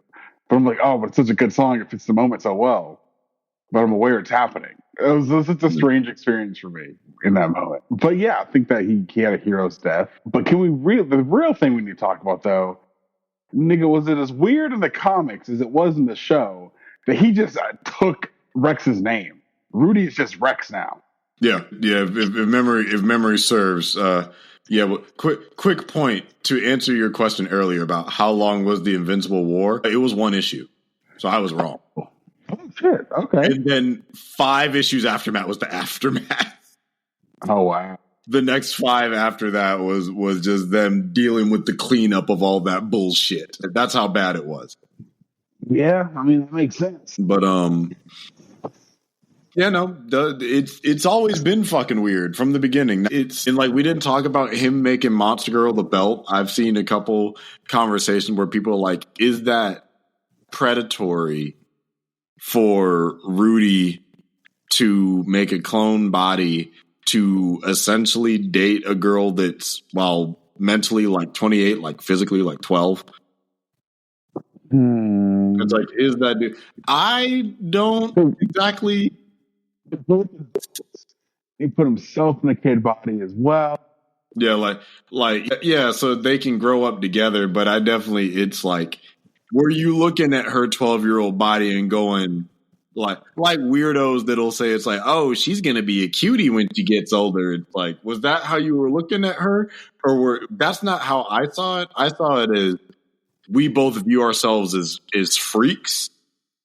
But I'm like, "Oh, but it's such a good song. It fits the moment so well." But I'm aware it's happening. It was such a strange experience for me in that moment. But yeah, I think that he had a hero's death. But the real thing we need to talk about though, nigga, was it as weird in the comics as it was in the show that he just took Rex's name? Rudy is just Rex now. Yeah. If memory serves, well, quick point to answer your question earlier about how long was the Invincible War. It was one issue, so I was wrong. Oh shit! Okay. And then 5 issues aftermath was the aftermath. Oh wow! The next 5 after that was just them dealing with the cleanup of all that bullshit. That's how bad it was. Yeah, I mean that makes sense. But yeah, no, it's always been fucking weird from the beginning. And like, we didn't talk about him making Monster Girl the belt. I've seen a couple conversations where people are like, is that predatory for Rudy to make a clone body to essentially date a girl that's, well, mentally like 28, like physically like 12? It's like, is that dude? I don't exactly. He put himself in a kid body as well. Yeah, yeah, so they can grow up together. But I definitely, it's like, were you looking at her 12-year-old body and going like weirdos that'll say it's like, oh, she's gonna be a cutie when she gets older? It's like, was that how you were looking at her, or that's not how I saw it? I saw it as, we both view ourselves as freaks.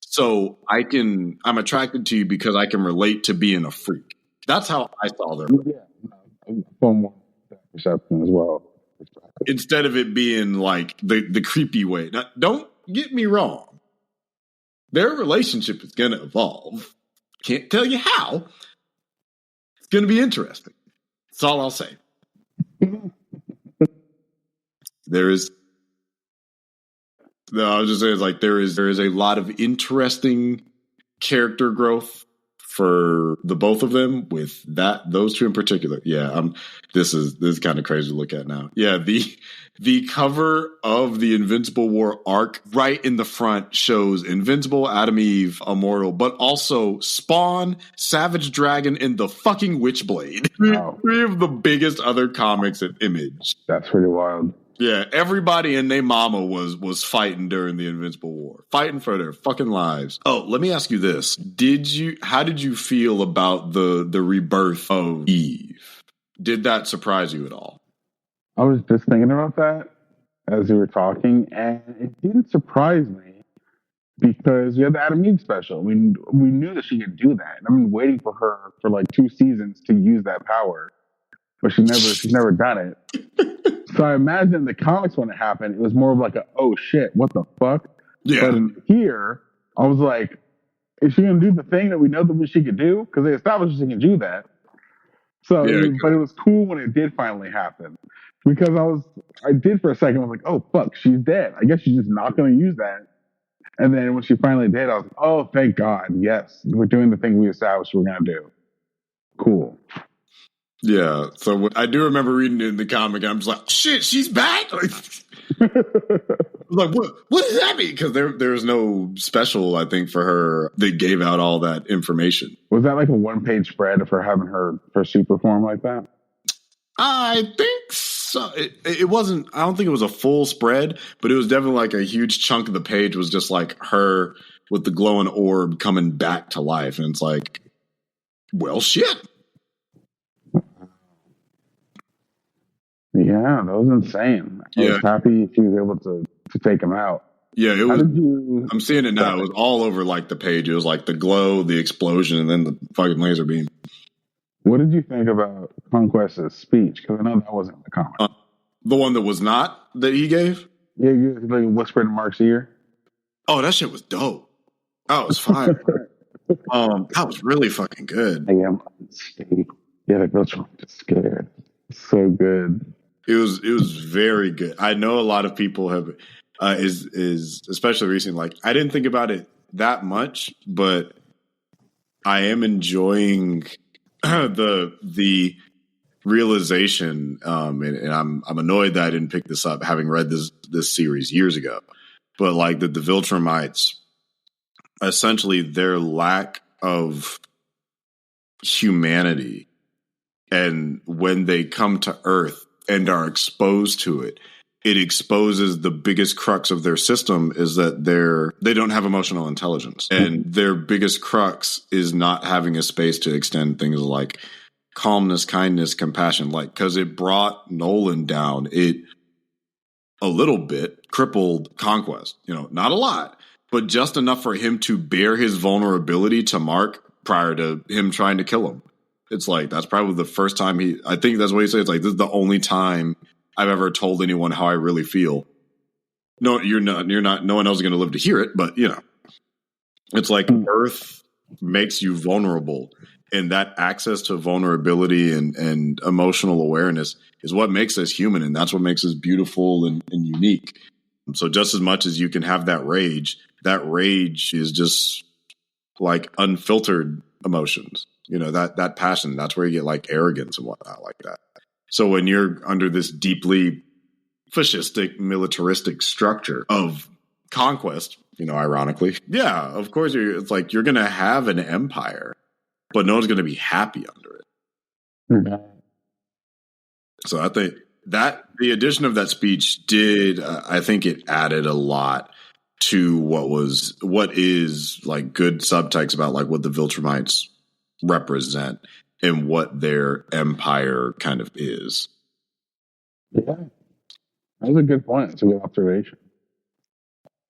So I'm attracted to you because I can relate to being a freak. That's how I saw them. Yeah, from that perception as well. Instead of it being like the creepy way. Now, don't get me wrong. Their relationship is going to evolve. Can't tell you how. It's going to be interesting. That's all I'll say. I was just saying, like, there is a lot of interesting character growth for the both of them, with those two in particular. Yeah, this is kind of crazy to look at now. Yeah, the cover of the Invincible War arc right in the front shows Invincible, Adam Eve, Immortal, but also Spawn, Savage Dragon, and the fucking Witchblade. Wow. 3 of the biggest other comics at Image. That's pretty wild. Yeah, everybody and their mama was fighting during the Invincible War, fighting for their fucking lives. Oh, let me ask you this: how did you feel about the rebirth of Eve? Did that surprise you at all? I was just thinking about that as you were talking, and it didn't surprise me because we had the Adam Eve special. We knew that she could do that. I've been waiting for her for like 2 seasons to use that power, but she's never done it. So I imagine the comics when it happened, it was more of like oh shit, what the fuck? Yeah. But in here, I was like, is she going to do the thing that we know that she could do? Because they established she can do that. So, but it was cool when it did finally happen. Because I did for a second, I was like, oh, fuck, she's dead. I guess she's just not going to use that. And then when she finally did, I was like, oh, thank God. Yes, we're doing the thing we established we're going to do. Cool. Yeah. So I do remember reading it in the comic, and I'm just like, shit, she's back? Like, what does that mean? Because there was no special, I think, for her that gave out all that information. Was that like a 1-page spread of her having her super form like that? I think so. It wasn't, I don't think it was a full spread, but it was definitely like a huge chunk of the page was just like her with the glowing orb coming back to life. And it's like, well, shit. Yeah, that was insane. I was happy she was able to take him out. Yeah, it was. I'm seeing it now. It was all over like the page. It was like the glow, the explosion, and then the fucking laser beam. What did you think about Conquest's speech? Because I know that wasn't in the comic. The one that was not that he gave? Yeah, you like whispered in Mark's ear. Oh, that shit was dope. That was fire. That was really fucking good. I am unstable. Yeah, the girl's just scared. So good. It was very good. I know a lot of people have is especially recently. Like I didn't think about it that much, but I am enjoying the realization. And I'm annoyed that I didn't pick this up, having read this series years ago. But like the Viltrumites, essentially their lack of humanity, and when they come to Earth and are exposed to it, it exposes the biggest crux of their system is that they don't have emotional intelligence. And their biggest crux is not having a space to extend things like calmness, kindness, compassion, like, because it brought Nolan down. It a little bit crippled Conquest, not a lot, but just enough for him to bear his vulnerability to Mark prior to him trying to kill him. It's like, that's probably the first time I think that's what he said. It's like, this is the only time I've ever told anyone how I really feel. No, you're not, no one else is going to live to hear it, but it's like Earth makes you vulnerable, and that access to vulnerability and emotional awareness is what makes us human. And that's what makes us beautiful and unique. So just as much as you can have that rage is just like unfiltered emotions. That passion, that's where you get like arrogance and whatnot like that. So when you're under this deeply fascistic, militaristic structure of conquest, ironically, yeah, of course, it's like you're going to have an empire, but no one's going to be happy under it. Mm-hmm. So I think that the addition of that speech did, I think it added a lot to what is like good subtext about like what the Viltrumites represent and what their empire kind of is. Yeah, that's a good point. It's a good observation.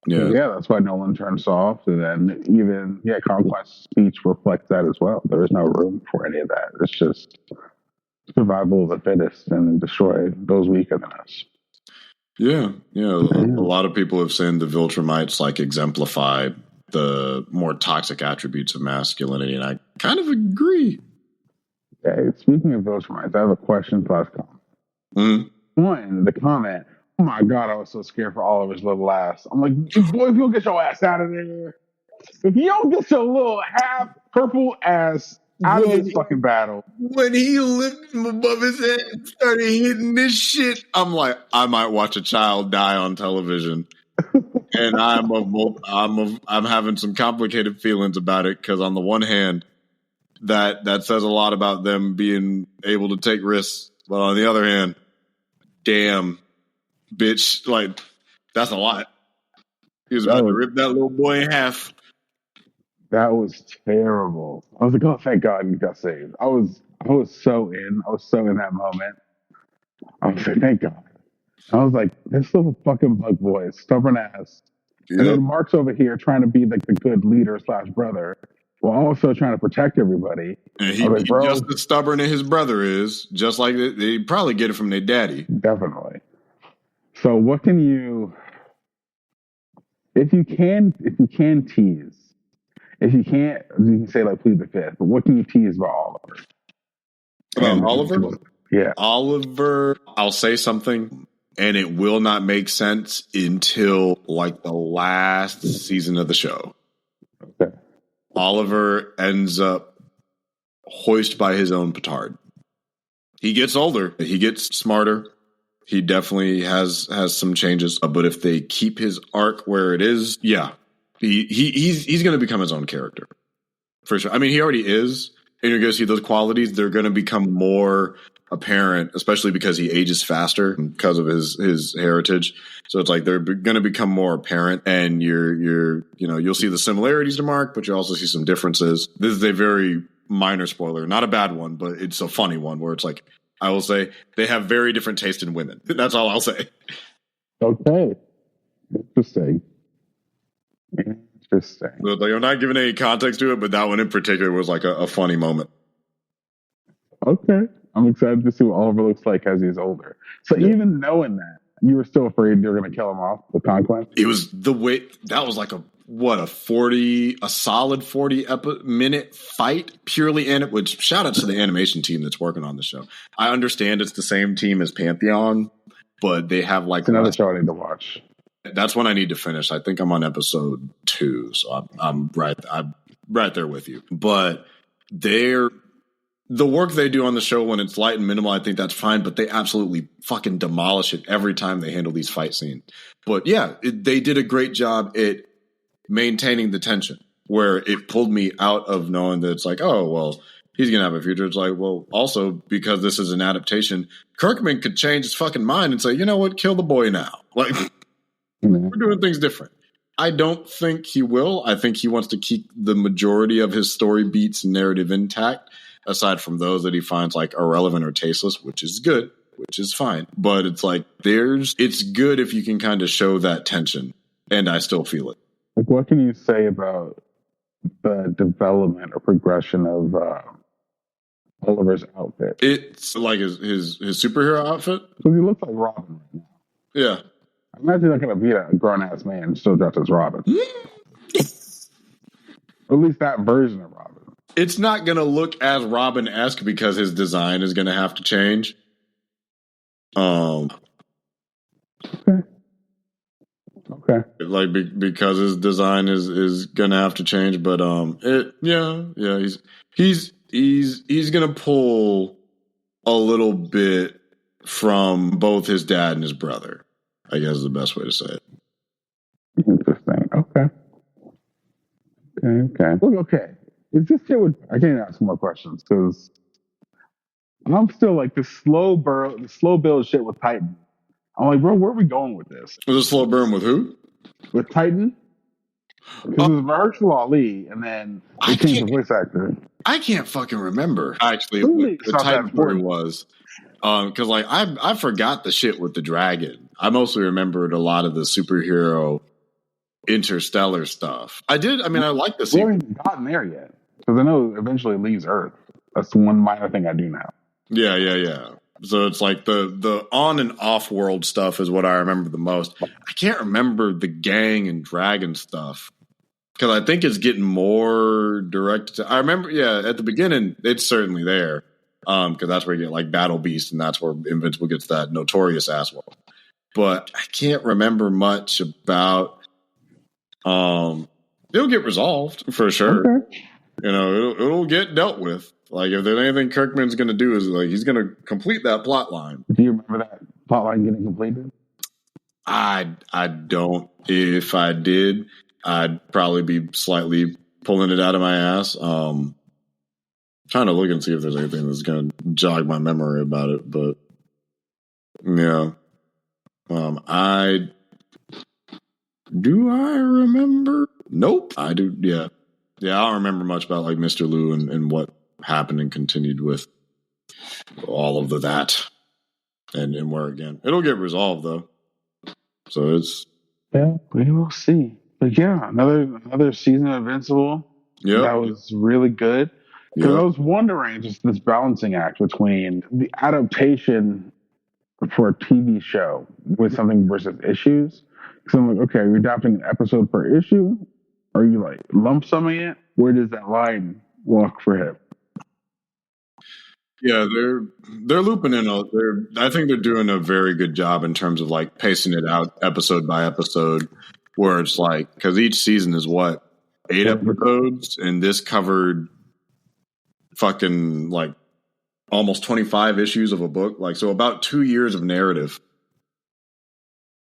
Yeah, that's why Nolan turned soft, and then even Conquest's speech reflects that as well. There is no room for any of that. It's just survival of the fittest and destroy those weaker than us. Yeah. A lot of people have said the Viltrumites like exemplify the more toxic attributes of masculinity, and I kind of agree. Okay, speaking of Viltrumites, I have a question plus comment. Mm-hmm. One, the comment, oh my God, I was so scared for Oliver's little ass. I'm like, boy, if you don't get your ass out of there, if you don't get your little half purple ass out of this fucking battle. When he lifted him above his head and started hitting this shit, I'm like, I might watch a child die on television. And I'm having some complicated feelings about it, because on the one hand, that says a lot about them being able to take risks, but on the other hand, damn, bitch, like that's a lot. He was about to rip that little boy in half. That was terrible. I was like, oh, thank God you got saved. I was so in. I was so in that moment. I was like, thank God. I was like, this little fucking bug boy, stubborn ass. Yep. And then Mark's over here trying to be like the good leader / brother, while also trying to protect everybody. And he's just as stubborn as his brother is, just like they probably get it from their daddy. Definitely. So what can you, if you can tease, If you can't, you can say like plead the fifth. But what can you tease about Oliver? About Oliver? Yeah. Oliver, I'll say something, and it will not make sense until like the last season of the show. Okay. Oliver ends up hoisted by his own petard. He gets older. He gets smarter. He definitely has some changes. But if they keep his arc where it is, yeah, he's going to become his own character for sure. I mean, he already is. And you're going to see those qualities. They're going to become more apparent, especially because he ages faster because of his heritage. So it's like they're going to become more apparent, and you'll see the similarities to Mark, but you also see some differences. This is a very minor spoiler, not a bad one, but it's a funny one where it's like, I will say they have very different taste in women. That's all I'll say. Okay. Interesting. Like, I'm not giving any context to it, but that one in particular was like a funny moment. Okay. I'm excited to see what Oliver looks like as he's older. So even knowing that, you were still afraid they were going to kill him off with Conquest? It was the way that was like a solid 40-minute fight purely in it, which shout out to the animation team that's working on the show. I understand it's the same team as Pantheon, but they have like it's another show I need to watch. That's one I need to finish. I think I'm on episode 2, so I'm right there with you. But the work they do on the show when it's light and minimal, I think that's fine, but they absolutely fucking demolish it every time they handle these fight scenes. But yeah, they did a great job at maintaining the tension, where it pulled me out of knowing that it's like, oh, well, he's going to have a future. It's like, well, also, because this is an adaptation, Kirkman could change his fucking mind and say, you know what, kill the boy now. Like, we're doing things different. I don't think he will. I think he wants to keep the majority of his story beats and narrative intact, aside from those that he finds like irrelevant or tasteless, which is good, which is fine. But it's like it's good if you can kind of show that tension, and I still feel it. Like, what can you say about the development or progression of Oliver's outfit? It's like his superhero outfit. Because he looks like Robin right now. Yeah. I imagine not going to beat a grown-ass man still dressed as Robin. Or at least that version of Robin. It's not going to look as Robin-esque because his design is going to have to change. Okay. Like because his design is going to have to change, but he's going to pull a little bit from both his dad and his brother, I guess is the best way to say it. Interesting. Okay. Okay. Is this shit I can't ask more questions because I'm still like the slow build shit with Titan. I'm like, bro, where are we going with this? Was a slow burn with who? With Titan? Because it was Mahershala Ali, and then they changed the voice actor. I can't fucking remember actually what the Titan story was. Because like I forgot the shit with the dragon. I mostly remembered a lot of the superhero interstellar stuff. I like the sequel. We haven't gotten there yet. Because I know it eventually leaves Earth. That's the one minor thing I do now. Yeah. So it's like the on and off world stuff is what I remember the most. I can't remember the gang and dragon stuff because I think it's getting more direct. I remember, at the beginning it's certainly there because that's where you get like Battle Beast and that's where Invincible gets that notorious asshole. But I can't remember much about. It'll get resolved for sure. Okay. It'll get dealt with. Like, if there's anything Kirkman's going to do is, like, he's going to complete that plot line. Do you remember that plot line getting completed? I don't. If I did, I'd probably be slightly pulling it out of my ass. Trying to look and see if there's anything that's going to jog my memory about it. But, yeah. Do I remember? Nope. I do, yeah. Yeah, I don't remember much about, like, Mr. Liu and what happened and continued with all of that and where again it'll get resolved though, so it's we will see. But yeah, another season of Invincible. That was really good because I was wondering just this balancing act between the adaptation for a TV show with something versus issues. So I'm like, okay, are you adapting an episode per issue? Are you like lump summing it? where does that line walk for him? Yeah, they're looping in. I think they're doing a very good job in terms of like pacing it out episode by episode, where it's like because each season is what 8 episodes, and this covered fucking like almost 25 issues of a book. Like so, about 2 years of narrative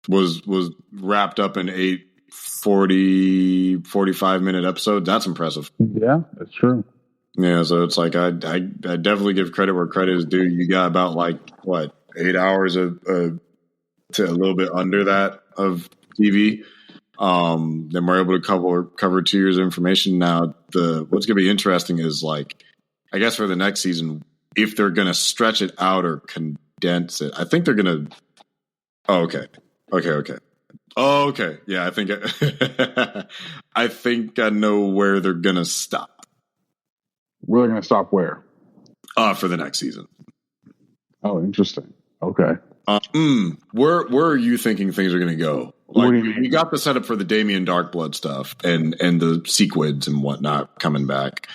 was wrapped up in 8 45-minute episodes. That's impressive. Yeah, that's true. Yeah, so it's like I definitely give credit where credit is due. You got about like what 8 hours of to a little bit under that of TV. Then we're able to cover 2 years of information. Now, what's going to be interesting is like I guess for the next season, if they're going to stretch it out or condense it. I think they're going to. Oh, okay. Oh, okay. Yeah, I think I think I know where they're going to stop. We're going to stop where? For the next season. Oh, interesting. Okay. Where are you thinking things are going to go? Like we got the setup for the Damien Darkblood stuff and the sequids and whatnot coming back.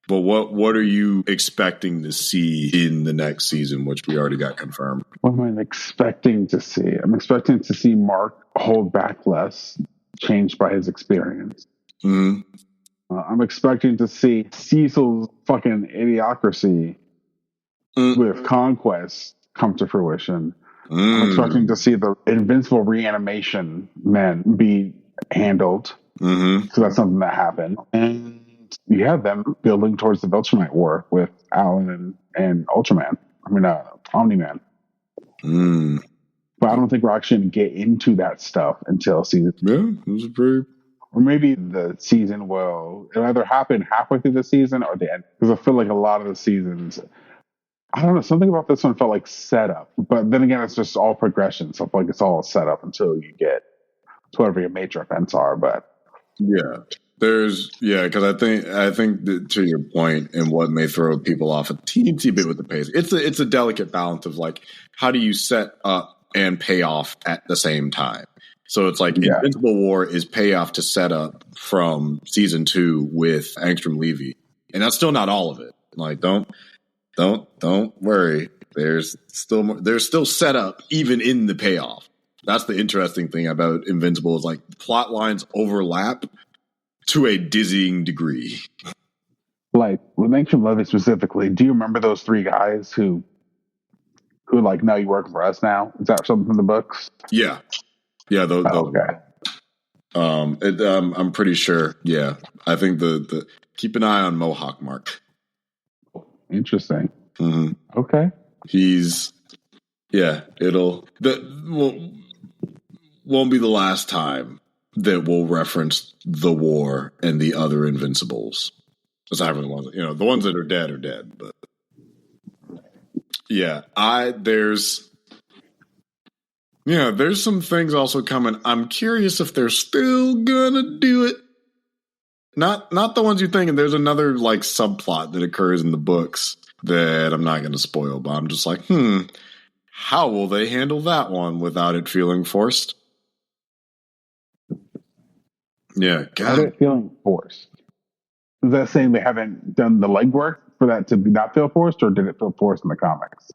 But what are you expecting to see in the next season, which we already got confirmed? What am I expecting to see? I'm expecting to see Mark hold back less, changed by his experience. Mm-hmm. I'm expecting to see Cecil's fucking idiocracy with Conquest come to fruition. I'm expecting to see the Invincible reanimation men be handled. So that's something that happened. And you have them building towards the Viltrumite War with Alan and Ultraman. I mean, Omni-Man. But I don't think we're actually going to get into that stuff until season. Yeah, this is pretty. Or maybe the season will either happen halfway through the season or the end. Because I feel like a lot of the seasons, I don't know, something about this one felt like setup. But then again, it's just all progression. So I feel like it's all set up until you get to whatever your major events are. But yeah, because I think that to your point and what may throw people off a teensy bit with the pace, it's a delicate balance of like how do you set up and pay off at the same time. So it's like Invincible War is payoff to set up from season 2 with Angstrom Levy, and that's still not all of it. Like don't worry. There's still setup even in the payoff. That's the interesting thing about Invincible is like plot lines overlap to a dizzying degree. Like with Angstrom Levy specifically, do you remember those 3 guys who like, no, you working for us now? Is that something from the books? Yeah. Those okay. I'm pretty sure. Yeah, I think the keep an eye on Mohawk Mark. Interesting. Mm-hmm. Okay. Won't be the last time that we'll reference the war and the other Invincibles. Aside from the ones, the ones that are dead. But yeah, there's some things also coming. I'm curious if they're still gonna do it. Not the ones you're thinking. There's another like subplot that occurs in the books that I'm not gonna spoil, but I'm just like, how will they handle that one without it feeling forced? Yeah, without it feeling forced. Is that saying they haven't done the legwork for that to not feel forced, or did it feel forced in the comics?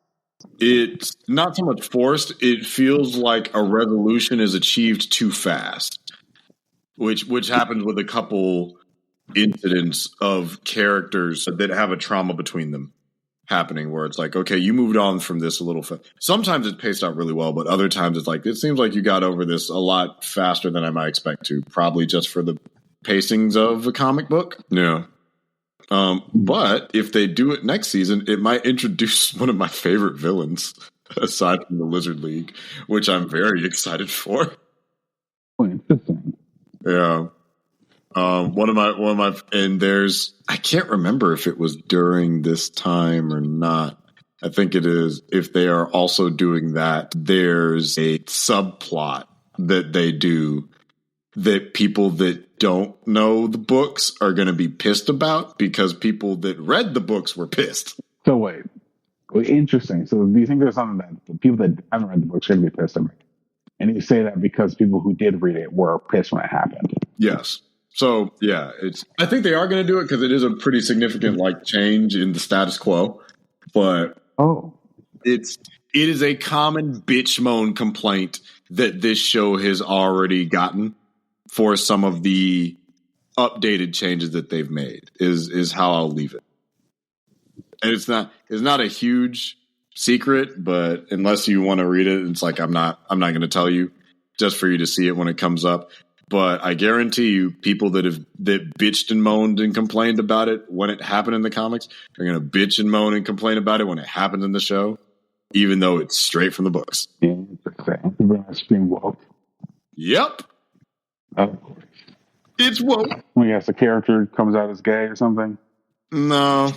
It's not so much forced. It feels like a resolution is achieved too fast, which happens with a couple incidents of characters that have a trauma between them happening, where it's like, okay, you moved on from this a little fast. Sometimes it's paced out really well, but other times it's like, it seems like you got over this a lot faster than I might expect to, probably just for the pacings of a comic book. Yeah. But if they do it next season, it might introduce one of my favorite villains, aside from the Lizard League, which I'm very excited for. Oh, interesting. Yeah. One of my, and there's, I can't remember if it was during this time or not. I think it is. If they are also doing that, there's a subplot that they do that people that don't know the books are going to be pissed about because people that read the books were pissed. So wait, interesting. So do you think there's something that the people that haven't read the books are going to be pissed about? And you say that because people who did read it were pissed when it happened. Yes. So yeah, I think they are going to do it because it is a pretty significant like change in the status quo. But it is a common bitch moan complaint that this show has already gotten for some of the updated changes that they've made. Is how I'll leave it. And it's not a huge secret, but unless you want to read it, it's like I'm not going to tell you, just for you to see it when it comes up. But I guarantee you, people that bitched and moaned and complained about it when it happened in the comics are going to bitch and moan and complain about it when it happens in the show, even though it's straight from the books. Extreme woke. Yep. Of course. It's woke. When yes, the character comes out as gay or something. No,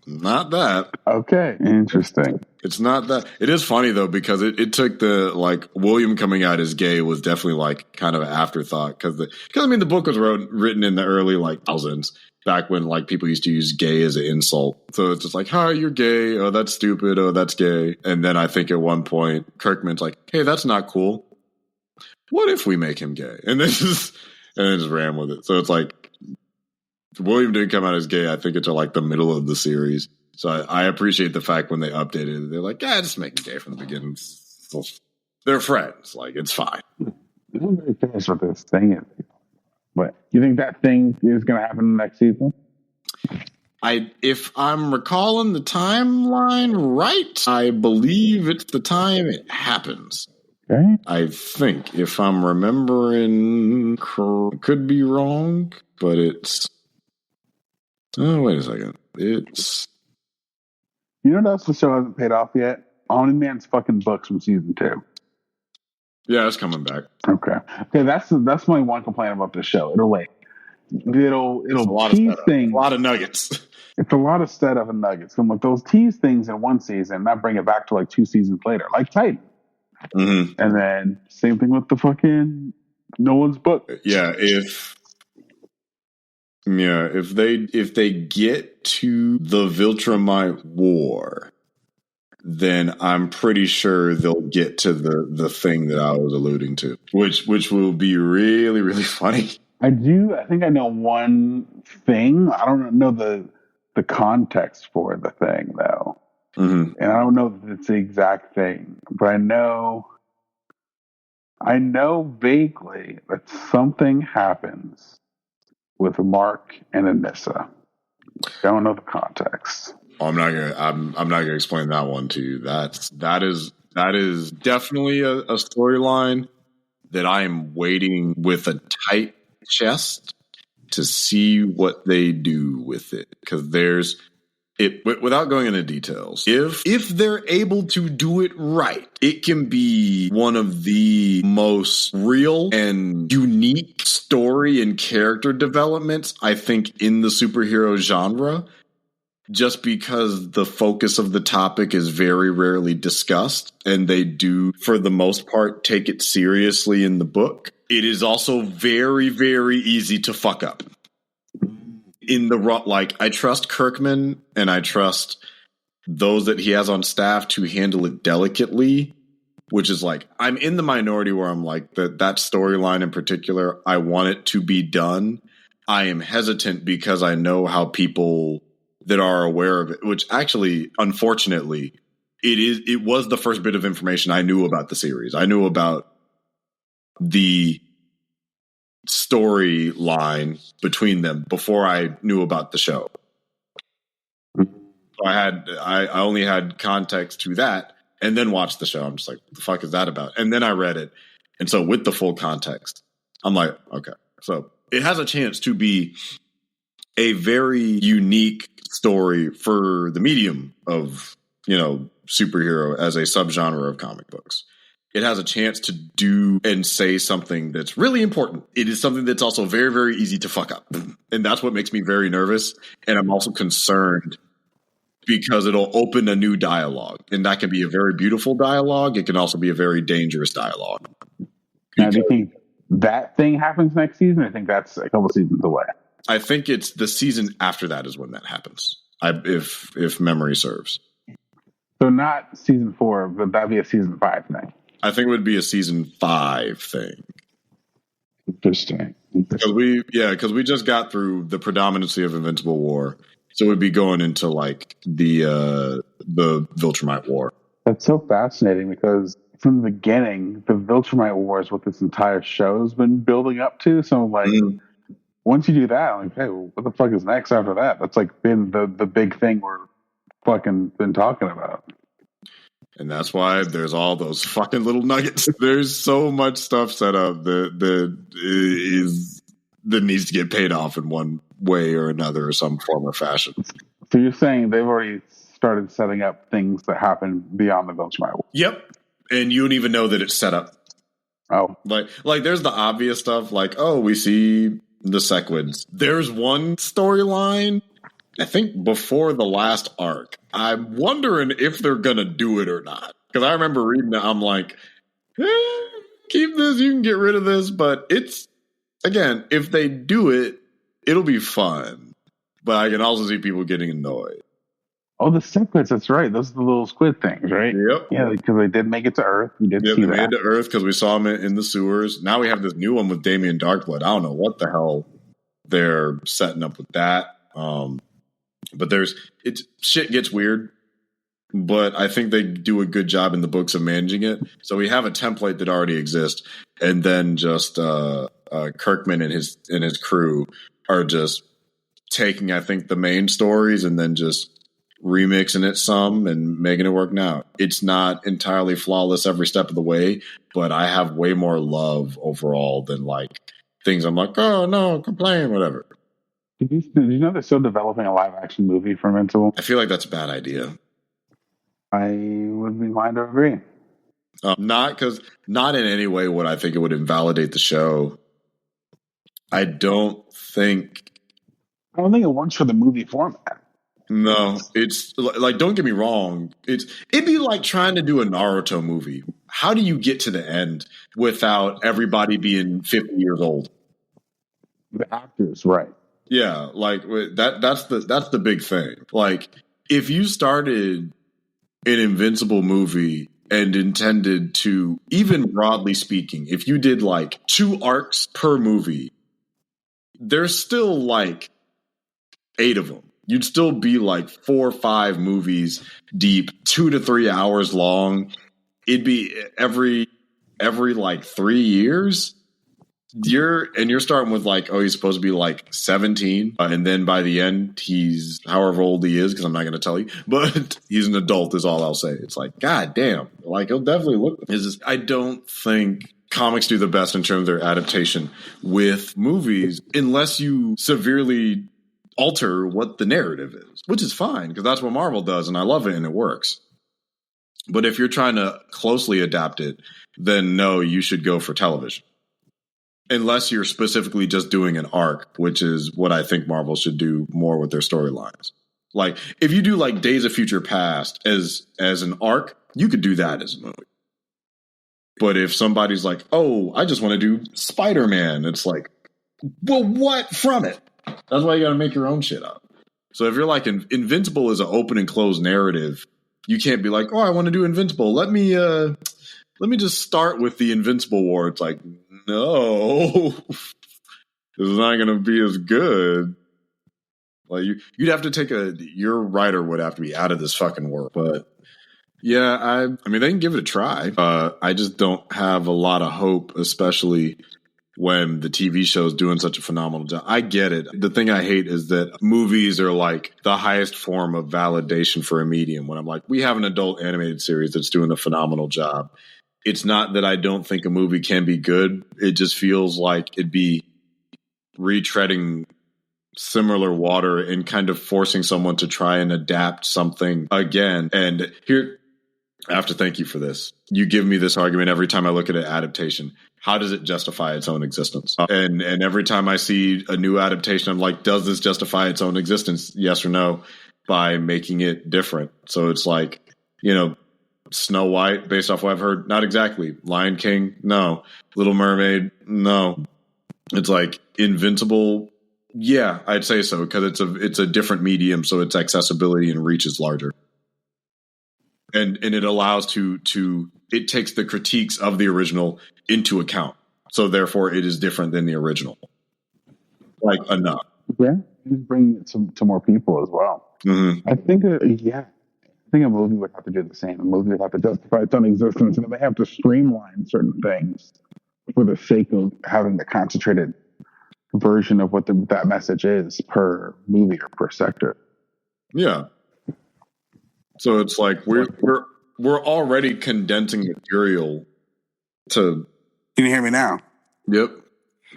not that. Okay, interesting. It's not that. It is funny though, because it took the like William coming out as gay was definitely like kind of an afterthought because I mean the book was written in the early like thousands, back when like people used to use gay as an insult. So it's just like, hi, you're gay. Oh, that's stupid. Oh, that's gay. And then I think at one point Kirkman's like, hey, that's not cool. What if we make him gay? And then just ran with it. So it's like William didn't come out as gay, I think, until like the middle of the series. So I appreciate the fact when they updated it, they're like, yeah, just make him gay from the beginning. So they're friends. Like, it's fine. I'm very curious what this thing is. But you think that thing is going to happen next season? If I'm recalling the timeline right, I believe it's the time it happens. Okay. I think, if I'm remembering, could be wrong, but it's. Oh, wait a second. It's. You know what else the show hasn't paid off yet? Omni-Man's fucking books from season 2. Yeah, it's coming back. Okay. That's my one complaint about the show. It'll tease things. A lot of nuggets. It's a lot of setup and nuggets. And like those tease things in one season, not bring it back to like 2 seasons later, like Titan. Mm-hmm. And then same thing with the fucking Nolan's book. Yeah, if they get to the Viltrumite War, then I'm pretty sure they'll get to the thing that I was alluding to, which will be really, really funny. I think I know one thing. I don't know the context for the thing though. Mm-hmm. And I don't know if it's the exact thing, but I know vaguely that something happens with Mark and Anissa. I don't know the context. I'm not gonna explain that one to you. That is definitely a storyline that I am waiting with a tight chest to see what they do with it, because there's it without going into details. If they're able to do it right, it can be one of the most real and unique story and character developments, I think, in the superhero genre, just because the focus of the topic is very rarely discussed, and they do, for the most part, take it seriously in the book. It is also very, very easy to fuck up. I trust Kirkman and I trust those that he has on staff to handle it delicately, which is like, I'm in the minority where I'm like, that storyline in particular, I want it to be done. I am hesitant because I know how people that are aware of it, which actually, unfortunately, it was the first bit of information I knew about the series. I knew about the storyline between them before I knew about the show. So I only had context to that and then watched the show. I'm just like, what the fuck is that about? And then I read it. And so with the full context, I'm like, okay. So it has a chance to be a very unique story for the medium of, superhero as a subgenre of comic books. It has a chance to do and say something that's really important. It is something that's also very, very easy to fuck up. And that's what makes me very nervous. And I'm also concerned because it'll open a new dialogue. And that can be a very beautiful dialogue. It can also be a very dangerous dialogue. Now, do you think that thing happens next season? I think that's a couple seasons away. I think it's the season after that is when that happens, if memory serves. So not season 4, but that'd be a season 5 thing. I think it would be a season 5 thing. Interesting. because we just got through the predominancy of Invincible War, so we'd be going into like the Viltrumite War. That's so fascinating because from the beginning, the Viltrumite War is what this entire show has been building up to. So like, once you do that, I'm like, hey, well, what the fuck is next after that? That's like been the big thing we're fucking been talking about. And that's why there's all those fucking little nuggets. There's so much stuff set up that needs to get paid off in one way or another, or some form or fashion. So you're saying they've already started setting up things that happen beyond the Viltrumite War? Yep. And you don't even know that it's set up. Oh. Like there's the obvious stuff, like, oh, we see the Sequids. There's one storyline, I think before the last arc. I'm wondering if they're going to do it or not. Because I remember reading it, I'm like, keep this, you can get rid of this. But it's, again, if they do it, it'll be fun. But I can also see people getting annoyed. Oh, the Sequids, that's right. Those are the little squid things, right? Yep. Yeah, because they did make it to Earth. We did see they that. made it to Earth because we saw them in the sewers. Now we have this new one with Damien Darkblood. I don't know what the hell they're setting up with that. But shit gets weird. But I think they do a good job in the books of managing it. So we have a template that already exists, and then just Kirkman and his crew are just taking, I think, the main stories and then just remixing it some and making it work now. It's not entirely flawless every step of the way, but I have way more love overall than like things I'm like, oh no, complain, whatever. Did you know they're still developing a live action movie for Invincible? I feel like that's a bad idea. I would be inclined to agree. Not in any way would I think it would invalidate the show. I don't think it works for the movie format. No, it's like, don't get me wrong. It'd be like trying to do a Naruto movie. How do you get to the end without everybody being 50 years old? The actors, right? Yeah, like that's the big thing. Like, if you started an Invincible movie and intended to, even broadly speaking, if you did like 2 arcs per movie, there's still like 8 of them. You'd still be like 4 or 5 movies deep, 2 to 3 hours long. It'd be every like 3 years. You're starting with like, oh, he's supposed to be like 17, and then by the end he's however old he is, because I'm not going to tell you, but he's an adult is all I'll say. It's like, god damn, like he'll definitely look. I don't think comics do the best in terms of their adaptation with movies unless you severely alter what the narrative is, which is fine because that's what Marvel does, and I love it and it works. But if you're trying to closely adapt it, then no, you should go for television. Unless you're specifically just doing an arc, which is what I think Marvel should do more with their storylines. Like, if you do like Days of Future Past as an arc, you could do that as a movie. But if somebody's like, oh, I just want to do Spider-Man, it's like, well, what from it? That's why you got to make your own shit up. So if you're like, Invincible is an open and closed narrative, you can't be like, oh, I want to do Invincible. Let me just start with the Invincible War. It's like, no, this is not going to be as good. Like you'd have to your writer would have to be out of this fucking world. But yeah, I mean, they can give it a try. I just don't have a lot of hope, especially when the TV show is doing such a phenomenal job. I get it. The thing I hate is that movies are like the highest form of validation for a medium. When I'm like, we have an adult animated series that's doing a phenomenal job. It's not that I don't think a movie can be good. It just feels like it'd be retreading similar water and kind of forcing someone to try and adapt something again. And here, I have to thank you for this. You give me this argument every time I look at an adaptation. How does it justify its own existence? And every time I see a new adaptation, I'm like, does this justify its own existence? Yes or no, by making it different. So it's like, Snow White, based off what I've heard, not exactly. Lion King, no. Little Mermaid, no. It's like Invincible, yeah, I'd say so, because it's a different medium, so its accessibility and reach is larger. And it allows it takes the critiques of the original into account. So therefore it is different than the original. like enough. Yeah, he's bringing it to more people as well. Mm-hmm. I think, I think a movie would have to do the same. A movie would have to justify its own existence, and they have to streamline certain things for the sake of having the concentrated version of what that message is per movie or per sector. Yeah. So it's like we're already condensing material to. Can you hear me now? Yep.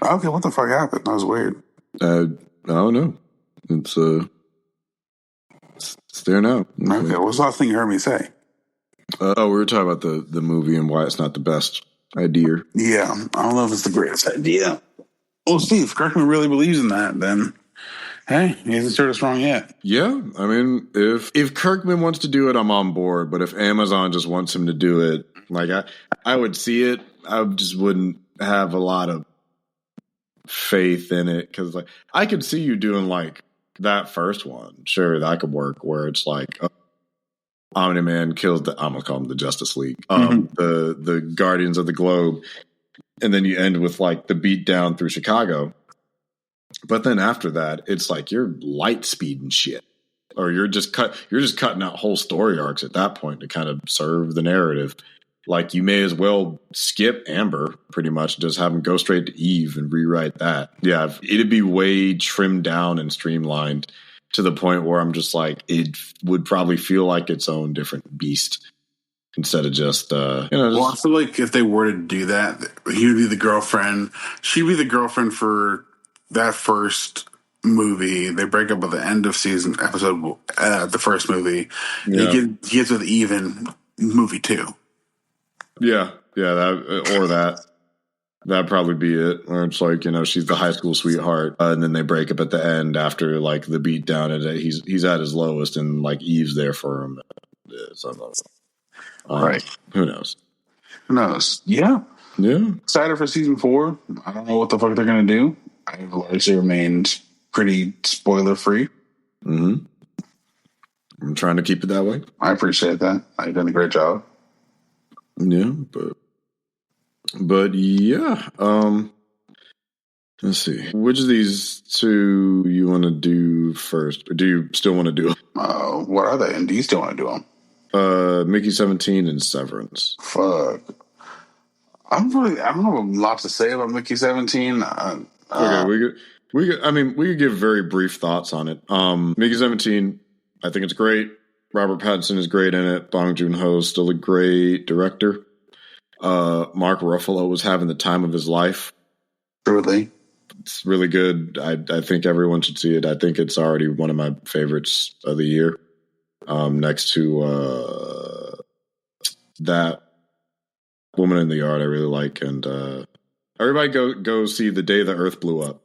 Okay, what the fuck happened? That was weird. I don't know. It's there now. Okay, what's the last thing you heard me say? We were talking about the movie and why it's not the best idea. Yeah, I don't know if it's the greatest idea. Well, Steve, Kirkman really believes in that, then hey, he hasn't started us wrong yet. Yeah, I mean, if Kirkman wants to do it, I'm on board. But if Amazon just wants him to do it, like I would see it. I just wouldn't have a lot of faith in it because, like, I could see you doing like that first one. Sure, that could work. Where it's like Omni-Man kills I'm gonna call them the Justice League, the Guardians of the Globe, and then you end with like the beat down through Chicago. But then after that, it's like you're light speed and shit, or you're just cutting out whole story arcs at that point to kind of serve the narrative. Like you may as well skip Amber, pretty much, just have him go straight to Eve and rewrite that. Yeah, it'd be way trimmed down and streamlined to the point where I'm just like, it would probably feel like its own different beast instead of just, Well, I feel like if they were to do that, he would be the girlfriend. She'd be the girlfriend for that first movie. They break up at the end of episode, the first movie. Yeah. He gets with Eve in movie 2. Yeah, that'd probably be it. Or it's like, she's the high school sweetheart, and then they break up at the end after like the beat down, and he's at his lowest, and like Eve's there for him. Right? Who knows? Who knows? Yeah. Excited for season 4. I don't know what the fuck they're gonna do. I've largely remained pretty spoiler free. Mm-hmm. I'm trying to keep it that way. I appreciate that. You've done a great job. Yeah, but yeah. Let's see. Which of these two you want to do first, or do you still want to do? What are they? And do you still want to do them? Mickey 17 and Severance. Fuck. I don't have a lot to say about Mickey 17. Okay, we could give very brief thoughts on it. Mickey 17, I think it's great. Robert Pattinson is great in it. Bong Joon-ho is still a great director. Mark Ruffalo was having the time of his life. Truly. It's really good. I think everyone should see it. I think it's already one of my favorites of the year. Next to that Woman in the Yard, I really like. And everybody go see The Day the Earth Blew Up.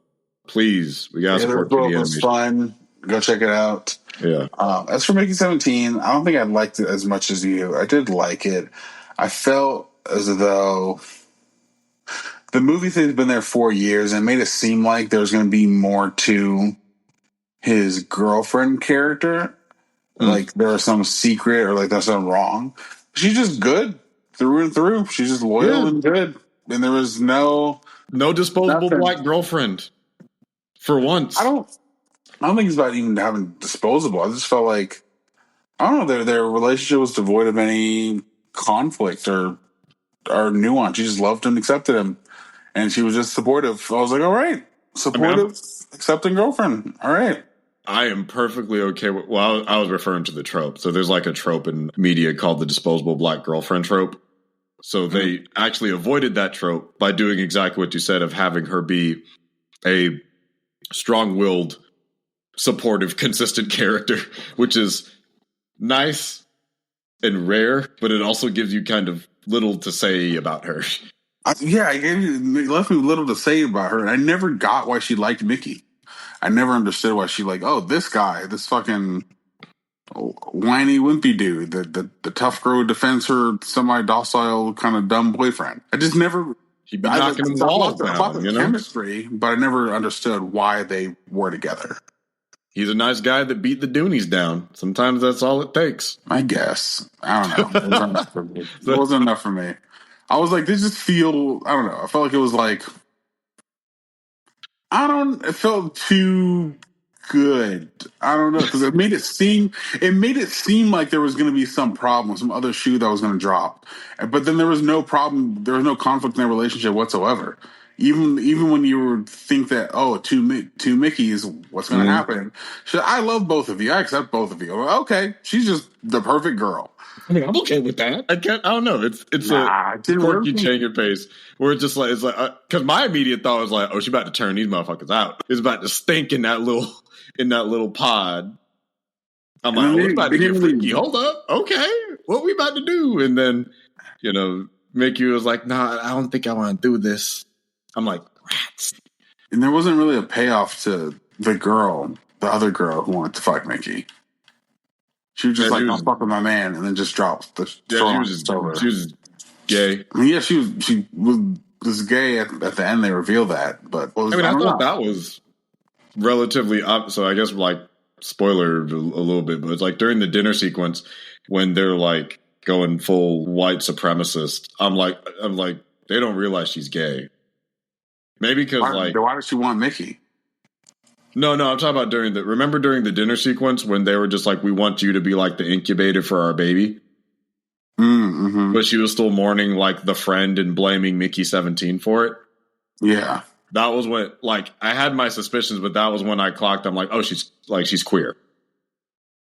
Please. We got to support 2D animation. It's fun. Go check it out. Yeah. As for Mickey 17, I don't think I liked it as much as you. I did like it. I felt as though the movie thing has been there 4 years and made it seem like there was going to be more to his girlfriend character. Like there was some secret or like there's something wrong. She's just good through and through. She's just loyal and good. And there was no disposable black girlfriend for once. I don't think it's about even having disposable. I just felt like, I don't know, their relationship was devoid of any conflict or nuance. She just loved him, accepted him, and she was just supportive. I was like, all right, supportive, accepting girlfriend. All right. I am perfectly okay with, I was referring to the trope. So there's like a trope in media called the disposable black girlfriend trope. So they actually avoided that trope by doing exactly what you said, of having her be a strong-willed, supportive, consistent character, which is nice and rare, but it also gives you kind of little to say about her. It left me little to say about her. I never got why she liked Mickey. I never understood why she this guy, this fucking whiny wimpy dude, the tough girl who defends her semi-docile kind of dumb boyfriend. I just never... He'd be knocking them walls down, about the chemistry, but I never understood why they were together. He's a nice guy that beat the Doonies down. Sometimes that's all it takes. I guess. I don't know. It wasn't enough for me. It wasn't enough for me. I was like, this just feel... I don't know. I felt like it was like... It felt too good. I don't know, because it made it seem like there was going to be some problem, some other shoe that was going to drop, but then there was no problem. There was no conflict in their relationship whatsoever. Even when you would think that two Mickeys, what's going to happen? I love both of you. I accept both of you. Okay, she's just the perfect girl. I mean, I'm okay with that. I don't know. It's a quirky change of pace where it's just like because my immediate thought was like, oh, she's about to turn these motherfuckers out. It's about to stink in that little pod. I'm like, it's about to get freaky. Hold up, okay, what we about to do? And then Mickey was like, nah, I don't think I want to do this. I'm like, rats. And there wasn't really a payoff to the other girl who wanted to fuck Mickey. She was just I'll fuck with my man, and then just dropped the she was just gay. I mean, she was gay at the end. They reveal that, but I thought that was relatively so I guess like spoiler a little bit, but it's like during the dinner sequence when they're like going full white supremacist. I'm like they don't realize she's gay. Maybe because why does she want Mickey? No, I'm talking about during the dinner sequence when they were just like, we want you to be like the incubator for our baby. Mm-hmm. But she was still mourning like the friend and blaming Mickey 17 for it. Yeah. That was when I had my suspicions, but that was when I clocked. I'm like, oh, she's queer.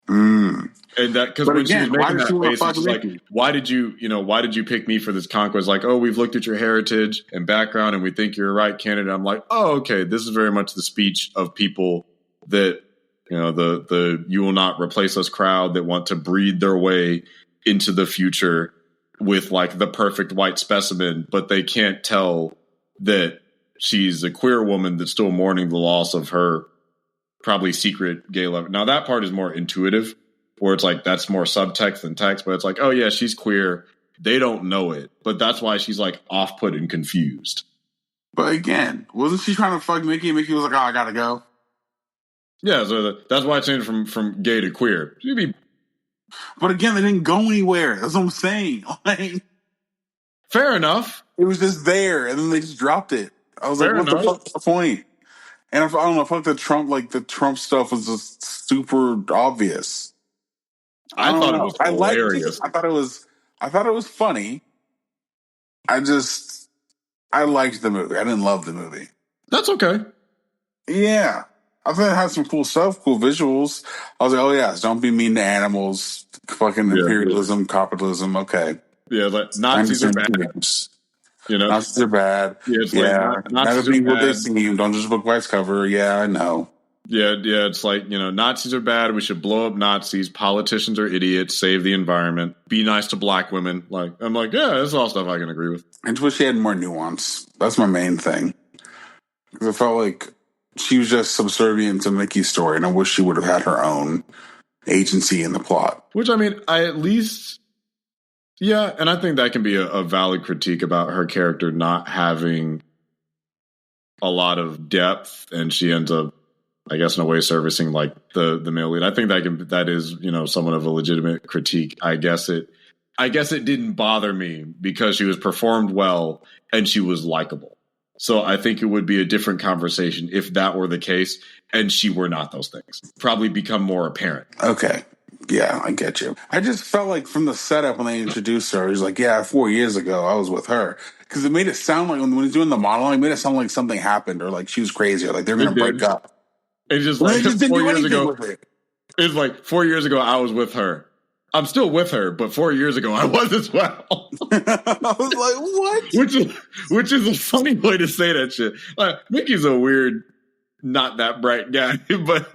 Mm. And that because when she was making that face, she's like, why did you pick me for this conquest? Like, oh, we've looked at your heritage and background, and we think you're a right candidate. I'm like, oh, okay, this is very much the speech of people that the you will not replace us crowd that want to breed their way into the future with like the perfect white specimen, but they can't tell that she's a queer woman that's still mourning the loss of her probably secret gay lover. Now that part is more intuitive, where it's like that's more subtext than text, but it's like, oh yeah, she's queer. They don't know it, but that's why she's like off-put and confused. But again, wasn't she trying to fuck Mickey? Mickey was like, oh, I gotta go. Yeah, so that's why I changed from gay to queer. But again, they didn't go anywhere. That's what I'm saying. Fair enough. It was just there, and then they just dropped it. I was like, what the fuck's the point? And I don't know, I felt like the Trump stuff was just super obvious. I thought it was hilarious. I thought it was funny. I liked the movie. I didn't love the movie. That's okay. Yeah. I thought it had some cool stuff, cool visuals. I was like, oh yeah, don't be mean to animals. Fucking imperialism, capitalism, okay. Yeah, like Nazis are bad. Nazis are bad. Yeah, it's like Nazis are what they seem. Don't just book White's cover. Yeah, I know. Yeah, it's like, Nazis are bad. We should blow up Nazis. Politicians are idiots. Save the environment. Be nice to black women. Like, I'm like, yeah, that's all stuff I can agree with. I just wish she had more nuance. That's my main thing. Because I felt like she was just subservient to Mickey's story, and I wish she would have had her own agency in the plot. Which, I mean, yeah, and I think that can be a valid critique about her character not having a lot of depth, and she ends up, I guess, in a way, servicing like the male lead. I think that is somewhat of a legitimate critique. I guess it didn't bother me because she was performed well and she was likable. So I think it would be a different conversation if that were the case and she were not those things. Probably become more apparent. Okay. Yeah, I get you. I just felt like from the setup when they introduced her, it was like, yeah, 4 years ago I was with her. Because it made it sound like when he was doing the monologue, it made it sound like something happened or like she was crazy or like they're going to break up. It's just like 4 years ago. It's like 4 years ago I was with her. I'm still with her, but 4 years ago I was as well. I was like, what? Which is a funny way to say that shit. Like, Mickey's a weird, not that bright guy, but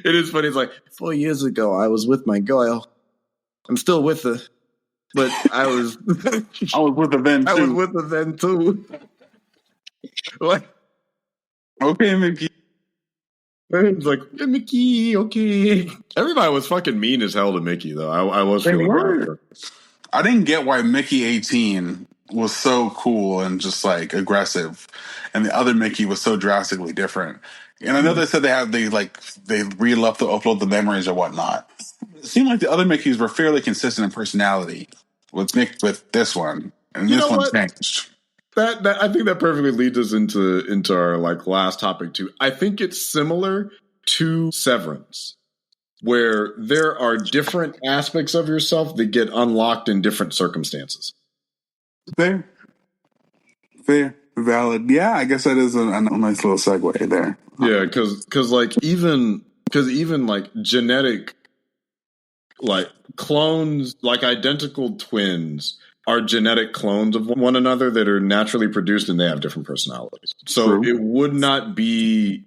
it is funny. It's like 4 years ago I was with my girl. I'm still with her, but I was with her then too. I was with her then too. Like, okay, Mickey. It's like, hey, Mickey, okay. Everybody was fucking mean as hell to Mickey, though. I was feeling bad for her. I didn't get why Mickey 18 was so cool and just like aggressive, and the other Mickey was so drastically different. And I know they said they upload the memories or whatnot. It seemed like the other Mickeys were fairly consistent in personality with this one, and this one changed. that I think that perfectly leads us into our like last topic too. I think it's similar to Severance, where there are different aspects of yourself that get unlocked in different circumstances. Fair, valid. Yeah, I guess that is a nice little segue there. Yeah, because even like genetic, like clones, like identical twins are genetic clones of one another that are naturally produced, and they have different personalities. So it would not be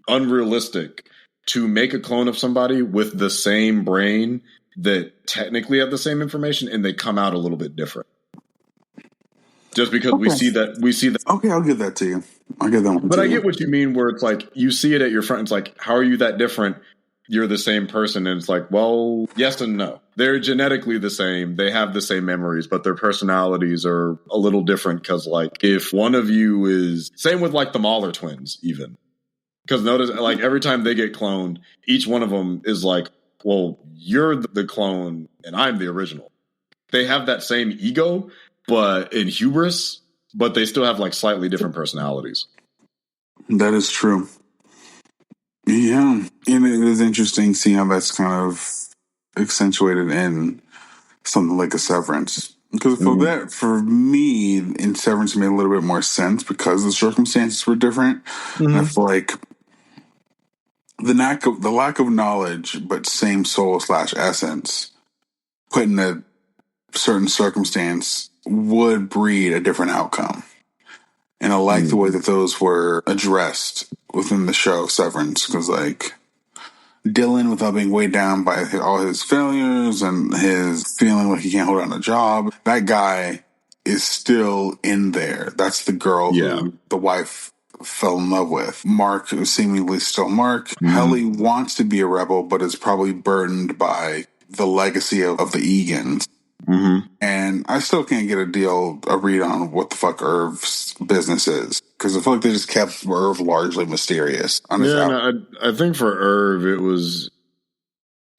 unrealistic to make a clone of somebody with the same brain that technically have the same information, and they come out a little bit different. Just because we see that. Okay, I'll give that to you. I'll give that one. But I get what you mean, where it's like you see it at your front. It's like, how are you that different? You're the same person, and it's like, well, yes and no. They're genetically the same. They have the same memories, but their personalities are a little different. Because, like, if one of you is same with like the Mahler twins, even because notice, like every time they get cloned, each one of them is like, well, you're the clone, and I'm the original. They have that same ego, but in hubris, but they still have like slightly different personalities. That is true. Yeah, and it is interesting seeing how that's kind of accentuated in something like a Severance. Because for me, in Severance, it made a little bit more sense because the circumstances were different. And I feel like the lack of knowledge, but same soul / essence, put in a certain circumstance would breed a different outcome. And I like the way that those were addressed within the show Severance, because like Dylan, without being weighed down by all his failures and his feeling like he can't hold on a job, that guy is still in there. That's the girl who the wife fell in love with. Mark is seemingly still Mark. Helly wants to be a rebel, but is probably burdened by the legacy of the Egans. And I still can't get a read on what the fuck Irv's business is. Because I feel like they just kept Irv largely mysterious. I think for Irv, it was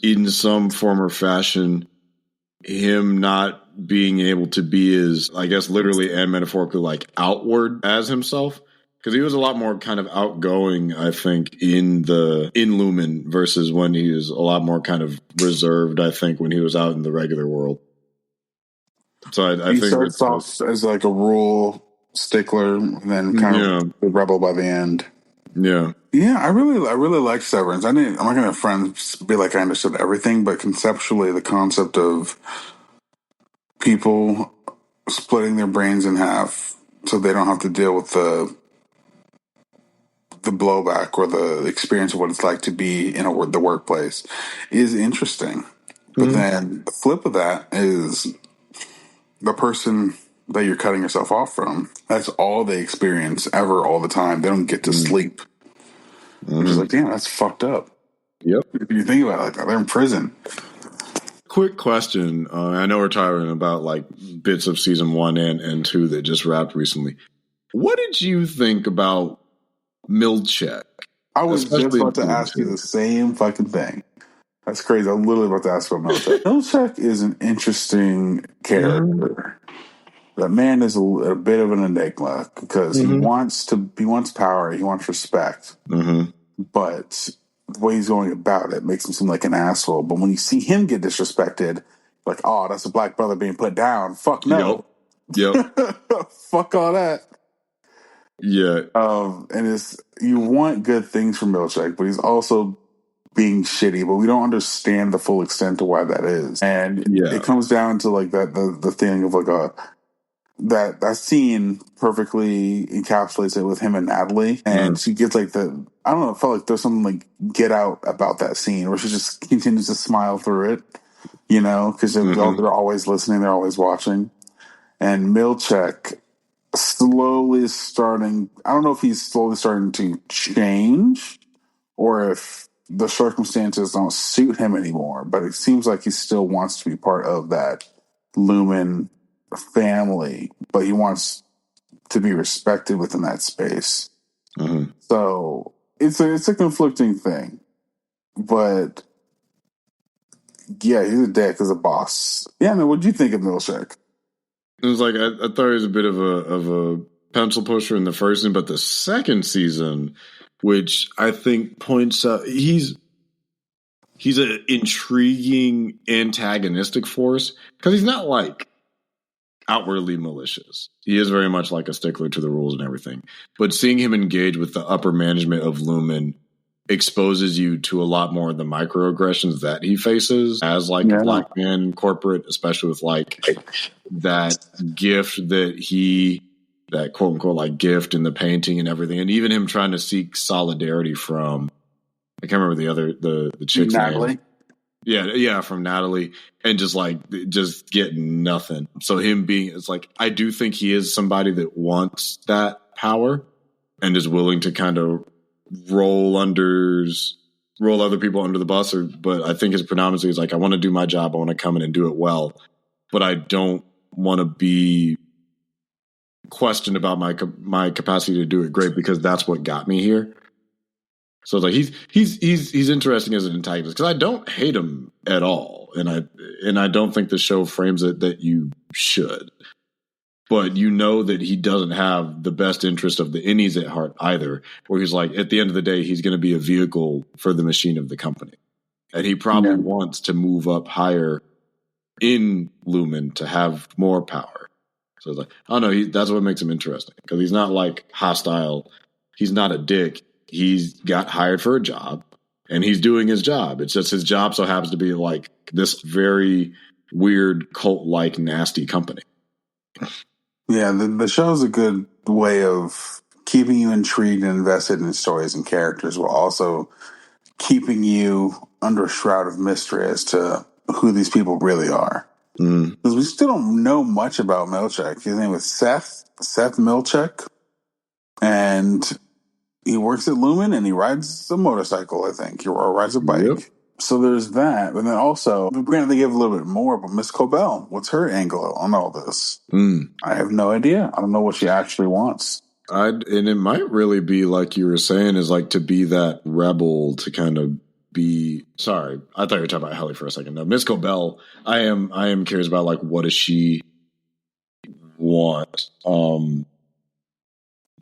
in some form or fashion him not being able to be as, I guess, literally and metaphorically, like outward as himself. Because he was a lot more kind of outgoing, I think, in Lumen versus when he was a lot more kind of reserved, I think, when he was out in the regular world. So I think starts off as like a rule stickler, and then kind of the rebel by the end. Yeah, I really like Severance. I'm not gonna friends be like I understood everything, but conceptually, the concept of people splitting their brains in half so they don't have to deal with the blowback or the experience of what it's like to be in the workplace is interesting. But then the flip of that is the person that you're cutting yourself off from, that's all they experience ever, all the time. They don't get to sleep. Which is like, damn, that's fucked up. Yep. If you think about it like that, they're in prison. Quick question. I know we're talking about like bits of season 1 and 2 that just wrapped recently. What did you think about Milchek? I was just about to ask you the same fucking thing. That's crazy. I was literally about to ask about Milchek. Milchek is an interesting character. That man is a bit of an enigma because he wants power, he wants respect, but the way he's going about it makes him seem like an asshole. But when you see him get disrespected, like, oh, that's a black brother being put down. Fuck no. Yep. Fuck all that. Yeah. And you want good things from Milchek, but he's also being shitty, but we don't understand the full extent to why that is. And it comes down to like the feeling of like that scene perfectly encapsulates it with him and Natalie. And she gets like I don't know, it felt like there's something like Get Out about that scene where she just continues to smile through it, because they're always listening, they're always watching. And Milchek slowly starting, I don't know if he's slowly starting to change or if the circumstances don't suit him anymore, but it seems like he still wants to be part of that Lumen family, but he wants to be respected within that space. So it's a conflicting thing, but yeah, he's a dick as a boss. Yeah, man, what do you think of Milchek? It was like I thought he was a bit of a pencil pusher in the first season, but the second season, which I think points out he's an intriguing antagonistic force because he's not like outwardly malicious. He is very much like a stickler to the rules and everything. But seeing him engage with the upper management of Lumen exposes you to a lot more of the microaggressions that he faces as like a black man corporate, especially with like that gift that quote unquote like gift in the painting and everything. And even him trying to seek solidarity from, I can't remember the chick's Natalie. name. Yeah, from Natalie, and just get nothing. So him it's like, I do think he is somebody that wants that power and is willing to kind of roll other people under the bus. But I think his predominancy is like, I want to do my job. I want to come in and do it well, but I don't want to be questioned about my capacity to do it great because that's what got me here. So it's like he's interesting as an antagonist because I don't hate him at all, and I don't think the show frames it that you should. But you know that he doesn't have the best interest of the innies at heart either. Where he's like, at the end of the day, he's going to be a vehicle for the machine of the company, and he probably wants to move up higher in Lumen to have more power. So it's like, I don't know, that's what makes him interesting because he's not like hostile. He's not a dick. He's got hired for a job and he's doing his job. It's just his job so happens to be like this very weird cult-like nasty company. Yeah, the show's a good way of keeping you intrigued and invested in stories and characters while also keeping you under a shroud of mystery as to who these people really are. Because we still don't know much about Milchek. His name is Seth Milchek. And he works at Lumen and he rides a motorcycle, I think, or rides a bike. Yep. So there's that. And then also, granted, they give a little bit more, but Miss Cobell, what's her angle on all this? I have no idea. I don't know what she actually wants. And it might really be like you were saying, is like to be that rebel, to kind of be. Sorry, I thought you were talking about Helly for a second. No, Miss Cobell, I am curious about like what does she want?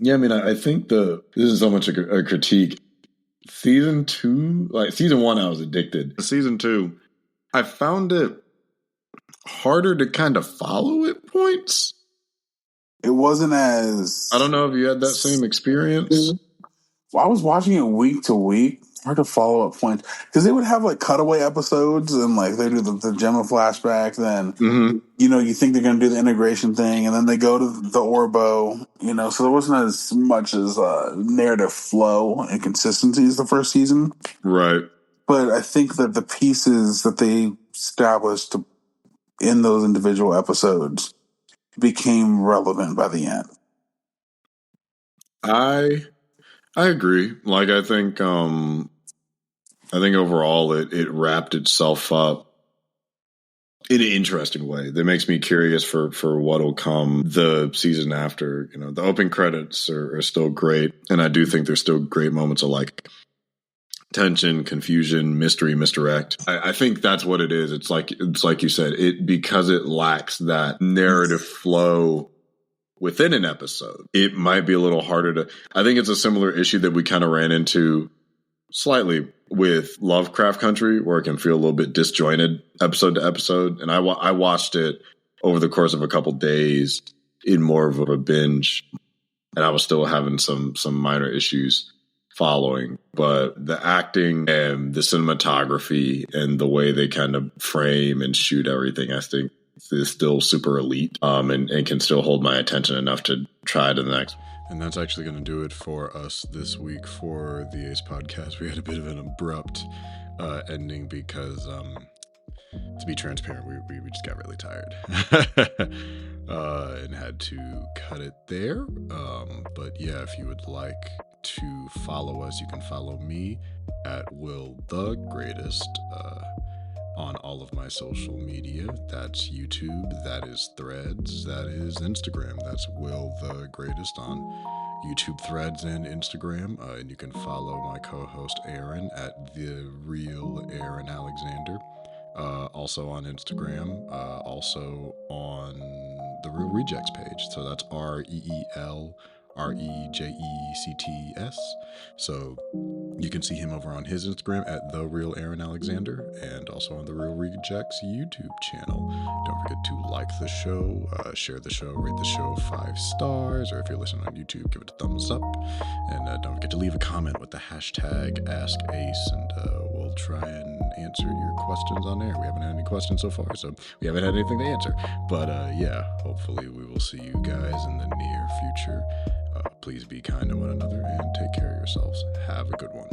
Yeah, I mean, I think this is so much a critique. Season 2, like season 1, I was addicted. Season 2, I found it harder to kind of follow at points. It wasn't as... I don't know if you had that same experience. Well, I was watching it week to week. Hard to follow up points because they would have like cutaway episodes and like they do the Gemma flashback. Then you think they're going to do the integration thing, and then they go to the Orbo. So there wasn't as much as narrative flow and consistency as the first season, right? But I think that the pieces that they established in those individual episodes became relevant by the end. I agree. Like I think overall it wrapped itself up in an interesting way that makes me curious for what'll come the season after. The open credits are still great, and I do think there's still great moments of like tension, confusion, mystery, misdirect. I think that's what it is. It's like you said, because it lacks that narrative flow within an episode, it might be a little harder to. I think it's a similar issue that we kind of ran into slightly with Lovecraft Country, where it can feel a little bit disjointed episode to episode. And I watched it over the course of a couple days in more of a binge, and I was still having some minor issues following. But the acting and the cinematography and the way they kind of frame and shoot everything, I think is still super elite, and can still hold my attention enough to try to the next. And that's actually going to do it for us this week for the Ace Podcast. We had a bit of an abrupt ending because, to be transparent, we just got really tired and had to cut it there. But yeah, if you would like to follow us, you can follow me at Will the Greatest on all of my social media. That's YouTube, that is Threads, that is Instagram. That's Will the Greatest on YouTube, Threads, and Instagram. And you can follow my co-host Aaron at The Real Aaron Alexander. Also on Instagram, also on the Real Rejects page. So that's ReelRejects. So you can see him over on his Instagram at The Real Aaron Alexander, and also on the Real Rejects YouTube channel. Don't forget to like the show, share the show, rate the show 5 stars, or if you're listening on YouTube, give it a thumbs up. And don't forget to leave a comment with the hashtag AskAce, and we'll try and answer your questions on air. We haven't had any questions so far, so we haven't had anything to answer. But yeah, hopefully we will see you guys in the near future. Please be kind to one another and take care of yourselves. Have a good one.